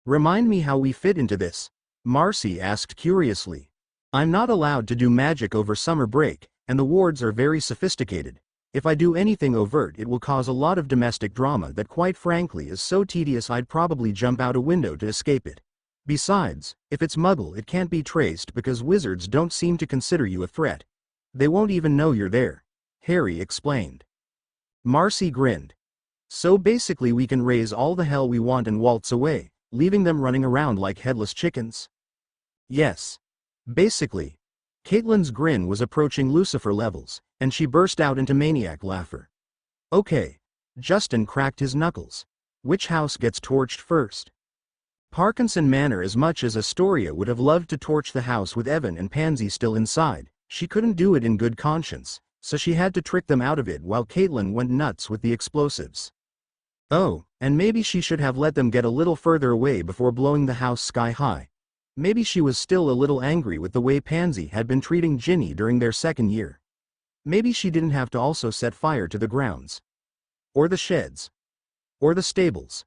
"Remind me how we fit into this?" Marcy asked curiously. "I'm not allowed to do magic over summer break, and the wards are very sophisticated. If I do anything overt it will cause a lot of domestic drama that quite frankly is so tedious I'd probably jump out a window to escape it. Besides, if it's Muggle it can't be traced because wizards don't seem to consider you a threat. They won't even know you're there," Harry explained. Marcy grinned. "So basically we can raise all the hell we want and waltz away, leaving them running around like headless chickens?" "Yes. Basically." Caitlin's grin was approaching Lucifer levels, and she burst out into maniac laughter. "Okay." Justin cracked his knuckles. "Which house gets torched first?" Parkinson Manor. As much as Astoria would have loved to torch the house with Evan and Pansy still inside, she couldn't do it in good conscience, so she had to trick them out of it while Caitlin went nuts with the explosives. Oh, and maybe she should have let them get a little further away before blowing the house sky high. Maybe she was still a little angry with the way Pansy had been treating Ginny during their second year. Maybe she didn't have to also set fire to the grounds. Or the sheds. Or the stables.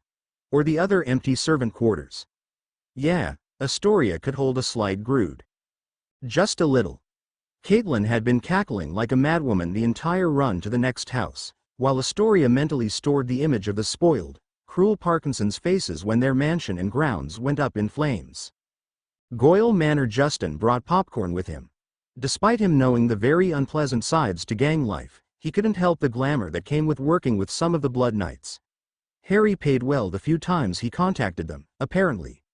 Or the other empty servant quarters. Yeah, Astoria could hold a slight grood. Just a little. Caitlin had been cackling like a madwoman the entire run to the next house, while Astoria mentally stored the image of the spoiled, cruel Parkinson's faces when their mansion and grounds went up in flames. Goyle Manor. Justin brought popcorn with him. Despite him knowing the very unpleasant sides to gang life, he couldn't help the glamour that came with working with some of the Blood Knights. Harry paid well the few times he contacted them, apparently.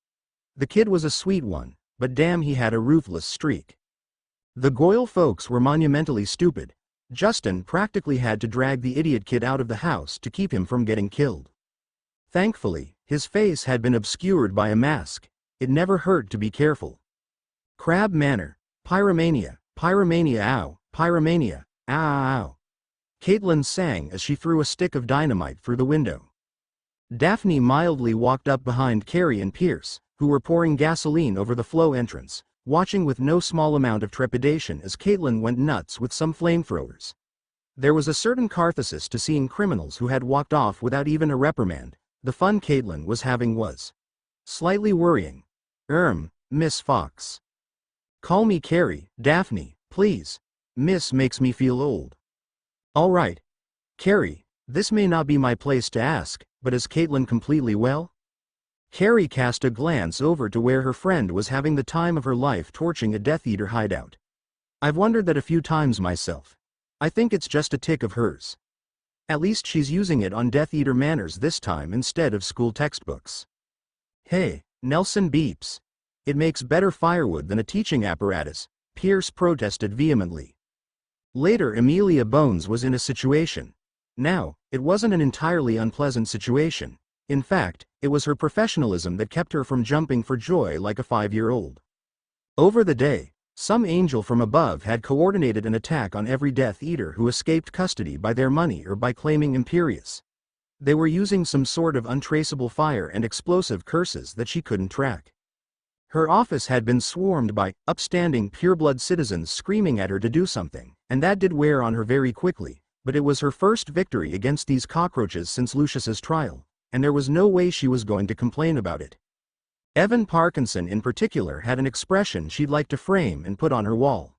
The kid was a sweet one, but damn he had a ruthless streak. The Goyle folks were monumentally stupid. Justin practically had to drag the idiot kid out of the house to keep him from getting killed. Thankfully, his face had been obscured by a mask. It never hurt to be careful. Crab Manor. Pyromania, pyromania, ow, pyromania, ow, ow, ow. Caitlin sang as she threw a stick of dynamite through the window. Daphne mildly walked up behind Carrie and Pierce, who were pouring gasoline over the flow entrance, watching with no small amount of trepidation as Caitlin went nuts with some flamethrowers. There was a certain catharsis to seeing criminals who had walked off without even a reprimand. The fun Caitlin was having was slightly worrying. Miss Fox. Call me Carrie, Daphne, please. Miss makes me feel old. All right. Carrie, this may not be my place to ask, but is Caitlin completely well? Carrie cast a glance over to where her friend was having the time of her life torching a Death Eater hideout. I've wondered that a few times myself. I think it's just a tic of hers. At least she's using it on Death Eater manners this time instead of school textbooks. Hey, Nelson beeps. It makes better firewood than a teaching apparatus, Pierce protested vehemently. Later Amelia Bones was in a situation. Now, it wasn't an entirely unpleasant situation. In fact, it was her professionalism that kept her from jumping for joy like a 5-year-old. Over the day, some angel from above had coordinated an attack on every Death Eater who escaped custody by their money or by claiming Imperius. They were using some sort of untraceable fire and explosive curses that she couldn't track. Her office had been swarmed by upstanding pureblood citizens screaming at her to do something, and that did wear on her very quickly, but it was her first victory against these cockroaches since Lucius's trial, and there was no way she was going to complain about it. Evan Parkinson in particular had an expression she'd like to frame and put on her wall.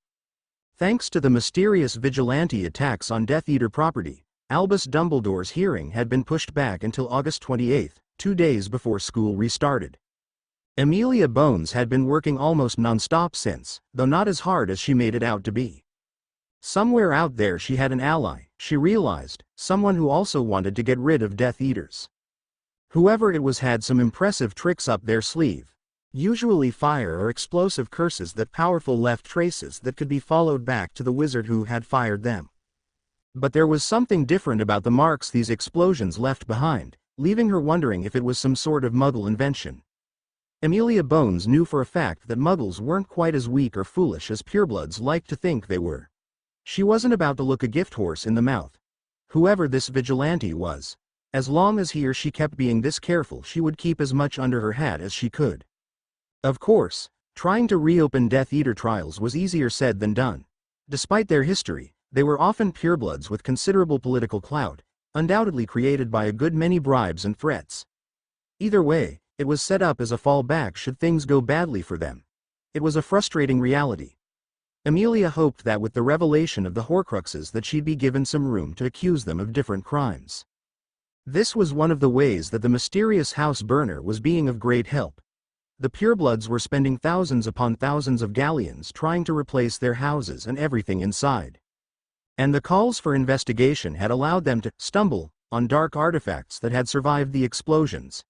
Thanks to the mysterious vigilante attacks on Death Eater property, Albus Dumbledore's hearing had been pushed back until August 28, 2 days before school restarted. Amelia Bones had been working almost non-stop since, though not as hard as she made it out to be. Somewhere out there she had an ally, she realized, someone who also wanted to get rid of Death Eaters. Whoever it was had some impressive tricks up their sleeve. Usually fire or explosive curses that powerful left traces that could be followed back to the wizard who had fired them. But there was something different about the marks these explosions left behind, leaving her wondering if it was some sort of Muggle invention. Amelia Bones knew for a fact that Muggles weren't quite as weak or foolish as purebloods liked to think they were. She wasn't about to look a gift horse in the mouth. Whoever this vigilante was, as long as he or she kept being this careful, she would keep as much under her hat as she could. Of course, trying to reopen Death Eater trials was easier said than done. Despite their history, they were often purebloods with considerable political clout, undoubtedly created by a good many bribes and threats. Either way, it was set up as a fallback should things go badly for them. It was a frustrating reality. Amelia hoped that with the revelation of the Horcruxes that she'd be given some room to accuse them of different crimes. This was one of the ways that the mysterious house burner was being of great help. The purebloods were spending thousands upon thousands of galleons trying to replace their houses and everything inside. And the calls for investigation had allowed them to stumble on dark artifacts that had survived the explosions.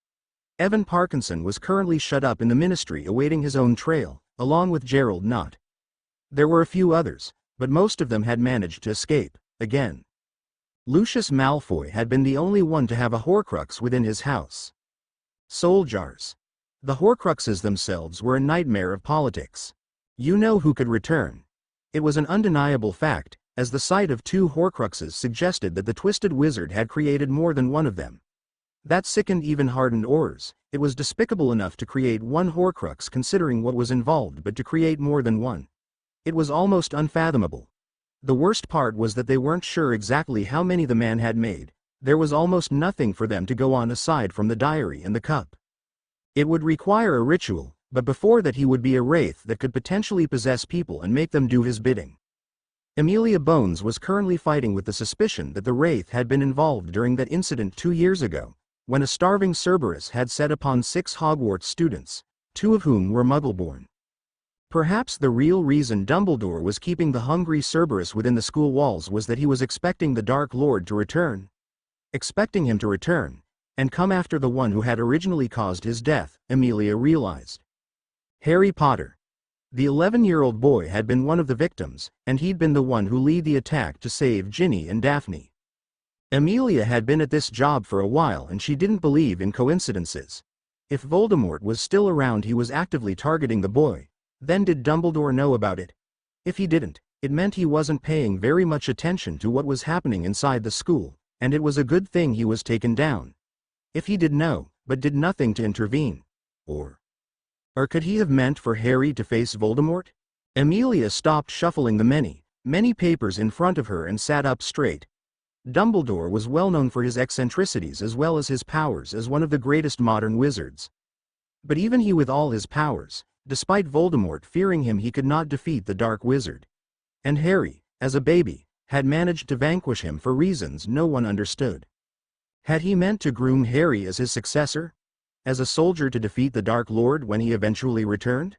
Evan Parkinson was currently shut up in the ministry awaiting his own trial, along with Gerald Knott. There were a few others, but most of them had managed to escape, again. Lucius Malfoy had been the only one to have a Horcrux within his house. Soul jars. The Horcruxes themselves were a nightmare of politics. You know who could return. It was an undeniable fact, as the sight of 2 Horcruxes suggested that the Twisted Wizard had created more than one of them. That sickened even hardened Aurors. It was despicable enough to create one Horcrux considering what was involved, but to create more than one. It was almost unfathomable. The worst part was that they weren't sure exactly how many the man had made. There was almost nothing for them to go on aside from the diary and the cup. It would require a ritual, but before that he would be a wraith that could potentially possess people and make them do his bidding. Amelia Bones was currently fighting with the suspicion that the wraith had been involved during that incident 2 years ago, when a starving Cerberus had set upon 6 Hogwarts students, 2 of whom were Muggle-born. Perhaps the real reason Dumbledore was keeping the hungry Cerberus within the school walls was that he was expecting the Dark Lord to return. Expecting him to return, and come after the one who had originally caused his death, Amelia realized. Harry Potter. The 11-year-old boy had been one of the victims, and he'd been the one who led the attack to save Ginny and Daphne. Amelia had been at this job for a while and she didn't believe in coincidences. If Voldemort was still around, he was actively targeting the boy. Then did Dumbledore know about it? If he didn't, it meant he wasn't paying very much attention to what was happening inside the school, and it was a good thing he was taken down. If he did know, but did nothing to intervene. Or could he have meant for Harry to face Voldemort? Amelia stopped shuffling the many, many papers in front of her and sat up straight. Dumbledore was well known for his eccentricities as well as his powers as one of the greatest modern wizards. But even he with all his powers, despite Voldemort fearing him, he could not defeat the Dark Wizard. And Harry, as a baby, had managed to vanquish him for reasons no one understood. Had he meant to groom Harry as his successor? As a soldier to defeat the Dark Lord when he eventually returned?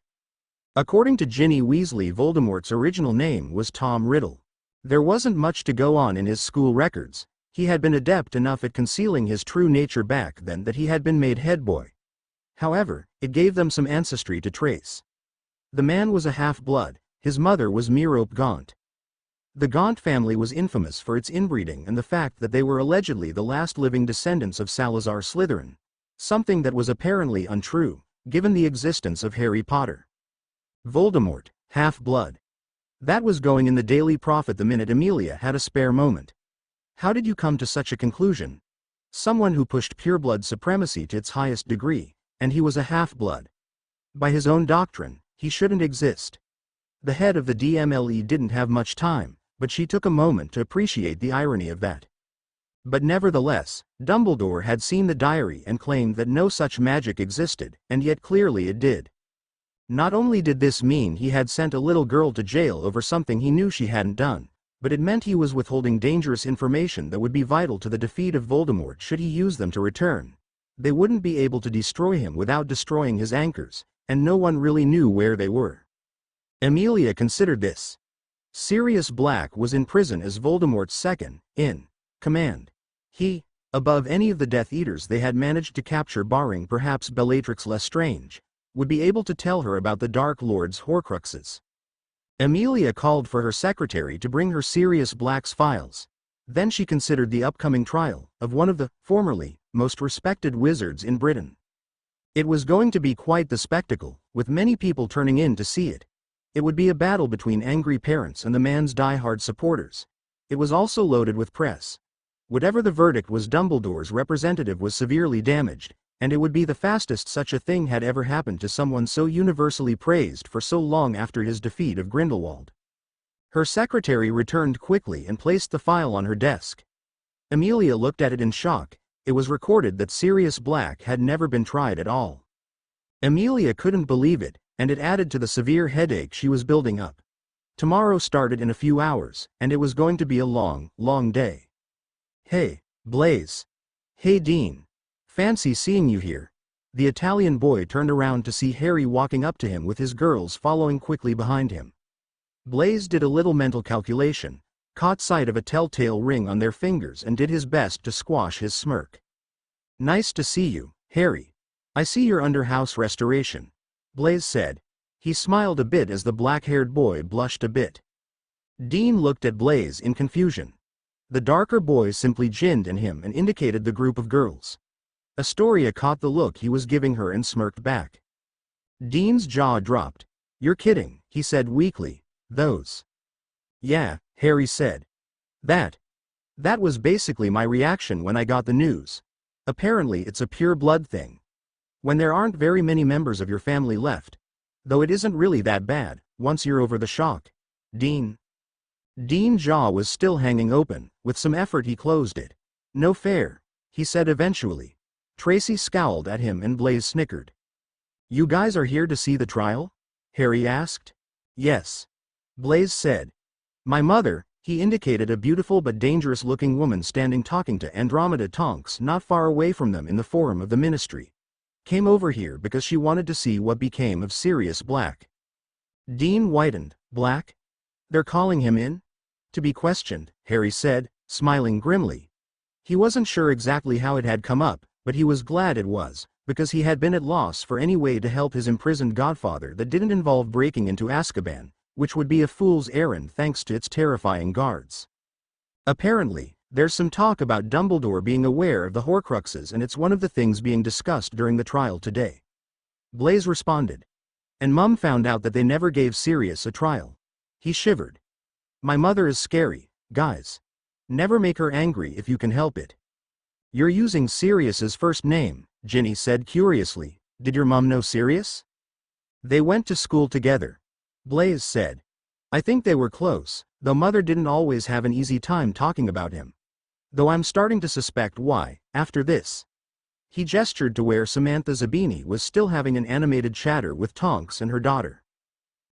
According to Ginny Weasley, Voldemort's original name was Tom Riddle. There wasn't much to go on in his school records. He had been adept enough at concealing his true nature back then that he had been made head boy. However, it gave them some ancestry to trace. The man was a half-blood. His mother was Merope Gaunt. The Gaunt family was infamous for its inbreeding and the fact that they were allegedly the last living descendants of Salazar Slytherin, something that was apparently untrue, given the existence of Harry Potter. Voldemort, half-blood. That was going in the Daily Prophet the minute Amelia had a spare moment. How did you come to such a conclusion? Someone who pushed pureblood supremacy to its highest degree, and he was a half-blood. By his own doctrine, he shouldn't exist. The head of the DMLE didn't have much time, but she took a moment to appreciate the irony of that. But nevertheless, Dumbledore had seen the diary and claimed that no such magic existed, and yet clearly it did. Not only did this mean he had sent a little girl to jail over something he knew she hadn't done, but it meant he was withholding dangerous information that would be vital to the defeat of Voldemort should he use them to return. They wouldn't be able to destroy him without destroying his anchors, and no one really knew where they were. Amelia considered this. Sirius Black was in prison as Voldemort's second-in-command. He, above any of the Death Eaters they had managed to capture barring perhaps Bellatrix Lestrange, would be able to tell her about the Dark Lord's Horcruxes. Amelia called for her secretary to bring her Sirius Black's files. Then she considered the upcoming trial of one of the, formerly, most respected wizards in Britain. It was going to be quite the spectacle, with many people turning in to see it. It would be a battle between angry parents and the man's die-hard supporters. It was also loaded with press. Whatever the verdict was, Dumbledore's representative was severely damaged, and it would be the fastest such a thing had ever happened to someone so universally praised for so long after his defeat of Grindelwald. Her secretary returned quickly and placed the file on her desk. Amelia looked at it in shock. It was recorded that Sirius Black had never been tried at all. Amelia couldn't believe it, and it added to the severe headache she was building up. Tomorrow started in a few hours, and it was going to be a long, long day. Hey, Blaise. Hey Dean. Fancy seeing you here. The Italian boy turned around to see Harry walking up to him with his girls following quickly behind him. Blaise did a little mental calculation, caught sight of a telltale ring on their fingers and did his best to squash his smirk. Nice to see you, Harry. I see you're under house restoration, Blaise said. He smiled a bit as the black-haired boy blushed a bit. Dean looked at Blaise in confusion. The darker boy simply grinned at him and indicated the group of girls. Astoria caught the look he was giving her and smirked back. Dean's jaw dropped. You're kidding, he said weakly. Those. Yeah, Harry said. That was basically my reaction when I got the news. Apparently it's a pure blood thing. When there aren't very many members of your family left. Though it isn't really that bad, once you're over the shock. Dean's jaw was still hanging open. With some effort he closed it. No fair, he said eventually. Tracy scowled at him and Blaise snickered. You guys are here to see the trial? Harry asked. Yes. Blaise said. My mother, he indicated a beautiful but dangerous-looking woman standing talking to Andromeda Tonks not far away from them in the forum of the Ministry. Came over here because she wanted to see what became of Sirius Black. Dean whitened. Black? They're calling him in? To be questioned, Harry said, smiling grimly. He wasn't sure exactly how it had come up, but he was glad it was, because he had been at loss for any way to help his imprisoned godfather that didn't involve breaking into Azkaban, which would be a fool's errand thanks to its terrifying guards. Apparently, there's some talk about Dumbledore being aware of the Horcruxes, and it's one of the things being discussed during the trial today. Blaise responded. And Mum found out that they never gave Sirius a trial. He shivered. My mother is scary, guys. Never make her angry if you can help it. You're using Sirius's first name, Ginny said curiously. Did your mum know Sirius? They went to school together. Blaise said. I think they were close, though Mother didn't always have an easy time talking about him. Though I'm starting to suspect why, after this. He gestured to where Samantha Zabini was still having an animated chatter with Tonks and her daughter.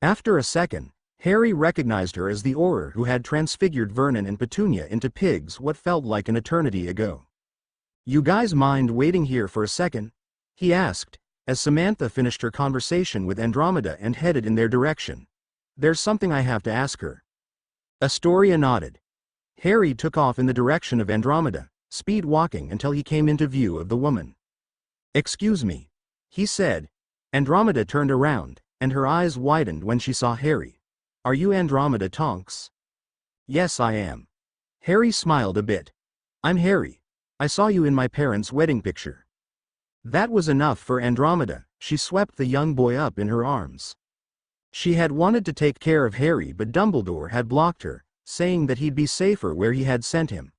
After a second, Harry recognized her as the Auror who had transfigured Vernon and Petunia into pigs what felt like an eternity ago. "You guys mind waiting here for a second?" he asked, as Samantha finished her conversation with Andromeda and headed in their direction. "There's something I have to ask her." Astoria nodded. Harry took off in the direction of Andromeda, speed walking until he came into view of the woman. "Excuse me," he said. Andromeda turned around, and her eyes widened when she saw Harry. "Are you Andromeda Tonks?" "Yes, I am." Harry smiled a bit. "I'm Harry. I saw you in my parents' wedding picture." That was enough for Andromeda. She swept the young boy up in her arms. She had wanted to take care of Harry, but Dumbledore had blocked her, saying that he'd be safer where he had sent him.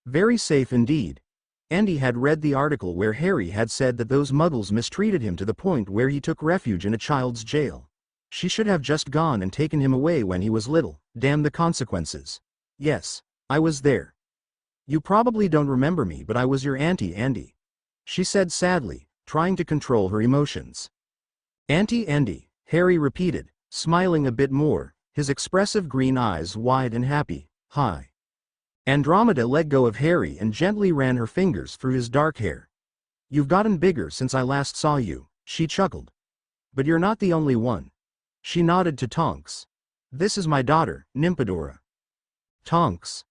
Very safe indeed. Andy had read the article where Harry had said that those muggles mistreated him to the point where he took refuge in a child's jail. She should have just gone and taken him away when he was little. Damn the consequences. "Yes, I was there. You probably don't remember me, but I was your Auntie Andy," she said sadly, trying to control her emotions. "Auntie Andy," Harry repeated, smiling a bit more, his expressive green eyes wide and happy. "Hi." Andromeda let go of Harry and gently ran her fingers through his dark hair. "You've gotten bigger since I last saw you," she chuckled. "But you're not the only one." She nodded to Tonks. "This is my daughter, Nymphadora." "Tonks."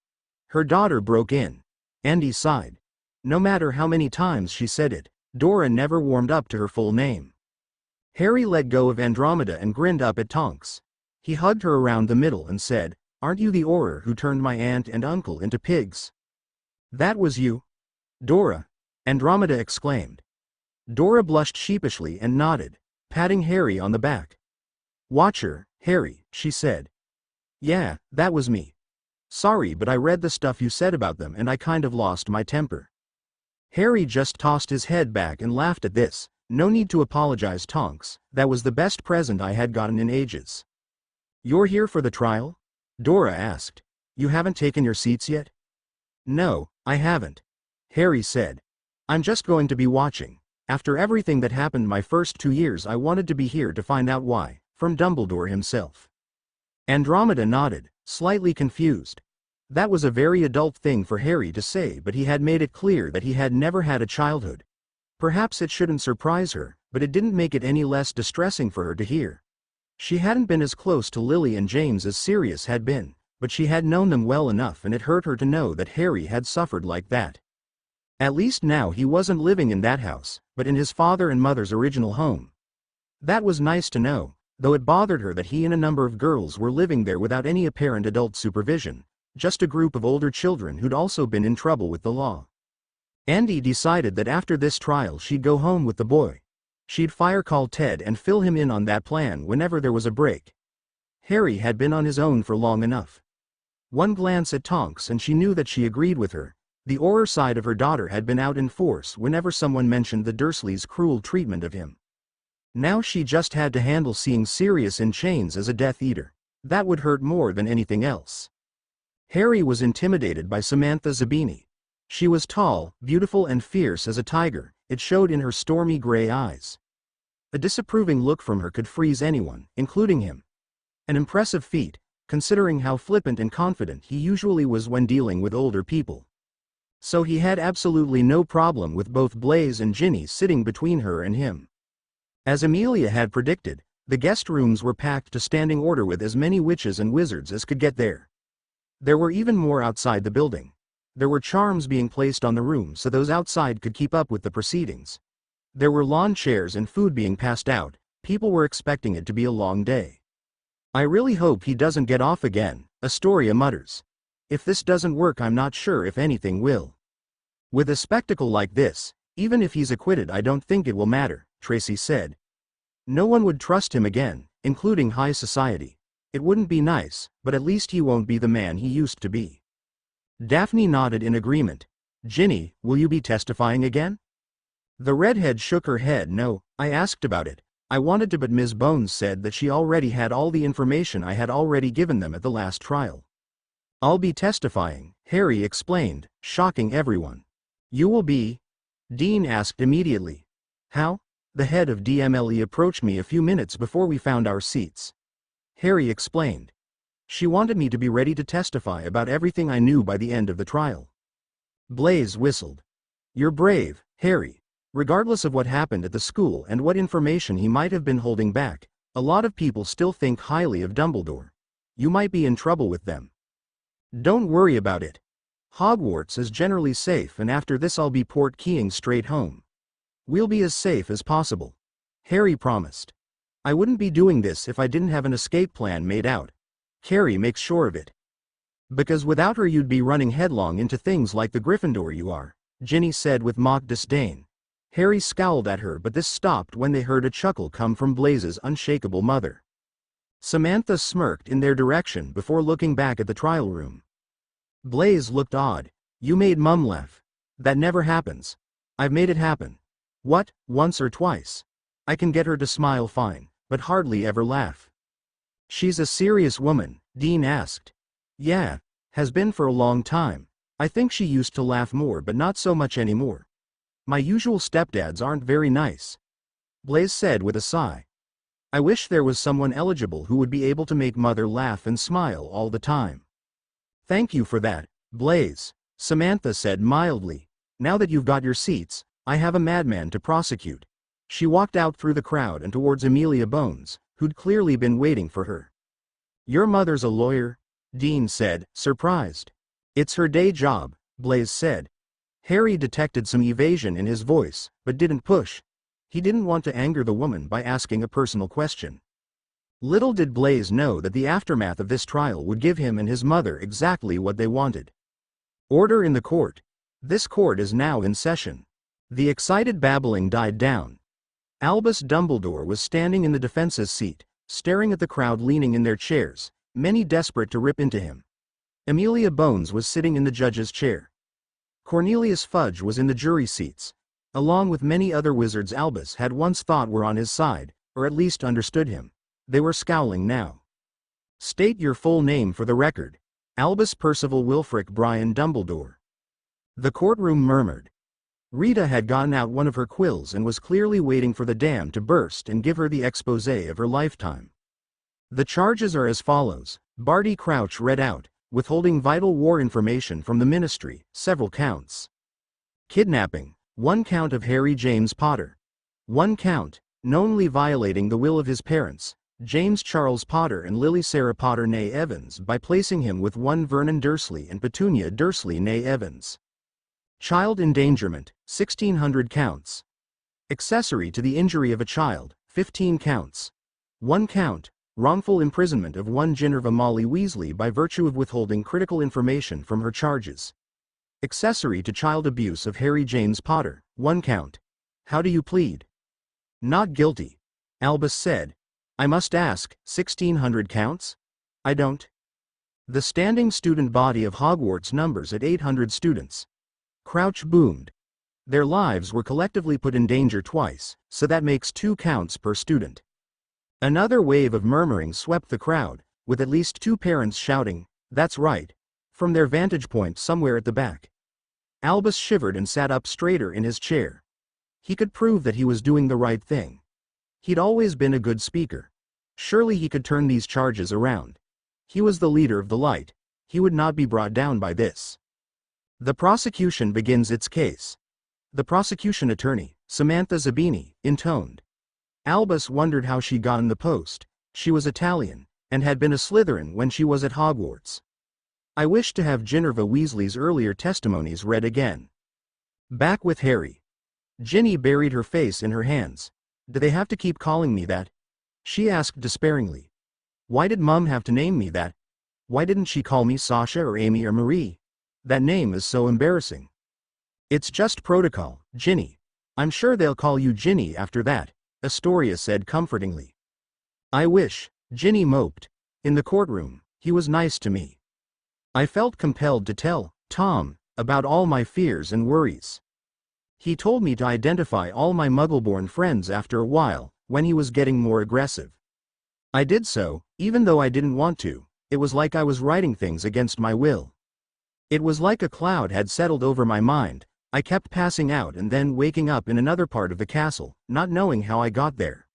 Her daughter broke in. Andy sighed. No matter how many times she said it, Dora never warmed up to her full name. Harry let go of Andromeda and grinned up at Tonks. He hugged her around the middle and said, "Aren't you the Auror who turned my aunt and uncle into pigs?" "That was you, Dora," Andromeda exclaimed. Dora blushed sheepishly and nodded, patting Harry on the back. "Watch her, Harry," she said. "Yeah, that was me. Sorry, but I read the stuff you said about them and I kind of lost my temper." Harry just tossed his head back and laughed at this. "No need to apologize, Tonks. That was the best present I had gotten in ages." "You're here for the trial?" Dora asked. "You haven't taken your seats yet?" "No, I haven't," Harry said. "I'm just going to be watching. After everything that happened my first 2 years, I wanted to be here to find out why, from Dumbledore himself." Andromeda nodded, slightly confused. That was a very adult thing for Harry to say, but he had made it clear that he had never had a childhood. Perhaps it shouldn't surprise her, but it didn't make it any less distressing for her to hear. She hadn't been as close to Lily and James as Sirius had been, but she had known them well enough, and it hurt her to know that Harry had suffered like that. At least now he wasn't living in that house, but in his father and mother's original home. That was nice to know, though it bothered her that he and a number of girls were living there without any apparent adult supervision, just a group of older children who'd also been in trouble with the law. Andy decided that after this trial she'd go home with the boy. She'd fire-call Ted and fill him in on that plan whenever there was a break. Harry had been on his own for long enough. One glance at Tonks and she knew that she agreed with her. The Auror side of her daughter had been out in force whenever someone mentioned the Dursleys' cruel treatment of him. Now she just had to handle seeing Sirius in chains as a Death Eater. That would hurt more than anything else. Harry was intimidated by Samantha Zabini. She was tall, beautiful and fierce as a tiger. It showed in her stormy gray eyes. A disapproving look from her could freeze anyone, including him. An impressive feat, considering how flippant and confident he usually was when dealing with older people. So he had absolutely no problem with both Blaise and Ginny sitting between her and him. As Amelia had predicted, the guest rooms were packed to standing order with as many witches and wizards as could get there. There were even more outside the building. There were charms being placed on the room so those outside could keep up with the proceedings. There were lawn chairs and food being passed out. People were expecting it to be a long day. "I really hope he doesn't get off again," Astoria mutters. "If this doesn't work, I'm not sure if anything will." "With a spectacle like this, even if he's acquitted, I don't think it will matter," Tracy said. "No one would trust him again, including high society. It wouldn't be nice, but at least he won't be the man he used to be." Daphne nodded in agreement. "Ginny, will you be testifying again?" The redhead shook her head. "No, I asked about it. I wanted to, but Ms. Bones said that she already had all the information I had already given them at the last trial. I'll be testifying, Harry explained, shocking everyone. You will be? Dean asked immediately. How? The head of DMLE approached me a few minutes before we found our seats. Harry explained. She wanted me to be ready to testify about everything I knew by the end of the trial. Blaze whistled. You're brave, Harry. Regardless of what happened at the school and what information he might have been holding back, a lot of people still think highly of Dumbledore. You might be in trouble with them. Don't worry about it. Hogwarts is generally safe, and after this I'll be port-keying straight home. We'll be as safe as possible. Harry promised. I wouldn't be doing this if I didn't have an escape plan made out. Carrie makes sure of it. Because without her you'd be running headlong into things like the Gryffindor you are, Ginny said with mock disdain. Harry scowled at her, but this stopped when they heard a chuckle come from Blaze's unshakable mother. Samantha smirked in their direction before looking back at the trial room. Blaze looked odd. You made Mum laugh. That never happens. I've made it happen. What, once or twice? I can get her to smile fine, but hardly ever laugh. She's a serious woman, Dean asked. Yeah, has been for a long time. I think she used to laugh more, but not so much anymore. My usual stepdads aren't very nice. Blaze said with a sigh. I wish there was someone eligible who would be able to make Mother laugh and smile all the time. Thank you for that, Blaze, Samantha said mildly. Now that you've got your seats, I have a madman to prosecute. She walked out through the crowd and towards Amelia Bones, who'd clearly been waiting for her. Your mother's a lawyer? Dean said, surprised. It's her day job, Blaze said. Harry detected some evasion in his voice, but didn't push. He didn't want to anger the woman by asking a personal question. Little did Blaze know that the aftermath of this trial would give him and his mother exactly what they wanted. Order in the court. This court is now in session. The excited babbling died down. Albus Dumbledore was standing in the defense's seat, staring at the crowd leaning in their chairs, many desperate to rip into him. Amelia Bones was sitting in the judge's chair. Cornelius Fudge was in the jury seats. Along with many other wizards Albus had once thought were on his side, or at least understood him. They were scowling now. State your full name for the record. Albus Percival Wilfric Brian Dumbledore. The courtroom murmured. Rita had gotten out one of her quills and was clearly waiting for the dam to burst and give her the exposé of her lifetime. The charges are as follows, Barty Crouch read out, withholding vital war information from the Ministry, several counts. Kidnapping, 1 count of Harry James Potter. 1 count, knowingly violating the will of his parents, James Charles Potter and Lily Sarah Potter née Evans, by placing him with one Vernon Dursley and Petunia Dursley née Evans. Child endangerment, 1,600 counts. Accessory to the injury of a child, 15 counts. 1 count, wrongful imprisonment of one Ginevra Molly Weasley by virtue of withholding critical information from her charges. Accessory to child abuse of Harry James Potter, 1 count. How do you plead? Not guilty. Albus said. I must ask, 1,600 counts? I don't. The standing student body of Hogwarts numbers at 800 students. Crouch boomed. Their lives were collectively put in danger twice, so that makes 2 counts per student. Another wave of murmuring swept the crowd, with at least 2 parents shouting, that's right, from their vantage point somewhere at the back. Albus shivered and sat up straighter in his chair. He could prove that he was doing the right thing. He'd always been a good speaker. Surely he could turn these charges around. He was the leader of the light. He would not be brought down by this. The prosecution begins its case. The prosecution attorney, Samantha Zabini, intoned. Albus wondered how she got in the post. She was Italian, and had been a Slytherin when she was at Hogwarts. I wish to have Ginevra Weasley's earlier testimonies read again. Back with Harry. Ginny buried her face in her hands. Do they have to keep calling me that? She asked despairingly. Why did Mum have to name me that? Why didn't she call me Sasha or Amy or Marie? That name is so embarrassing. It's just protocol, Ginny. I'm sure they'll call you Ginny after that, Astoria said comfortingly. I wish, Ginny moped. In the courtroom, he was nice to me. I felt compelled to tell Tom about all my fears and worries. He told me to identify all my Muggle-born friends after a while, when he was getting more aggressive. I did so, even though I didn't want to. It was like I was writing things against my will. It was like a cloud had settled over my mind. I kept passing out and then waking up in another part of the castle, not knowing how I got there.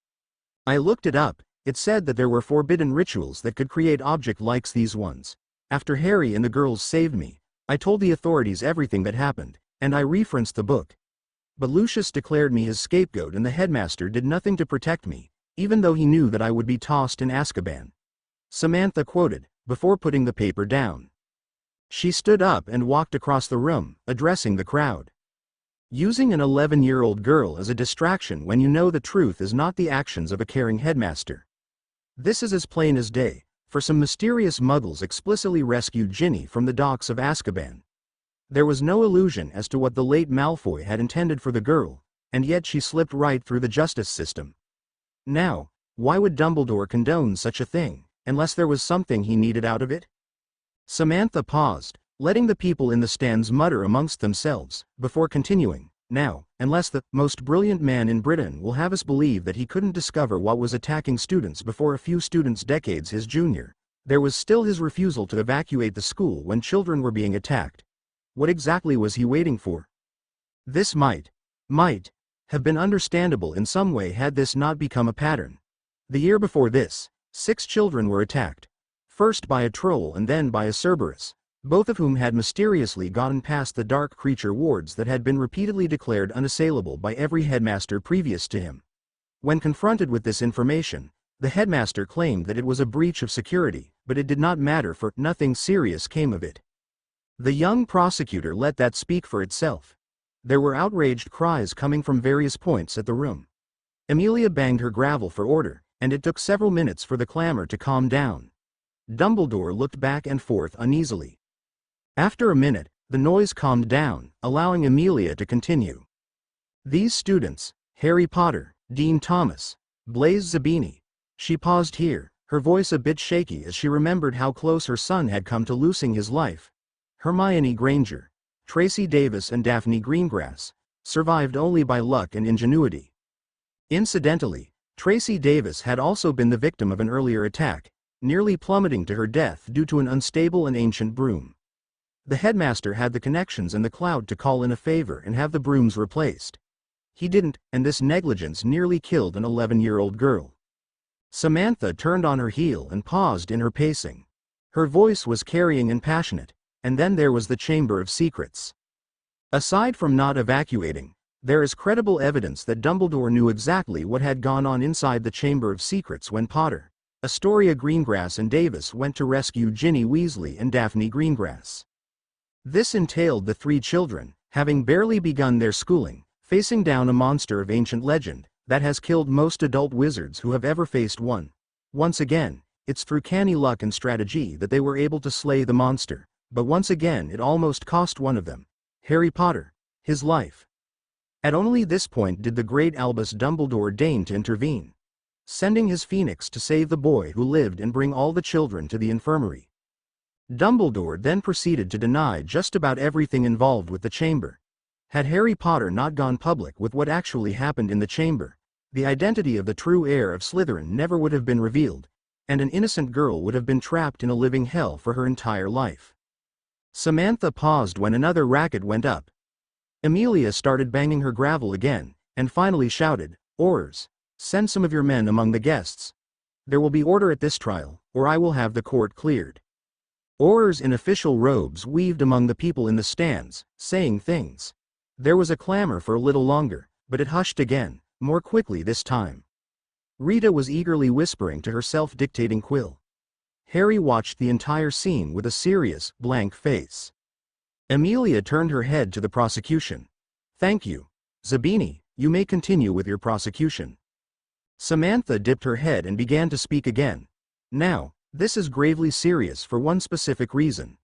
I looked it up. It said that there were forbidden rituals that could create objects like these ones. After Harry and the girls saved me, I told the authorities everything that happened, and I referenced the book. But Lucius declared me his scapegoat and the headmaster did nothing to protect me, even though he knew that I would be tossed in Azkaban. Samantha quoted, before putting the paper down. She stood up and walked across the room, addressing the crowd. Using an 11-year-old girl as a distraction when you know the truth is not the actions of a caring headmaster. This is as plain as day, for some mysterious muggles explicitly rescued Ginny from the docks of Azkaban. There was no illusion as to what the late Malfoy had intended for the girl, and yet she slipped right through the justice system. Now, why would Dumbledore condone such a thing, unless there was something he needed out of it? Samantha paused, letting the people in the stands mutter amongst themselves, before continuing, now, unless the most brilliant man in Britain will have us believe that he couldn't discover what was attacking students before a few students decades his junior, there was still his refusal to evacuate the school when children were being attacked. What exactly was he waiting for? This might have been understandable in some way had this not become a pattern. The year before this, 6 children were attacked. First by a troll and then by a Cerberus, both of whom had mysteriously gotten past the dark creature wards that had been repeatedly declared unassailable by every headmaster previous to him. When confronted with this information, the headmaster claimed that it was a breach of security, but it did not matter for nothing serious came of it. The young prosecutor let that speak for itself. There were outraged cries coming from various points at the room. Amelia banged her gavel for order, and it took several minutes for the clamor to calm down. Dumbledore looked back and forth uneasily. After a minute, the noise calmed down, allowing Amelia to continue. These students, Harry Potter, Dean Thomas, Blaise Zabini. She paused here, her voice a bit shaky as she remembered how close her son had come to losing his life. Hermione Granger, Tracy Davis and Daphne Greengrass, survived only by luck and ingenuity. Incidentally, Tracy Davis had also been the victim of an earlier attack, nearly plummeting to her death due to an unstable and ancient broom. The headmaster had the connections and the clout to call in a favor and have the brooms replaced. He didn't, and this negligence nearly killed an 11-year-old girl. Samantha turned on her heel and paused in her pacing. Her voice was carrying and passionate, and then there was the Chamber of Secrets. Aside from not evacuating, there is credible evidence that Dumbledore knew exactly what had gone on inside the Chamber of Secrets when Potter, Astoria Greengrass and Davis went to rescue Ginny Weasley and Daphne Greengrass. This entailed the 3 children, having barely begun their schooling, facing down a monster of ancient legend that has killed most adult wizards who have ever faced one. Once again, it's through canny luck and strategy that they were able to slay the monster, but once again it almost cost one of them, Harry Potter, his life. At only this point did the great Albus Dumbledore deign to intervene, sending his phoenix to save the boy who lived and bring all the children to the infirmary. Dumbledore then proceeded to deny just about everything involved with the chamber. Had Harry Potter not gone public with what actually happened in the chamber, the identity of the true heir of Slytherin never would have been revealed, and an innocent girl would have been trapped in a living hell for her entire life. Samantha paused when another racket went up. Amelia started banging her gavel again, and finally shouted, "Aurors, send some of your men among the guests. There will be order at this trial, or I will have the court cleared." Aurors in official robes weaved among the people in the stands, saying things. There was a clamor for a little longer, but it hushed again, more quickly this time. Rita was eagerly whispering to her self-dictating quill. Harry watched the entire scene with a serious, blank face. Amelia turned her head to the prosecution. "Thank you. Zabini, you may continue with your prosecution." Samantha dipped her head and began to speak again. "Now, this is gravely serious for one specific reason.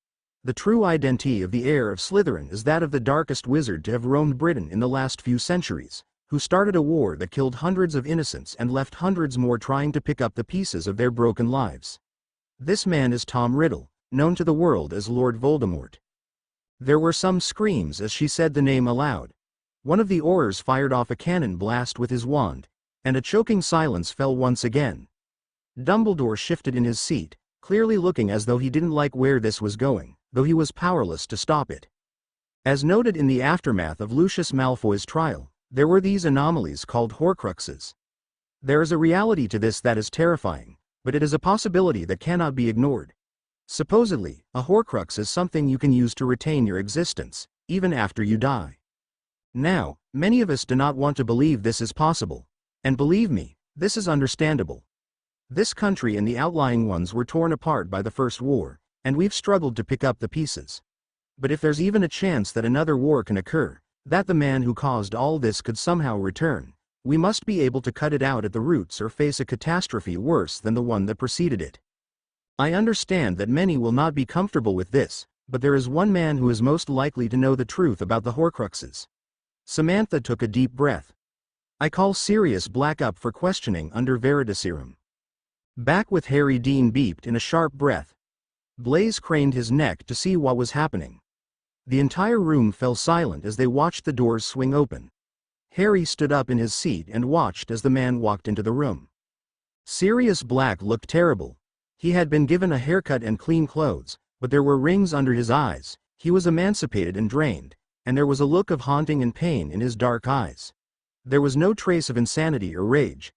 The true identity of the heir of Slytherin is that of the darkest wizard to have roamed Britain in the last few centuries, who started a war that killed hundreds of innocents and left hundreds more trying to pick up the pieces of their broken lives. This man is Tom Riddle, known to the world as Lord Voldemort." There were some screams as she said the name aloud. One of the Aurors fired off a cannon blast with his wand, and a choking silence fell once again. Dumbledore shifted in his seat, clearly looking as though he didn't like where this was going, though he was powerless to stop it. As noted in the aftermath of Lucius Malfoy's trial, there were these anomalies called Horcruxes. There is a reality to this that is terrifying, but it is a possibility that cannot be ignored. Supposedly, a Horcrux is something you can use to retain your existence, even after you die. Now, many of us do not want to believe this is possible. And believe me, this is understandable. This country and the outlying ones were torn apart by the First War, and we've struggled to pick up the pieces. But if there's even a chance that another war can occur, that the man who caused all this could somehow return, we must be able to cut it out at the roots or face a catastrophe worse than the one that preceded it. I understand that many will not be comfortable with this, but there is one man who is most likely to know the truth about the Horcruxes. Samantha took a deep breath. I call Sirius Black up for questioning under Veritaserum. Back with Harry, Dean beeped in a sharp breath. Blaise craned his neck to see what was happening. The entire room fell silent as they watched the doors swing open. Harry stood up in his seat and watched as the man walked into the room. Sirius Black looked terrible. He had been given a haircut and clean clothes, but there were rings under his eyes, he was emancipated and drained, and there was a look of haunting and pain in his dark eyes. There was no trace of insanity or rage.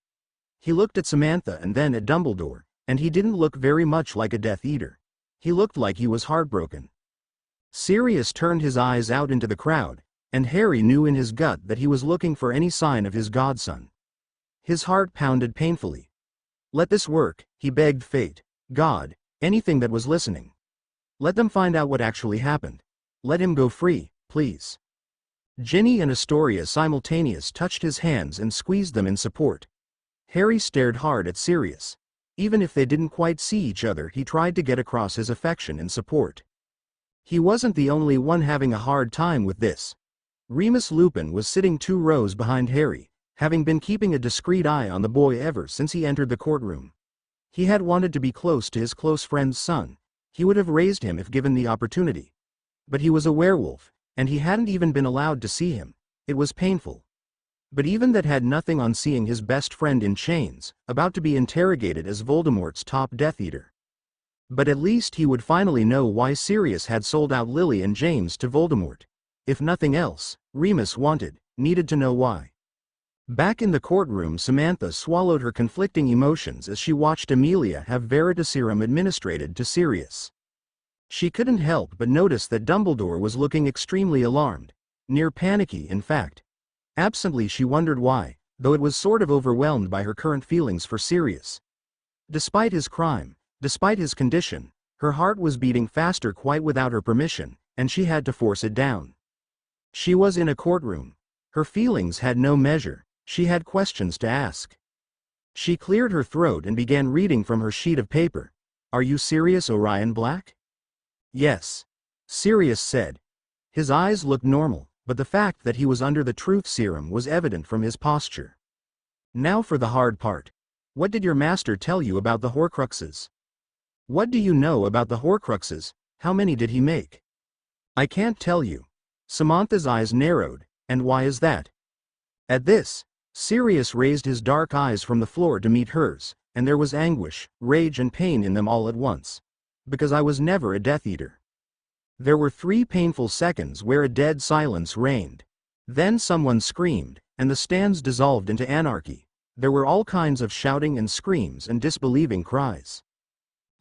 He looked at Samantha and then at Dumbledore, and he didn't look very much like a Death Eater. He looked like he was heartbroken. Sirius turned his eyes out into the crowd, and Harry knew in his gut that he was looking for any sign of his godson. His heart pounded painfully. Let this work, he begged fate, God, anything that was listening. Let them find out what actually happened. Let him go free, please. Ginny and Astoria simultaneously touched his hands and squeezed them in support. Harry stared hard at Sirius. Even if they didn't quite see each other, he tried to get across his affection and support. He wasn't the only one having a hard time with this. Remus Lupin was sitting 2 rows behind Harry, having been keeping a discreet eye on the boy ever since he entered the courtroom. He had wanted to be close to his close friend's son. He would have raised him if given the opportunity. But he was a werewolf, and he hadn't even been allowed to see him. It was painful. But even that had nothing on seeing his best friend in chains, about to be interrogated as Voldemort's top Death Eater. But at least he would finally know why Sirius had sold out Lily and James to Voldemort. If nothing else, Remus needed to know why. Back in the courtroom, Samantha swallowed her conflicting emotions as she watched Amelia have Veritaserum administered to Sirius. She couldn't help but notice that Dumbledore was looking extremely alarmed, near panicky in fact. Absently she wondered why, though it was sort of overwhelmed by her current feelings for Sirius. Despite his crime, despite his condition, her heart was beating faster quite without her permission, and she had to force it down. She was in a courtroom. Her feelings had no measure. She had questions to ask. She cleared her throat and began reading from her sheet of paper. Are you Sirius Orion Black? Yes. Sirius said. His eyes looked normal, but the fact that he was under the truth serum was evident from his posture. Now for the hard part. What did your master tell you about the Horcruxes? What do you know about the Horcruxes? How many did he make? I can't tell you. Samantha's eyes narrowed. And why is that? At this, Sirius raised his dark eyes from the floor to meet hers, and there was anguish, rage and pain in them all at once. Because I was never a Death Eater. There were 3 painful seconds where a dead silence reigned. Then someone screamed, and the stands dissolved into anarchy. There were all kinds of shouting and screams and disbelieving cries.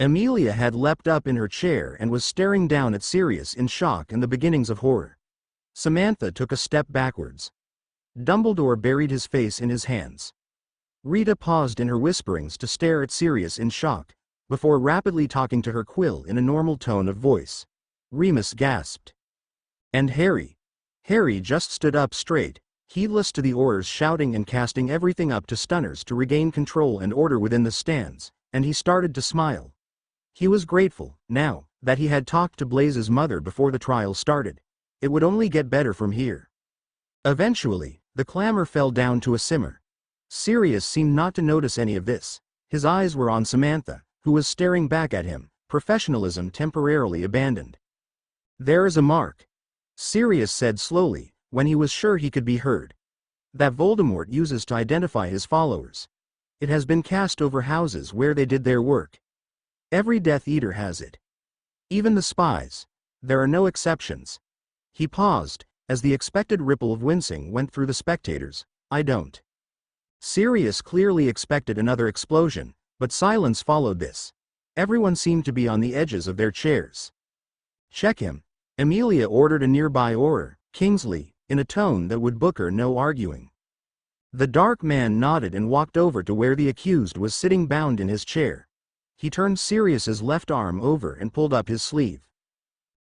Amelia had leapt up in her chair and was staring down at Sirius in shock and the beginnings of horror. Samantha took a step backwards. Dumbledore buried his face in his hands. Rita paused in her whisperings to stare at Sirius in shock, before rapidly talking to her Quill in a normal tone of voice. Remus gasped. And Harry? Harry just stood up straight, heedless to the Aurors shouting and casting everything up to stunners to regain control and order within the stands, and he started to smile. He was grateful, now, that he had talked to Blaise's mother before the trial started. It would only get better from here. Eventually, the clamor fell down to a simmer. Sirius seemed not to notice any of this. His eyes were on Samantha, who was staring back at him, professionalism temporarily abandoned. There is a mark. Sirius said slowly, when he was sure he could be heard. that Voldemort uses to identify his followers. It has been cast over houses where they did their work. Every Death Eater has it. Even the spies. There are no exceptions. He paused, as the expected ripple of wincing went through the spectators. I don't. Sirius clearly expected another explosion, but silence followed this. Everyone seemed to be on the edges of their chairs. Check him. Amelia ordered a nearby Auror, Kingsley, in a tone that would brook no arguing. The dark man nodded and walked over to where the accused was sitting bound in his chair. He turned Sirius's left arm over and pulled up his sleeve.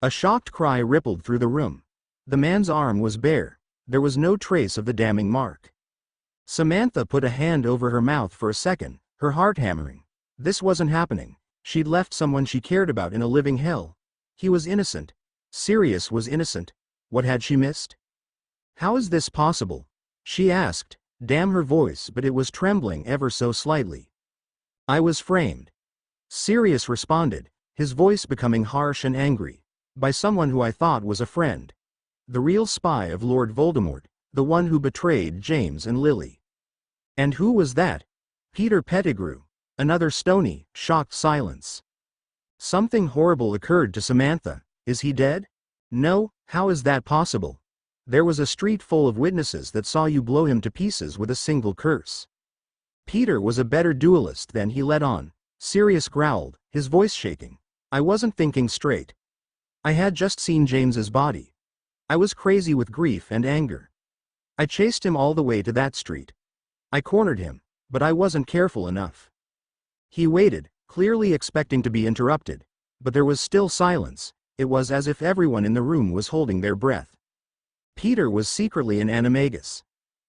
A shocked cry rippled through the room. The man's arm was bare. There was no trace of the damning mark. Samantha put a hand over her mouth for a second, her heart hammering. This wasn't happening. She'd left someone she cared about in a living hell. He was innocent. Sirius was innocent. What had she missed? How is this possible? She asked. Damn her voice, but it was trembling ever so slightly. I was framed. Sirius responded, his voice becoming harsh and angry. By someone who I thought was a friend. The real spy of Lord Voldemort, the one who betrayed James and Lily. And who was that? Peter Pettigrew. Another stony, shocked silence. Something horrible occurred to Samantha. Is he dead? No, how is that possible? There was a street full of witnesses that saw you blow him to pieces with a single curse. Peter was a better duelist than he let on. Sirius growled, his voice shaking. I wasn't thinking straight. I had just seen James's body. I was crazy with grief and anger. I chased him all the way to that street. I cornered him, but I wasn't careful enough. He waited, clearly expecting to be interrupted, but there was still silence. It was as if everyone in the room was holding their breath. Peter was secretly an animagus.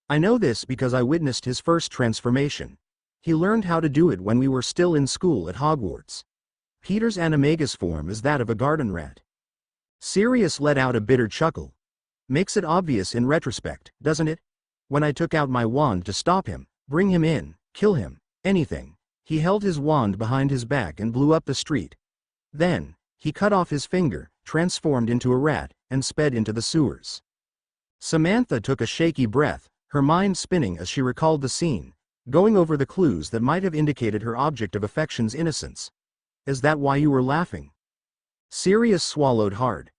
I know this because I witnessed his first transformation. He learned how to do it when we were still in school at Hogwarts. Peter's animagus form is that of a garden rat. Sirius let out a bitter chuckle. Makes it obvious in retrospect, doesn't it? When I took out my wand to stop him, bring him in, kill him, anything, he held his wand behind his back and blew up the street. Then, he cut off his finger, transformed into a rat, and sped into the sewers. Samantha took a shaky breath, her mind spinning as she recalled the scene, going over the clues that might have indicated her object of affection's innocence. Is that why you were laughing? Sirius swallowed hard.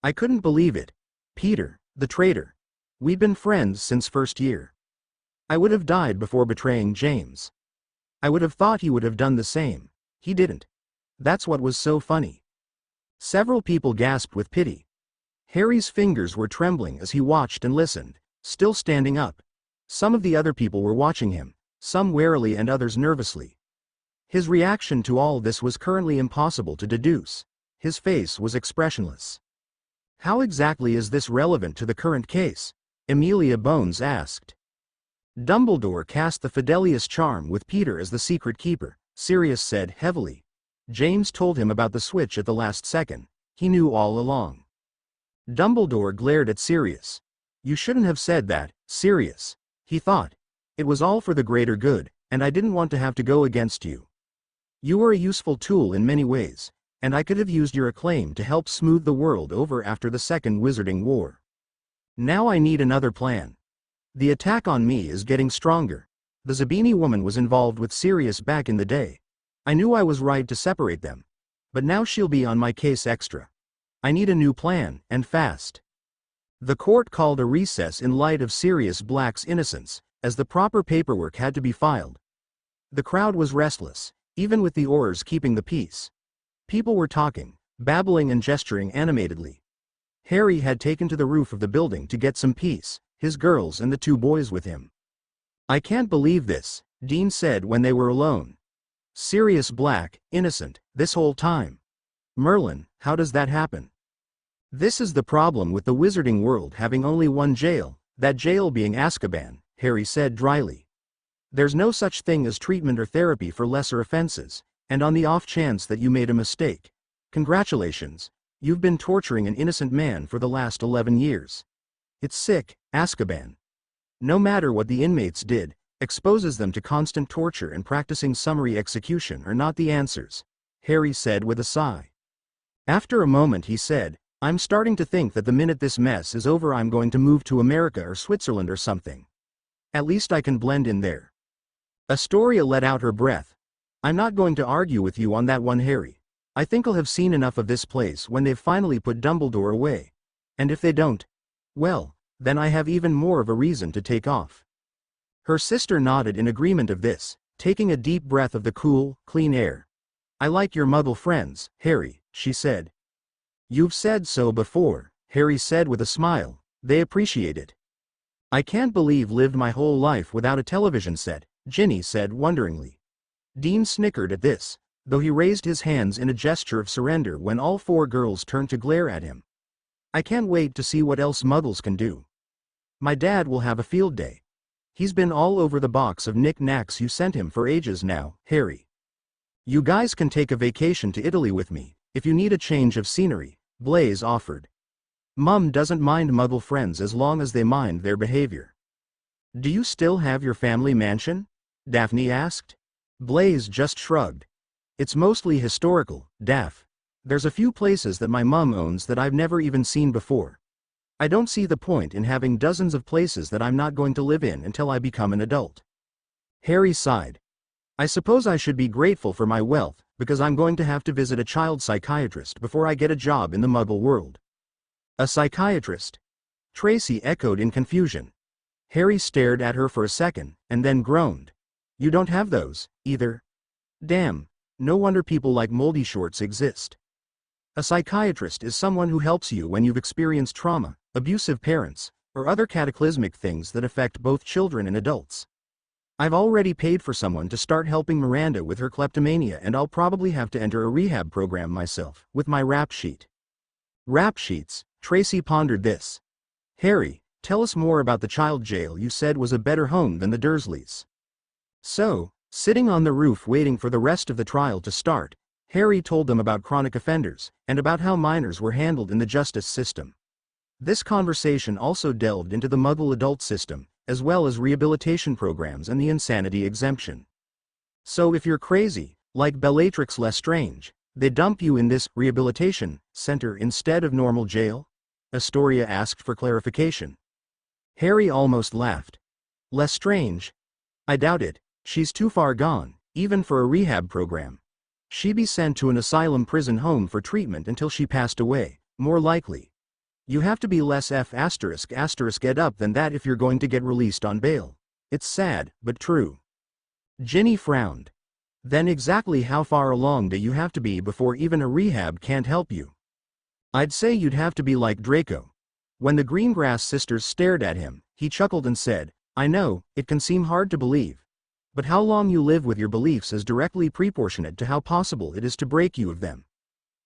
I couldn't believe it. Peter, the traitor. We'd been friends since first year. I would have died before betraying James. I would have thought he would have done the same. He didn't. That's what was so funny. Several people gasped with pity. Harry's fingers were trembling as he watched and listened, still standing up. Some of the other people were watching him, some warily and others nervously. His reaction to all this was currently impossible to deduce. His face was expressionless. How exactly is this relevant to the current case? Amelia Bones asked. Dumbledore cast the Fidelius charm with Peter as the secret keeper, Sirius said heavily. James told him about the switch at the last second. He knew all along. Dumbledore glared at Sirius. You shouldn't have said that, Sirius. He thought. It was all for the greater good, and I didn't want to have to go against you. You were a useful tool in many ways, and I could have used your acclaim to help smooth the world over after the Second Wizarding War. Now I need another plan. The attack on me is getting stronger. The Zabini woman was involved with Sirius back in the day. I knew I was right to separate them. But now she'll be on my case extra. I need a new plan, and fast. The court called a recess in light of Sirius Black's innocence, as the proper paperwork had to be filed. The crowd was restless, even with the Aurors keeping the peace. People were talking, babbling and gesturing animatedly. Harry had taken to the roof of the building to get some peace, his girls and the two boys with him. I can't believe this, Dean said when they were alone. Sirius Black, innocent, this whole time. Merlin, how does that happen? This is the problem with the wizarding world having only one jail, that jail being Azkaban, Harry said dryly. There's no such thing as treatment or therapy for lesser offenses, and on the off chance that you made a mistake. Congratulations, you've been torturing an innocent man for the last 11 years. It's sick, Azkaban. No matter what the inmates did, exposes them to constant torture and practicing summary execution are not the answers, Harry said with a sigh. After a moment he said, I'm starting to think that the minute this mess is over I'm going to move to America or Switzerland or something. At least I can blend in there. Astoria let out her breath. I'm not going to argue with you on that one, Harry. I think I'll have seen enough of this place when they've finally put Dumbledore away. And if they don't, well, then I have even more of a reason to take off. Her sister nodded in agreement of this, taking a deep breath of the cool, clean air. I like your Muggle friends, Harry, she said. You've said so before, Harry said with a smile. They appreciate it. I can't believe lived my whole life without a television set, Ginny said wonderingly. Dean snickered at this, though he raised his hands in a gesture of surrender when all four girls turned to glare at him. I can't wait to see what else Muggles can do. My dad will have a field day. He's been all over the box of knick-knacks you sent him for ages now, Harry. You guys can take a vacation to Italy with me, if you need a change of scenery, Blaise offered. Mum doesn't mind Muggle friends as long as they mind their behavior. Do you still have your family mansion? Daphne asked. Blaise just shrugged. It's mostly historical, Daph. There's a few places that my mum owns that I've never even seen before. I don't see the point in having dozens of places that I'm not going to live in until I become an adult. Harry sighed. I suppose I should be grateful for my wealth, because I'm going to have to visit a child psychiatrist before I get a job in the Muggle world. A psychiatrist? Tracy echoed in confusion. Harry stared at her for a second, and then groaned. You don't have those, either? Damn, no wonder people like Moldy Shorts exist. A psychiatrist is someone who helps you when you've experienced trauma, abusive parents, or other cataclysmic things that affect both children and adults. I've already paid for someone to start helping Miranda with her kleptomania, and I'll probably have to enter a rehab program myself, with my rap sheet. Rap sheets, Tracy pondered this. Harry, tell us more about the child jail you said was a better home than the Dursleys. So, sitting on the roof waiting for the rest of the trial to start, Harry told them about chronic offenders, and about how minors were handled in the justice system. This conversation also delved into the Muggle adult system, as well as rehabilitation programs and the insanity exemption. So if you're crazy, like Bellatrix Lestrange, they dump you in this rehabilitation center instead of normal jail? Astoria asked for clarification. Harry almost laughed. Lestrange? I doubt it, she's too far gone, even for a rehab program. She'd be sent to an asylum prison home for treatment until she passed away, more likely. You have to be less ****ed up than that if you're going to get released on bail. It's sad, but true. Ginny frowned. Then exactly how far along do you have to be before even a rehab can't help you? I'd say you'd have to be like Draco. When the Greengrass sisters stared at him, he chuckled and said, I know, it can seem hard to believe. But how long you live with your beliefs is directly proportionate to how possible it is to break you of them.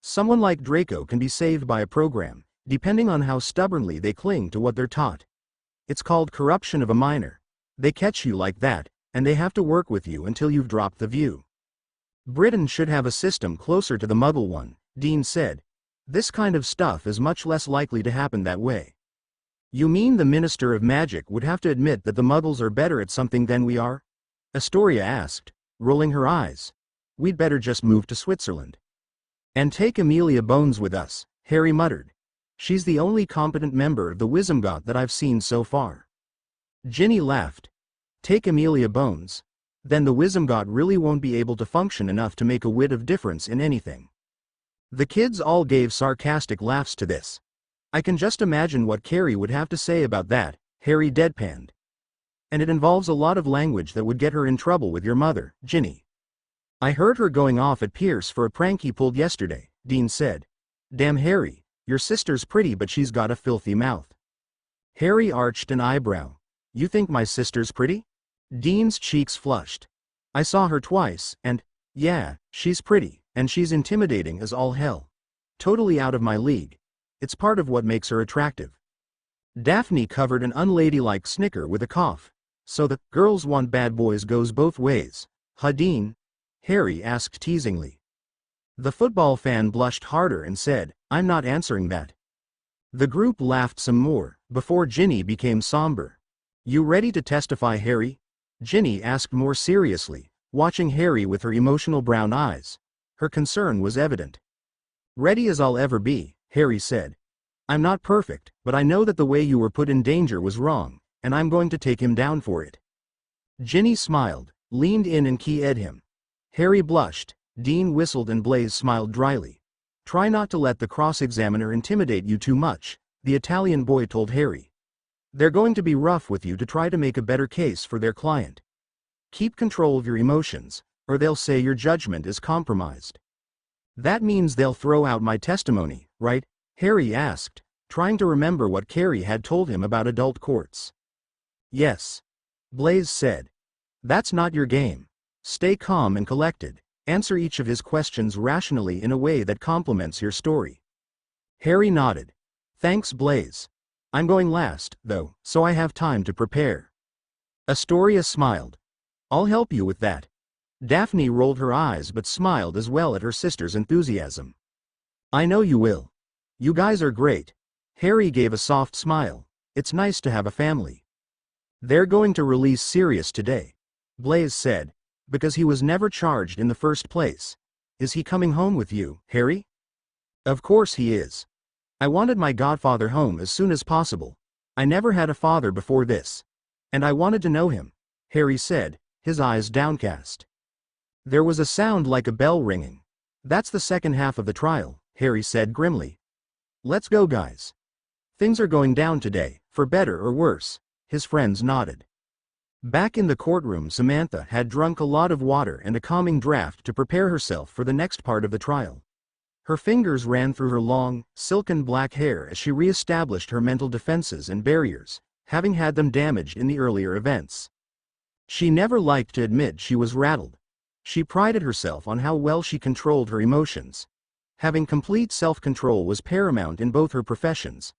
Someone like Draco can be saved by a program, depending on how stubbornly they cling to what they're taught. It's called corruption of a minor. They catch you like that, and they have to work with you until you've dropped the view. Britain should have a system closer to the Muggle one, Dean said. This kind of stuff is much less likely to happen that way. You mean the Minister of Magic would have to admit that the Muggles are better at something than we are? Astoria asked, rolling her eyes. We'd better just move to Switzerland. And take Amelia Bones with us, Harry muttered. She's the only competent member of the Wizengot that I've seen so far. Ginny laughed. Take Amelia Bones? Then the Wizengot really won't be able to function enough to make a whit of difference in anything. The kids all gave sarcastic laughs to this. I can just imagine what Carrie would have to say about that, Harry deadpanned. And it involves a lot of language that would get her in trouble with your mother, Ginny. I heard her going off at Pierce for a prank he pulled yesterday, Dean said. Damn Harry, your sister's pretty but she's got a filthy mouth. Harry arched an eyebrow. You think my sister's pretty? Dean's cheeks flushed. I saw her twice, and, yeah, she's pretty, and she's intimidating as all hell. Totally out of my league. It's part of what makes her attractive. Daphne covered an unladylike snicker with a cough. So the girls want bad boys goes both ways, huh, Dean? Harry asked teasingly. The football fan blushed harder and said, I'm not answering that. The group laughed some more, before Ginny became somber. You ready to testify, Harry? Ginny asked more seriously, watching Harry with her emotional brown eyes. Her concern was evident. Ready as I'll ever be, Harry said. I'm not perfect, but I know that the way you were put in danger was wrong, and I'm going to take him down for it." Ginny smiled, leaned in and keyed him. Harry blushed, Dean whistled and Blaise smiled dryly. "Try not to let the cross-examiner intimidate you too much," the Italian boy told Harry. "They're going to be rough with you to try to make a better case for their client. Keep control of your emotions, or they'll say your judgment is compromised." "That means they'll throw out my testimony, right?" Harry asked, trying to remember what Carrie had told him about adult courts. "Yes," Blaise said. "That's not your game. Stay calm and collected. Answer each of his questions rationally in a way that complements your story." Harry nodded. "Thanks, Blaise. I'm going last, though, so I have time to prepare." Astoria smiled. "I'll help you with that." Daphne rolled her eyes but smiled as well at her sister's enthusiasm. "I know you will. You guys are great." Harry gave a soft smile. "It's nice to have a family." "They're going to release Sirius today," Blaise said, "because he was never charged in the first place. Is he coming home with you, Harry?" "Of course he is. I wanted my godfather home as soon as possible. I never had a father before this. And I wanted to know him," Harry said, his eyes downcast. There was a sound like a bell ringing. "That's the second half of the trial," Harry said grimly. "Let's go, guys. Things are going down today, for better or worse." His friends nodded. Back in the courtroom, Samantha had drunk a lot of water and a calming draft to prepare herself for the next part of the trial. Her fingers ran through her long, silken black hair as she re-established her mental defenses and barriers, having had them damaged in the earlier events. She never liked to admit she was rattled. She prided herself on how well she controlled her emotions. Having complete self-control was paramount in both her professions.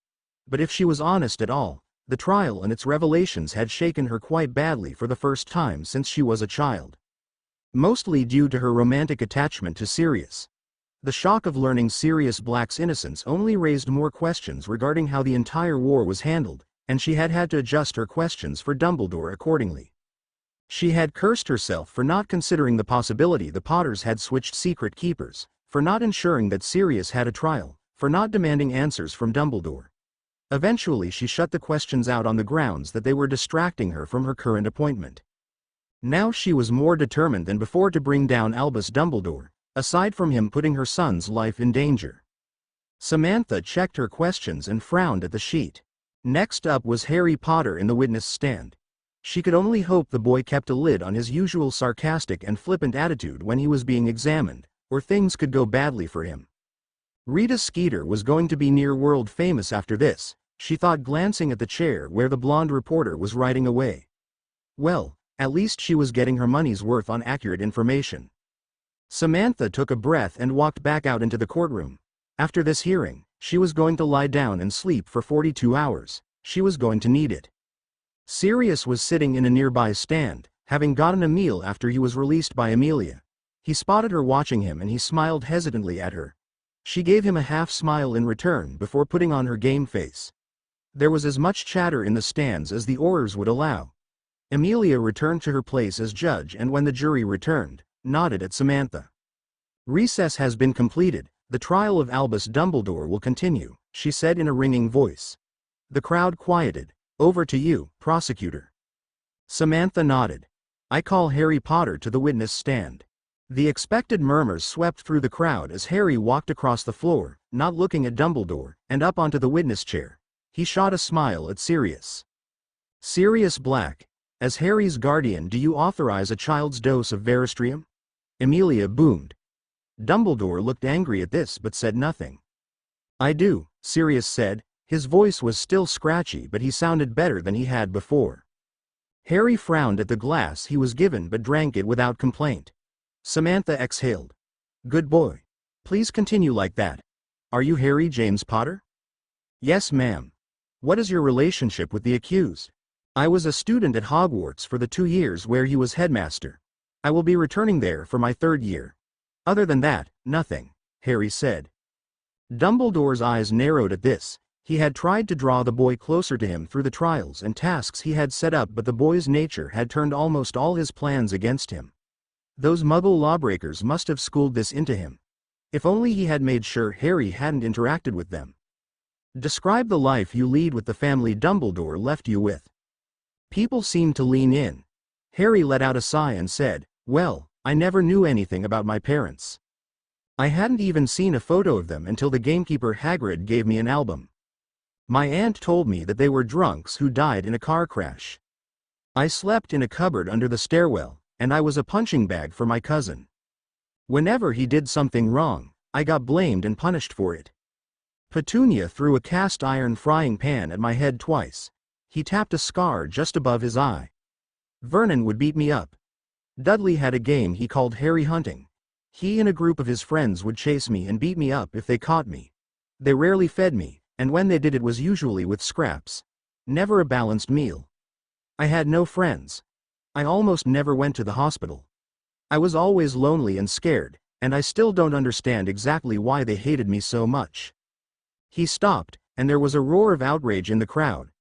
But if she was honest at all, the trial and its revelations had shaken her quite badly for the first time since she was a child. Mostly due to her romantic attachment to Sirius. The shock of learning Sirius Black's innocence only raised more questions regarding how the entire war was handled, and she had had to adjust her questions for Dumbledore accordingly. She had cursed herself for not considering the possibility the Potters had switched secret keepers, for not ensuring that Sirius had a trial, for not demanding answers from Dumbledore. Eventually she shut the questions out on the grounds that they were distracting her from her current appointment. Now she was more determined than before to bring down Albus Dumbledore, aside from him putting her son's life in danger. Samantha checked her questions and frowned at the sheet. Next up was Harry Potter in the witness stand. She could only hope the boy kept a lid on his usual sarcastic and flippant attitude when he was being examined, or things could go badly for him. Rita Skeeter was going to be near world famous after this, she thought, glancing at the chair where the blonde reporter was writing away. Well, at least she was getting her money's worth on accurate information. Samantha took a breath and walked back out into the courtroom. After this hearing, she was going to lie down and sleep for 42 hours. She was going to need it. Sirius was sitting in a nearby stand, having gotten a meal after he was released by Amelia. He spotted her watching him and he smiled hesitantly at her. She gave him a half-smile in return before putting on her game face. There was as much chatter in the stands as the orders would allow. Amelia returned to her place as judge and when the jury returned, nodded at Samantha. "Recess has been completed, the trial of Albus Dumbledore will continue," she said in a ringing voice. The crowd quieted. "Over to you, prosecutor." Samantha nodded. "I call Harry Potter to the witness stand." The expected murmurs swept through the crowd as Harry walked across the floor, not looking at Dumbledore, and up onto the witness chair. He shot a smile at Sirius. "Sirius Black, as Harry's guardian, do you authorize a child's dose of Veristrium?" Amelia boomed. Dumbledore looked angry at this but said nothing. "I do," Sirius said. His voice was still scratchy but he sounded better than he had before. Harry frowned at the glass he was given but drank it without complaint. Samantha exhaled. "Good boy. Please continue like that. Are you Harry James Potter?" "Yes, ma'am." "What is your relationship with the accused?" "I was a student at Hogwarts for the 2 years where he was headmaster. I will be returning there for my 3rd year. Other than that, nothing," Harry said. Dumbledore's eyes narrowed at this. He had tried to draw the boy closer to him through the trials and tasks he had set up, but the boy's nature had turned almost all his plans against him. Those Muggle lawbreakers must have schooled this into him. If only he had made sure Harry hadn't interacted with them. "Describe the life you lead with the family Dumbledore left you with." People seemed to lean in. Harry let out a sigh and said, "Well, I never knew anything about my parents. I hadn't even seen a photo of them until the gamekeeper Hagrid gave me an album. My aunt told me that they were drunks who died in a car crash. I slept in a cupboard under the stairwell, and I was a punching bag for my cousin. Whenever he did something wrong, I got blamed and punished for it. Petunia threw a cast iron frying pan at my head twice. He tapped a scar just above his eye. Vernon would beat me up. Dudley had a game he called Harry Hunting. He and a group of his friends would chase me and beat me up if they caught me. They rarely fed me, and when they did it was usually with scraps. Never a balanced meal. I had no friends. I almost never went to the hospital. I was always lonely and scared, and I still don't understand exactly why they hated me so much." He stopped, and there was a roar of outrage in the crowd.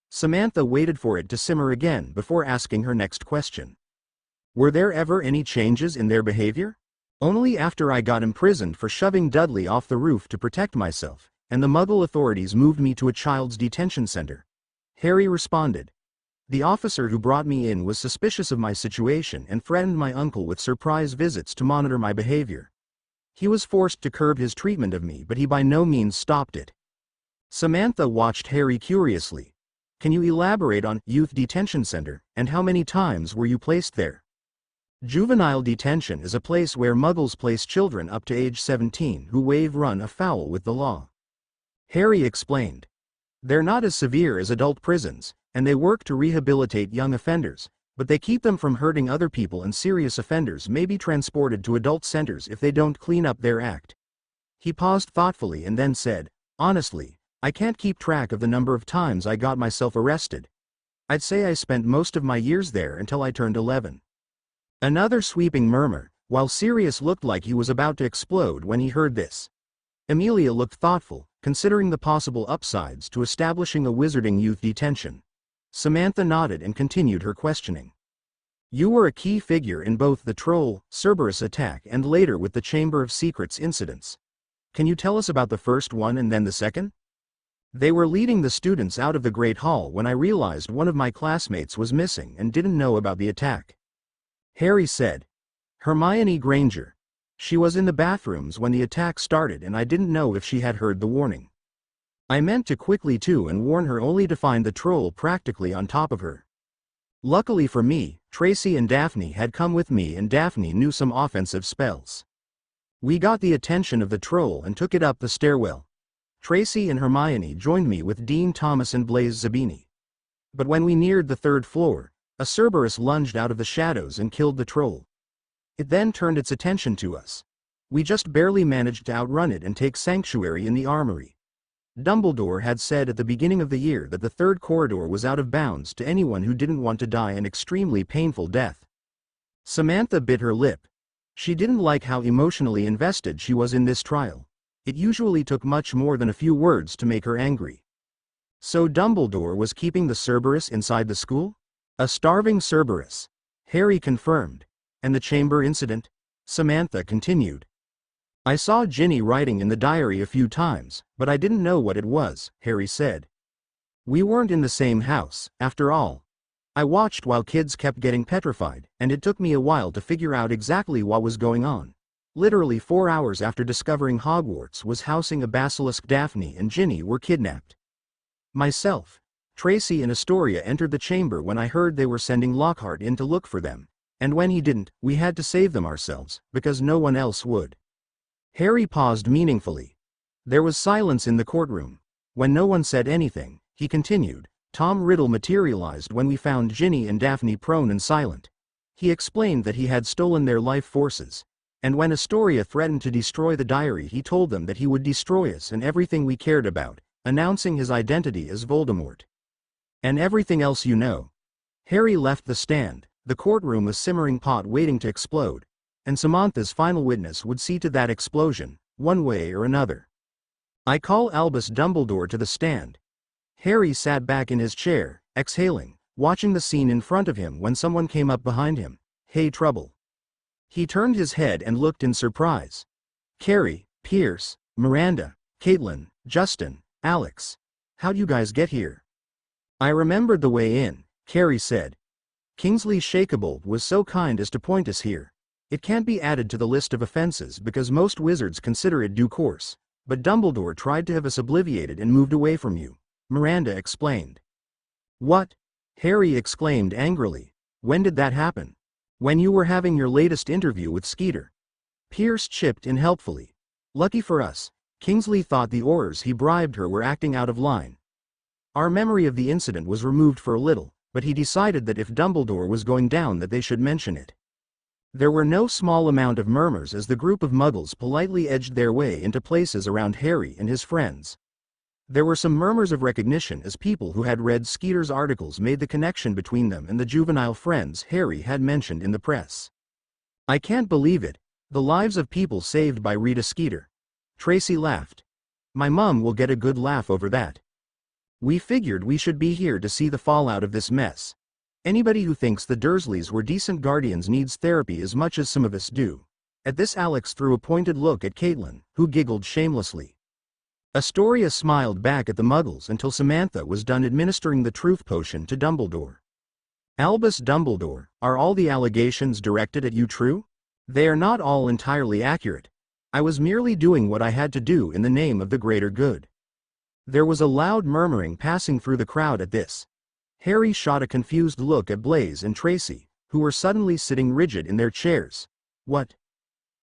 Samantha waited for it to simmer again before asking her next question. "Were there ever any changes in their behavior?" "Only after I got imprisoned for shoving Dudley off the roof to protect myself, and the Muggle authorities moved me to a child's detention center," Harry responded. "The officer who brought me in was suspicious of my situation and threatened my uncle with surprise visits to monitor my behavior. He was forced to curb his treatment of me, but he by no means stopped it." Samantha watched Harry curiously. "Can you elaborate on youth detention center, and how many times were you placed there?" "Juvenile detention is a place where Muggles place children up to age 17 who run afoul with the law," Harry explained. "They're not as severe as adult prisons, and they work to rehabilitate young offenders, but they keep them from hurting other people, and serious offenders may be transported to adult centers if they don't clean up their act." He paused thoughtfully and then said, "Honestly, I can't keep track of the number of times I got myself arrested. I'd say I spent most of my years there until I turned 11. Another sweeping murmur, while Sirius looked like he was about to explode when he heard this. Amelia looked thoughtful, considering the possible upsides to establishing a wizarding youth detention. Samantha nodded and continued her questioning. "You were a key figure in both the Troll, Cerberus attack and later with the Chamber of Secrets incidents. Can you tell us about the first one and then the second?" "They were leading the students out of the Great Hall when I realized one of my classmates was missing and didn't know about the attack," Harry said. "Hermione Granger. She was in the bathrooms when the attack started and I didn't know if she had heard the warning. I meant to quickly and warn her only to find the troll practically on top of her. Luckily for me, Tracy and Daphne had come with me and Daphne knew some offensive spells. We got the attention of the troll and took it up the stairwell. Tracy and Hermione joined me with Dean Thomas and Blaise Zabini. But when we neared the third floor, a Cerberus lunged out of the shadows and killed the troll. It then turned its attention to us. We just barely managed to outrun it and take sanctuary in the armory. Dumbledore had said at the beginning of the year that the third corridor was out of bounds to anyone who didn't want to die an extremely painful death." Samantha bit her lip. She didn't like how emotionally invested she was in this trial. It usually took much more than a few words to make her angry. "So Dumbledore was keeping the Cerberus inside the school?" "A starving Cerberus," Harry confirmed. "And the chamber incident?" Samantha continued. "I saw Ginny writing in the diary a few times, but I didn't know what it was," Harry said. "We weren't in the same house, after all. I watched while kids kept getting petrified, and it took me a while to figure out exactly what was going on. Literally 4 hours after discovering Hogwarts was housing a basilisk, Daphne and Ginny were kidnapped. Myself, Tracy and Astoria entered the chamber when I heard they were sending Lockhart in to look for them, and when he didn't, we had to save them ourselves, because no one else would." Harry paused meaningfully. There was silence in the courtroom. When no one said anything, he continued, "Tom Riddle materialized when we found Ginny and Daphne prone and silent. He explained that he had stolen their life forces. And when Astoria threatened to destroy the diary, he told them that he would destroy us and everything we cared about, announcing his identity as Voldemort. And everything else you know." Harry left the stand, the courtroom a simmering pot waiting to explode. And Samantha's final witness would see to that explosion, one way or another. "I call Albus Dumbledore to the stand." Harry sat back in his chair, exhaling, watching the scene in front of him when someone came up behind him. "Hey, Trouble." He turned his head and looked in surprise. "Carrie, Pierce, Miranda, Caitlin, Justin, Alex. How'd you guys get here?" "I remembered the way in," Carrie said. Kingsley Shakebolt was so kind as to point us here. It can't be added to the list of offenses because most wizards consider it due course, but Dumbledore tried to have us obliviated and moved away from you, Miranda explained. What? Harry exclaimed angrily. When did that happen? When you were having your latest interview with Skeeter. Pierce chipped in helpfully. Lucky for us, Kingsley thought the Aurors he bribed her were acting out of line. Our memory of the incident was removed for a little, but he decided that if Dumbledore was going down that they should mention it. There were no small amount of murmurs as the group of muggles politely edged their way into places around Harry and his friends. There were some murmurs of recognition as people who had read Skeeter's articles made the connection between them and the juvenile friends Harry had mentioned in the press. I can't believe it, the lives of people saved by Rita Skeeter. Tracy laughed. My mum will get a good laugh over that. We figured we should be here to see the fallout of this mess. Anybody who thinks the Dursleys were decent guardians needs therapy as much as some of us do. At this Alex threw a pointed look at Caitlin, who giggled shamelessly. Astoria smiled back at the muggles until Samantha was done administering the truth potion to Dumbledore. Albus Dumbledore, are all the allegations directed at you true? They are not all entirely accurate. I was merely doing what I had to do in the name of the greater good. There was a loud murmuring passing through the crowd at this. Harry shot a confused look at Blaise and Tracy, who were suddenly sitting rigid in their chairs. What?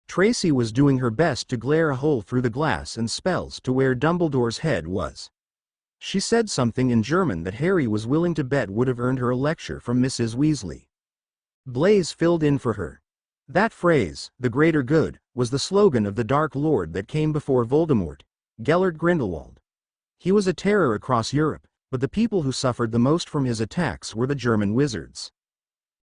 Tracy was doing her best to glare a hole through the glass and spells to where Dumbledore's head was. She said something in German that Harry was willing to bet would have earned her a lecture from Mrs. Weasley. Blaise filled in for her. That phrase, the greater good, was the slogan of the Dark Lord that came before Voldemort, Gellert Grindelwald. He was a terror across Europe, but the people who suffered the most from his attacks were the German wizards.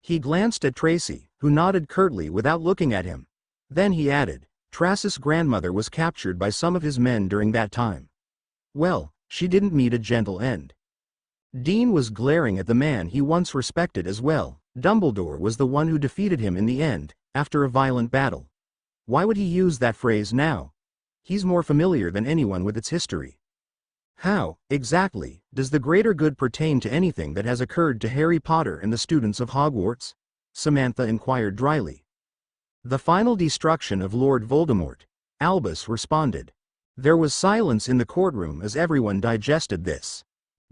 He glanced at Tracy, who nodded curtly without looking at him. Then he added, Tracis' grandmother was captured by some of his men during that time. Well, she didn't meet a gentle end. Dean was glaring at the man he once respected as well. Dumbledore was the one who defeated him in the end, after a violent battle. Why would he use that phrase now? He's more familiar than anyone with its history. How, exactly, does the greater good pertain to anything that has occurred to Harry Potter and the students of Hogwarts? Samantha inquired dryly. The final destruction of Lord Voldemort, Albus responded. There was silence in the courtroom as everyone digested this.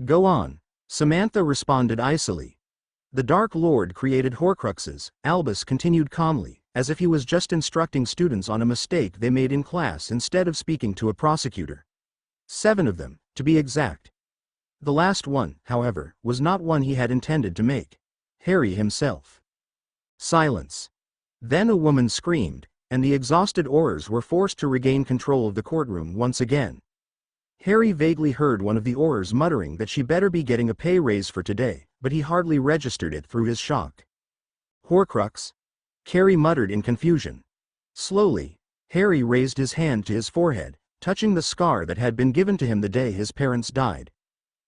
Go on, Samantha responded icily. The Dark Lord created Horcruxes, Albus continued calmly, as if he was just instructing students on a mistake they made in class instead of speaking to a prosecutor. 7 of them, to be exact. The last one, however, was not one he had intended to make. Harry himself. Silence. Then a woman screamed, and the exhausted Aurors were forced to regain control of the courtroom once again. Harry vaguely heard one of the Aurors muttering that she better be getting a pay raise for today, but he hardly registered it through his shock. Horcrux? Carrie muttered in confusion. Slowly, Harry raised his hand to his forehead, touching the scar that had been given to him the day his parents died.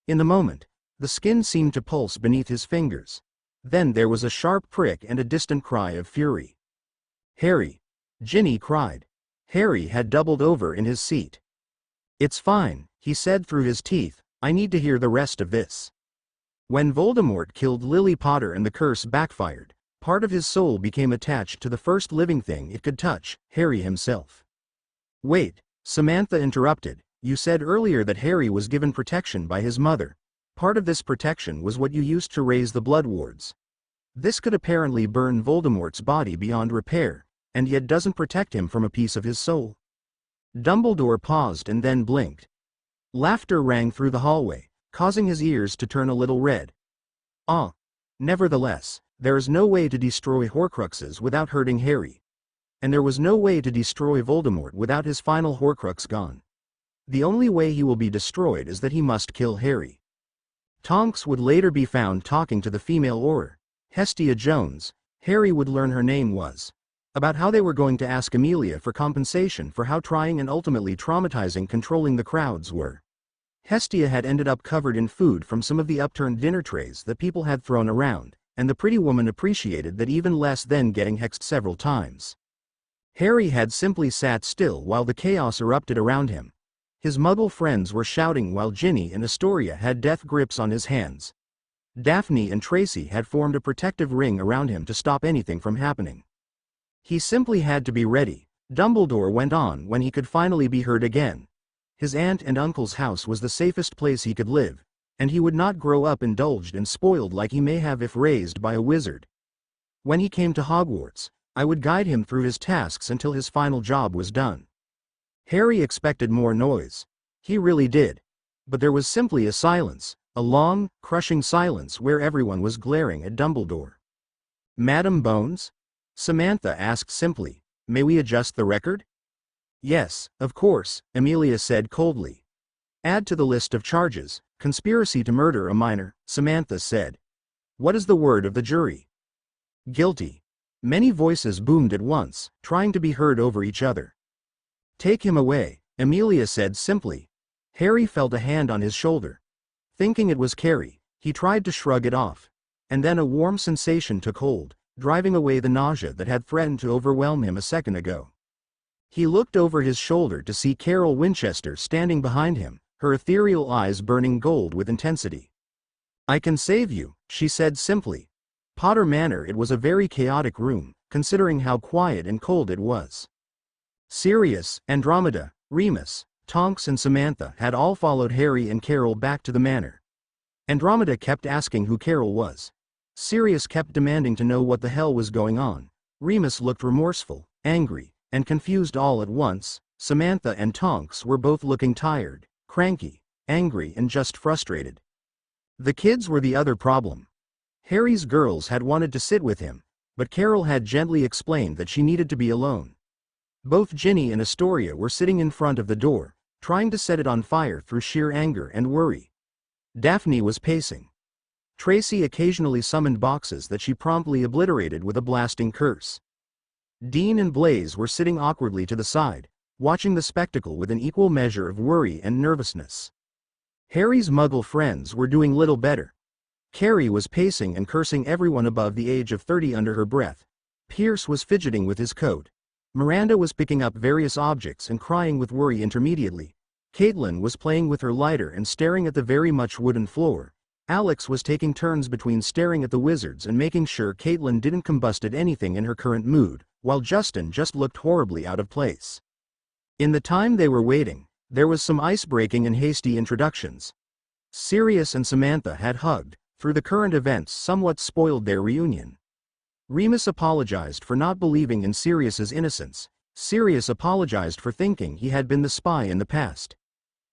In the moment, the skin seemed to pulse beneath his fingers. Then there was a sharp prick and a distant cry of fury. Harry! Ginny cried. Harry had doubled over in his seat. It's fine, he said through his teeth, I need to hear the rest of this. When Voldemort killed Lily Potter and the curse backfired, part of his soul became attached to the first living thing it could touch, Harry himself. Wait, Samantha interrupted, you said earlier that Harry was given protection by his mother. Part of this protection was what you used to raise the blood wards. This could apparently burn Voldemort's body beyond repair, and yet doesn't protect him from a piece of his soul. Dumbledore paused and then blinked. Laughter rang through the hallway, causing his ears to turn a little red. Ah. Nevertheless, there is no way to destroy Horcruxes without hurting Harry. And there was no way to destroy Voldemort without his final Horcrux gone. The only way he will be destroyed is that he must kill Harry. Tonks would later be found talking to the female Auror, Hestia Jones. Harry would learn her name was. About how they were going to ask Amelia for compensation for how trying and ultimately traumatizing controlling the crowds were. Hestia had ended up covered in food from some of the upturned dinner trays that people had thrown around, and the pretty woman appreciated that even less than getting hexed several times. Harry had simply sat still while the chaos erupted around him. His muggle friends were shouting while Ginny and Astoria had death grips on his hands. Daphne and Tracy had formed a protective ring around him to stop anything from happening. He simply had to be ready. Dumbledore went on when he could finally be heard again. His aunt and uncle's house was the safest place he could live, and he would not grow up indulged and spoiled like he may have if raised by a wizard. When he came to Hogwarts, I would guide him through his tasks until his final job was done. Harry expected more noise. He really did. But there was simply a silence, a long, crushing silence where everyone was glaring at Dumbledore. "Madam Bones?" Samantha asked simply. "May we adjust the record?" "Yes, of course," Amelia said coldly. "Add to the list of charges, conspiracy to murder a minor," Samantha said. "What is the word of the jury?" "Guilty." Many voices boomed at once, trying to be heard over each other. "Take him away," Amelia said simply. Harry felt a hand on his shoulder. Thinking it was Carrie, he tried to shrug it off. And then a warm sensation took hold, driving away the nausea that had threatened to overwhelm him a second ago. He looked over his shoulder to see Carol Winchester standing behind him, her ethereal eyes burning gold with intensity. "I can save you," she said simply. Potter Manor. It was a very chaotic room, considering how quiet and cold it was. Sirius, Andromeda, Remus, Tonks and Samantha had all followed Harry and Carol back to the manor. Andromeda kept asking who Carol was. Sirius kept demanding to know what the hell was going on. Remus looked remorseful, angry, and confused all at once. Samantha and Tonks were both looking tired, cranky, angry and just frustrated. The kids were the other problem. Harry's girls had wanted to sit with him, but Carol had gently explained that she needed to be alone. Both Ginny and Astoria were sitting in front of the door, trying to set it on fire through sheer anger and worry. Daphne was pacing. Tracy occasionally summoned boxes that she promptly obliterated with a blasting curse. Dean and Blaze were sitting awkwardly to the side, watching the spectacle with an equal measure of worry and nervousness. Harry's Muggle friends were doing little better. Carrie was pacing and cursing everyone above the age of 30 under her breath. Pierce was fidgeting with his coat. Miranda was picking up various objects and crying with worry intermediately. Caitlin was playing with her lighter and staring at the very much wooden floor. Alex was taking turns between staring at the wizards and making sure Caitlin didn't combust at anything in her current mood, while Justin just looked horribly out of place. In the time they were waiting, there was some ice-breaking and hasty introductions. Sirius and Samantha had hugged. Through the current events somewhat spoiled their reunion. Remus apologized for not believing in Sirius's innocence. Sirius apologized for thinking he had been the spy in the past.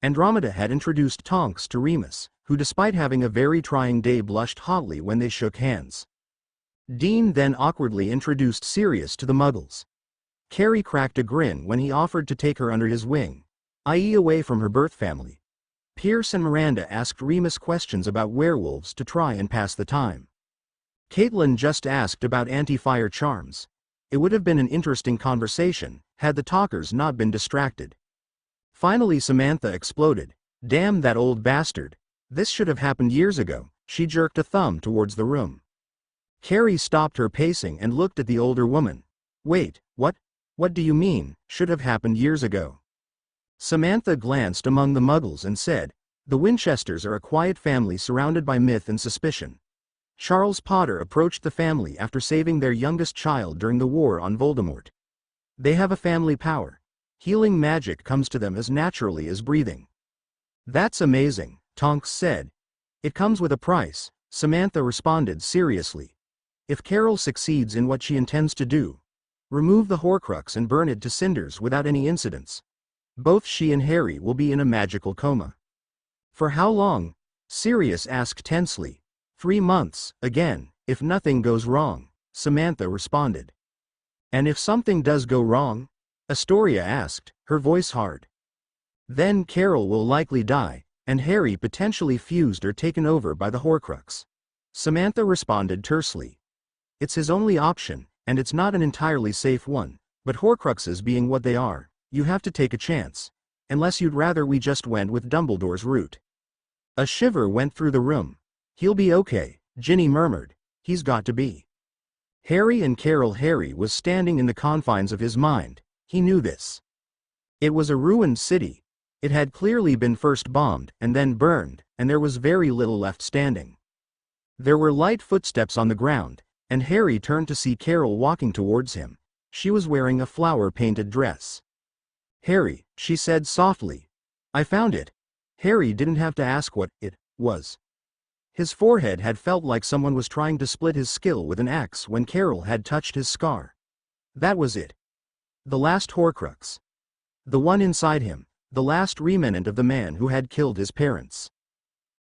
Andromeda had introduced Tonks to Remus, who despite having a very trying day blushed hotly when they shook hands. Dean then awkwardly introduced Sirius to the Muggles. Carrie cracked a grin when he offered to take her under his wing, i.e. away from her birth family. Pierce and Miranda asked Remus questions about werewolves to try and pass the time. Caitlin just asked about anti-fire charms. It would have been an interesting conversation, had the talkers not been distracted. Finally Samantha exploded. "Damn that old bastard. This should have happened years ago." She jerked a thumb towards the room. Carrie stopped her pacing and looked at the older woman. "Wait, what? What do you mean, should have happened years ago?" Samantha glanced among the Muggles and said, "The Winchesters are a quiet family surrounded by myth and suspicion. Charles Potter approached the family after saving their youngest child during the war on Voldemort. They have a family power. Healing magic comes to them as naturally as breathing." "That's amazing," Tonks said. "It comes with a price," Samantha responded seriously. "If Carol succeeds in what she intends to do, remove the Horcrux and burn it to cinders without any incidents, both she and Harry will be in a magical coma." "For how long?" Sirius asked tensely. 3 months, again, if nothing goes wrong," Samantha responded. "And if something does go wrong?" Astoria asked, her voice hard. "Then Carol will likely die, and Harry potentially fused or taken over by the Horcrux," Samantha responded tersely. "It's his only option, and it's not an entirely safe one, but Horcruxes being what they are, you have to take a chance. Unless you'd rather we just went with Dumbledore's route." A shiver went through the room. "He'll be okay," Ginny murmured. "He's got to be." Harry and Carol. Harry was standing in the confines of his mind. He knew this. It was a ruined city. It had clearly been first bombed and then burned, and there was very little left standing. There were light footsteps on the ground, and Harry turned to see Carol walking towards him. She was wearing a flower-painted dress. "Harry," she said softly. "I found it." Harry didn't have to ask what it was. His forehead had felt like someone was trying to split his skull with an axe when Carol had touched his scar. That was it. The last Horcrux. The one inside him, the last remnant of the man who had killed his parents.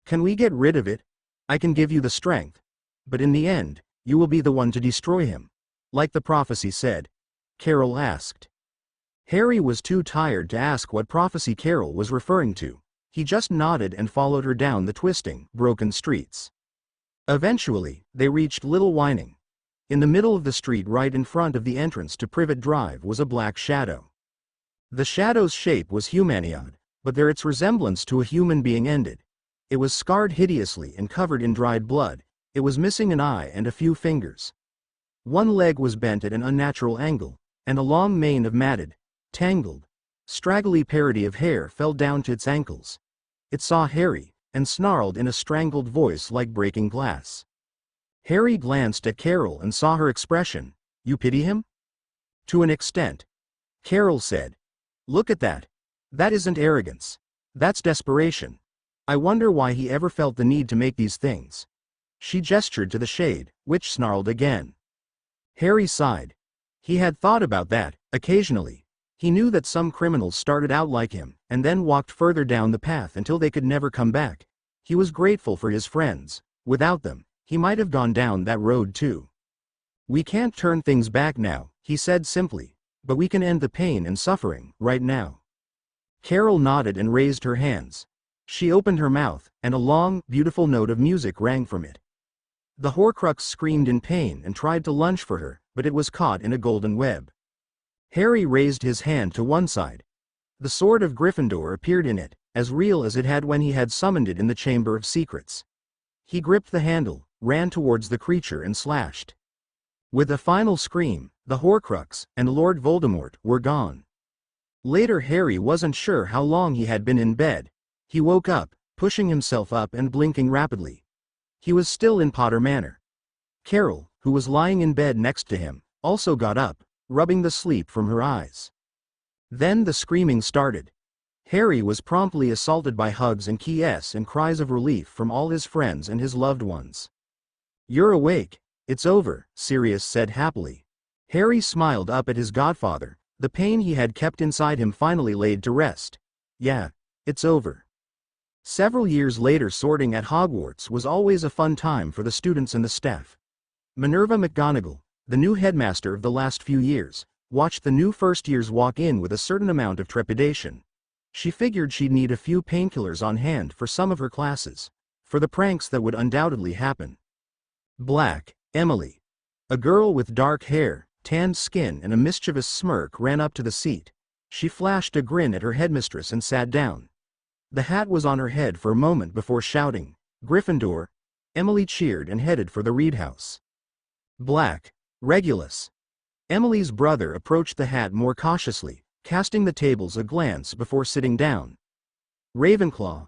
"Can we get rid of it? I can give you the strength. But in the end, you will be the one to destroy him. Like the prophecy said?" Carol asked. Harry was too tired to ask what prophecy Carol was referring to. He just nodded and followed her down the twisting, broken streets. Eventually, they reached Little Whining. In the middle of the street right in front of the entrance to Privet Drive was a black shadow. The shadow's shape was humanoid, but there its resemblance to a human being ended. It was scarred hideously and covered in dried blood. It was missing an eye and a few fingers. One leg was bent at an unnatural angle, and a long mane of matted, tangled, straggly parody of hair fell down to its ankles. It saw Harry, and snarled in a strangled voice like breaking glass. Harry glanced at Carol and saw her expression. "You pity him?" "To an extent." Carol said. "Look at that. That isn't arrogance. That's desperation. I wonder why he ever felt the need to make these things." She gestured to the shade, which snarled again. Harry sighed. He had thought about that, occasionally. He knew that some criminals started out like him, and then walked further down the path until they could never come back. He was grateful for his friends. Without them, he might have gone down that road too. "We can't turn things back now," he said simply, "but we can end the pain and suffering, right now." Carol nodded and raised her hands. She opened her mouth, and a long, beautiful note of music rang from it. The Horcrux screamed in pain and tried to lunge for her, but it was caught in a golden web. Harry raised his hand to one side. The sword of Gryffindor appeared in it, as real as it had when he had summoned it in the Chamber of Secrets. He gripped the handle, ran towards the creature and slashed. With a final scream, the Horcrux and Lord Voldemort were gone. Later Harry wasn't sure how long he had been in bed. He woke up, pushing himself up and blinking rapidly. He was still in Potter Manor. Carol, who was lying in bed next to him, also got up, rubbing the sleep from her eyes. Then the screaming started. Harry was promptly assaulted by hugs and kisses and cries of relief from all his friends and his loved ones. "You're awake. It's over," Sirius said happily. Harry smiled up at his godfather, the pain he had kept inside him finally laid to rest. "Yeah, it's over." Several years later, sorting at Hogwarts was always a fun time for the students and the staff. Minerva McGonagall, the new headmaster of the last few years, watched the new first years walk in with a certain amount of trepidation. She figured she'd need a few painkillers on hand for some of her classes, for the pranks that would undoubtedly happen. Black Emily, a girl with dark hair, tanned skin and a mischievous smirk, ran up to the seat. She flashed a grin at her headmistress and sat down. The hat was on her head for a moment before shouting, "Gryffindor!" Emily cheered and headed for the Reed House. Black Regulus. Emily's brother approached the hat more cautiously, casting the tables a glance before sitting down. Ravenclaw.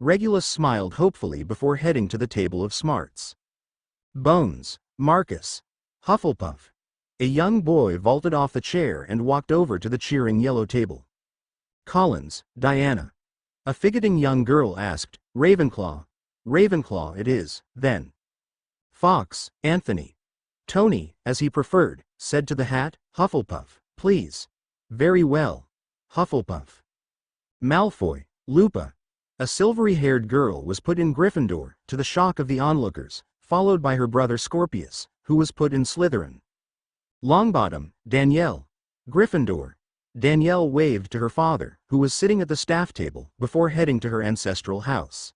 Regulus smiled hopefully before heading to the table of smarts. Bones. Marcus. Hufflepuff. A young boy vaulted off the chair and walked over to the cheering yellow table. Collins. Diana. A fidgeting young girl asked, "Ravenclaw?" "Ravenclaw it is, then." Fox. Anthony. Tony, as he preferred, said to the hat, "Hufflepuff, please." "Very well. Hufflepuff." Malfoy. Lupa. A silvery-haired girl was put in Gryffindor, to the shock of the onlookers, followed by her brother Scorpius, who was put in Slytherin. Longbottom. Danielle. Gryffindor. Danielle waved to her father, who was sitting at the staff table, before heading to her ancestral house.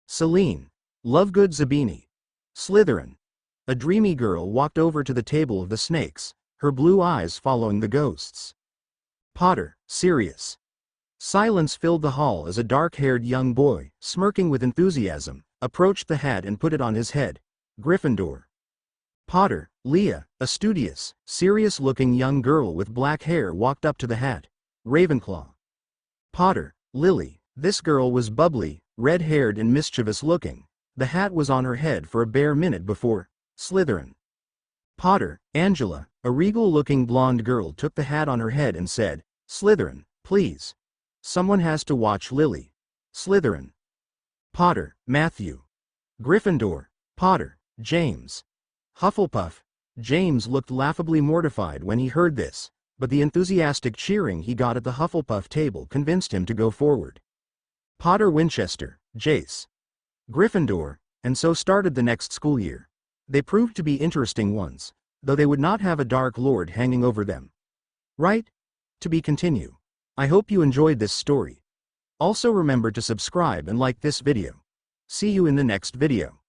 Celine. Lovegood Zabini. Slytherin. A dreamy girl walked over to the table of the snakes, her blue eyes following the ghosts. Potter. Sirius. Silence filled the hall as a dark-haired young boy, smirking with enthusiasm, approached the hat and put it on his head. Gryffindor. Potter. Leah, a studious, serious-looking young girl with black hair walked up to the hat. Ravenclaw. Potter. Lily. This girl was bubbly, red-haired and mischievous-looking. The hat was on her head for a bare minute before Slytherin. Potter, Angela, a regal-looking blonde girl, took the hat on her head and said, "Slytherin, please. Someone has to watch Lily." Slytherin. Potter, Matthew. Gryffindor. Potter, James. Hufflepuff. James looked laughably mortified when he heard this, but the enthusiastic cheering he got at the Hufflepuff table convinced him to go forward. Potter, Winchester, Jace. Gryffindor, and so started the next school year. They proved to be interesting ones, though they would not have a Dark Lord hanging over them. Right? To be continued. I hope you enjoyed this story. Also remember to subscribe and like this video. See you in the next video.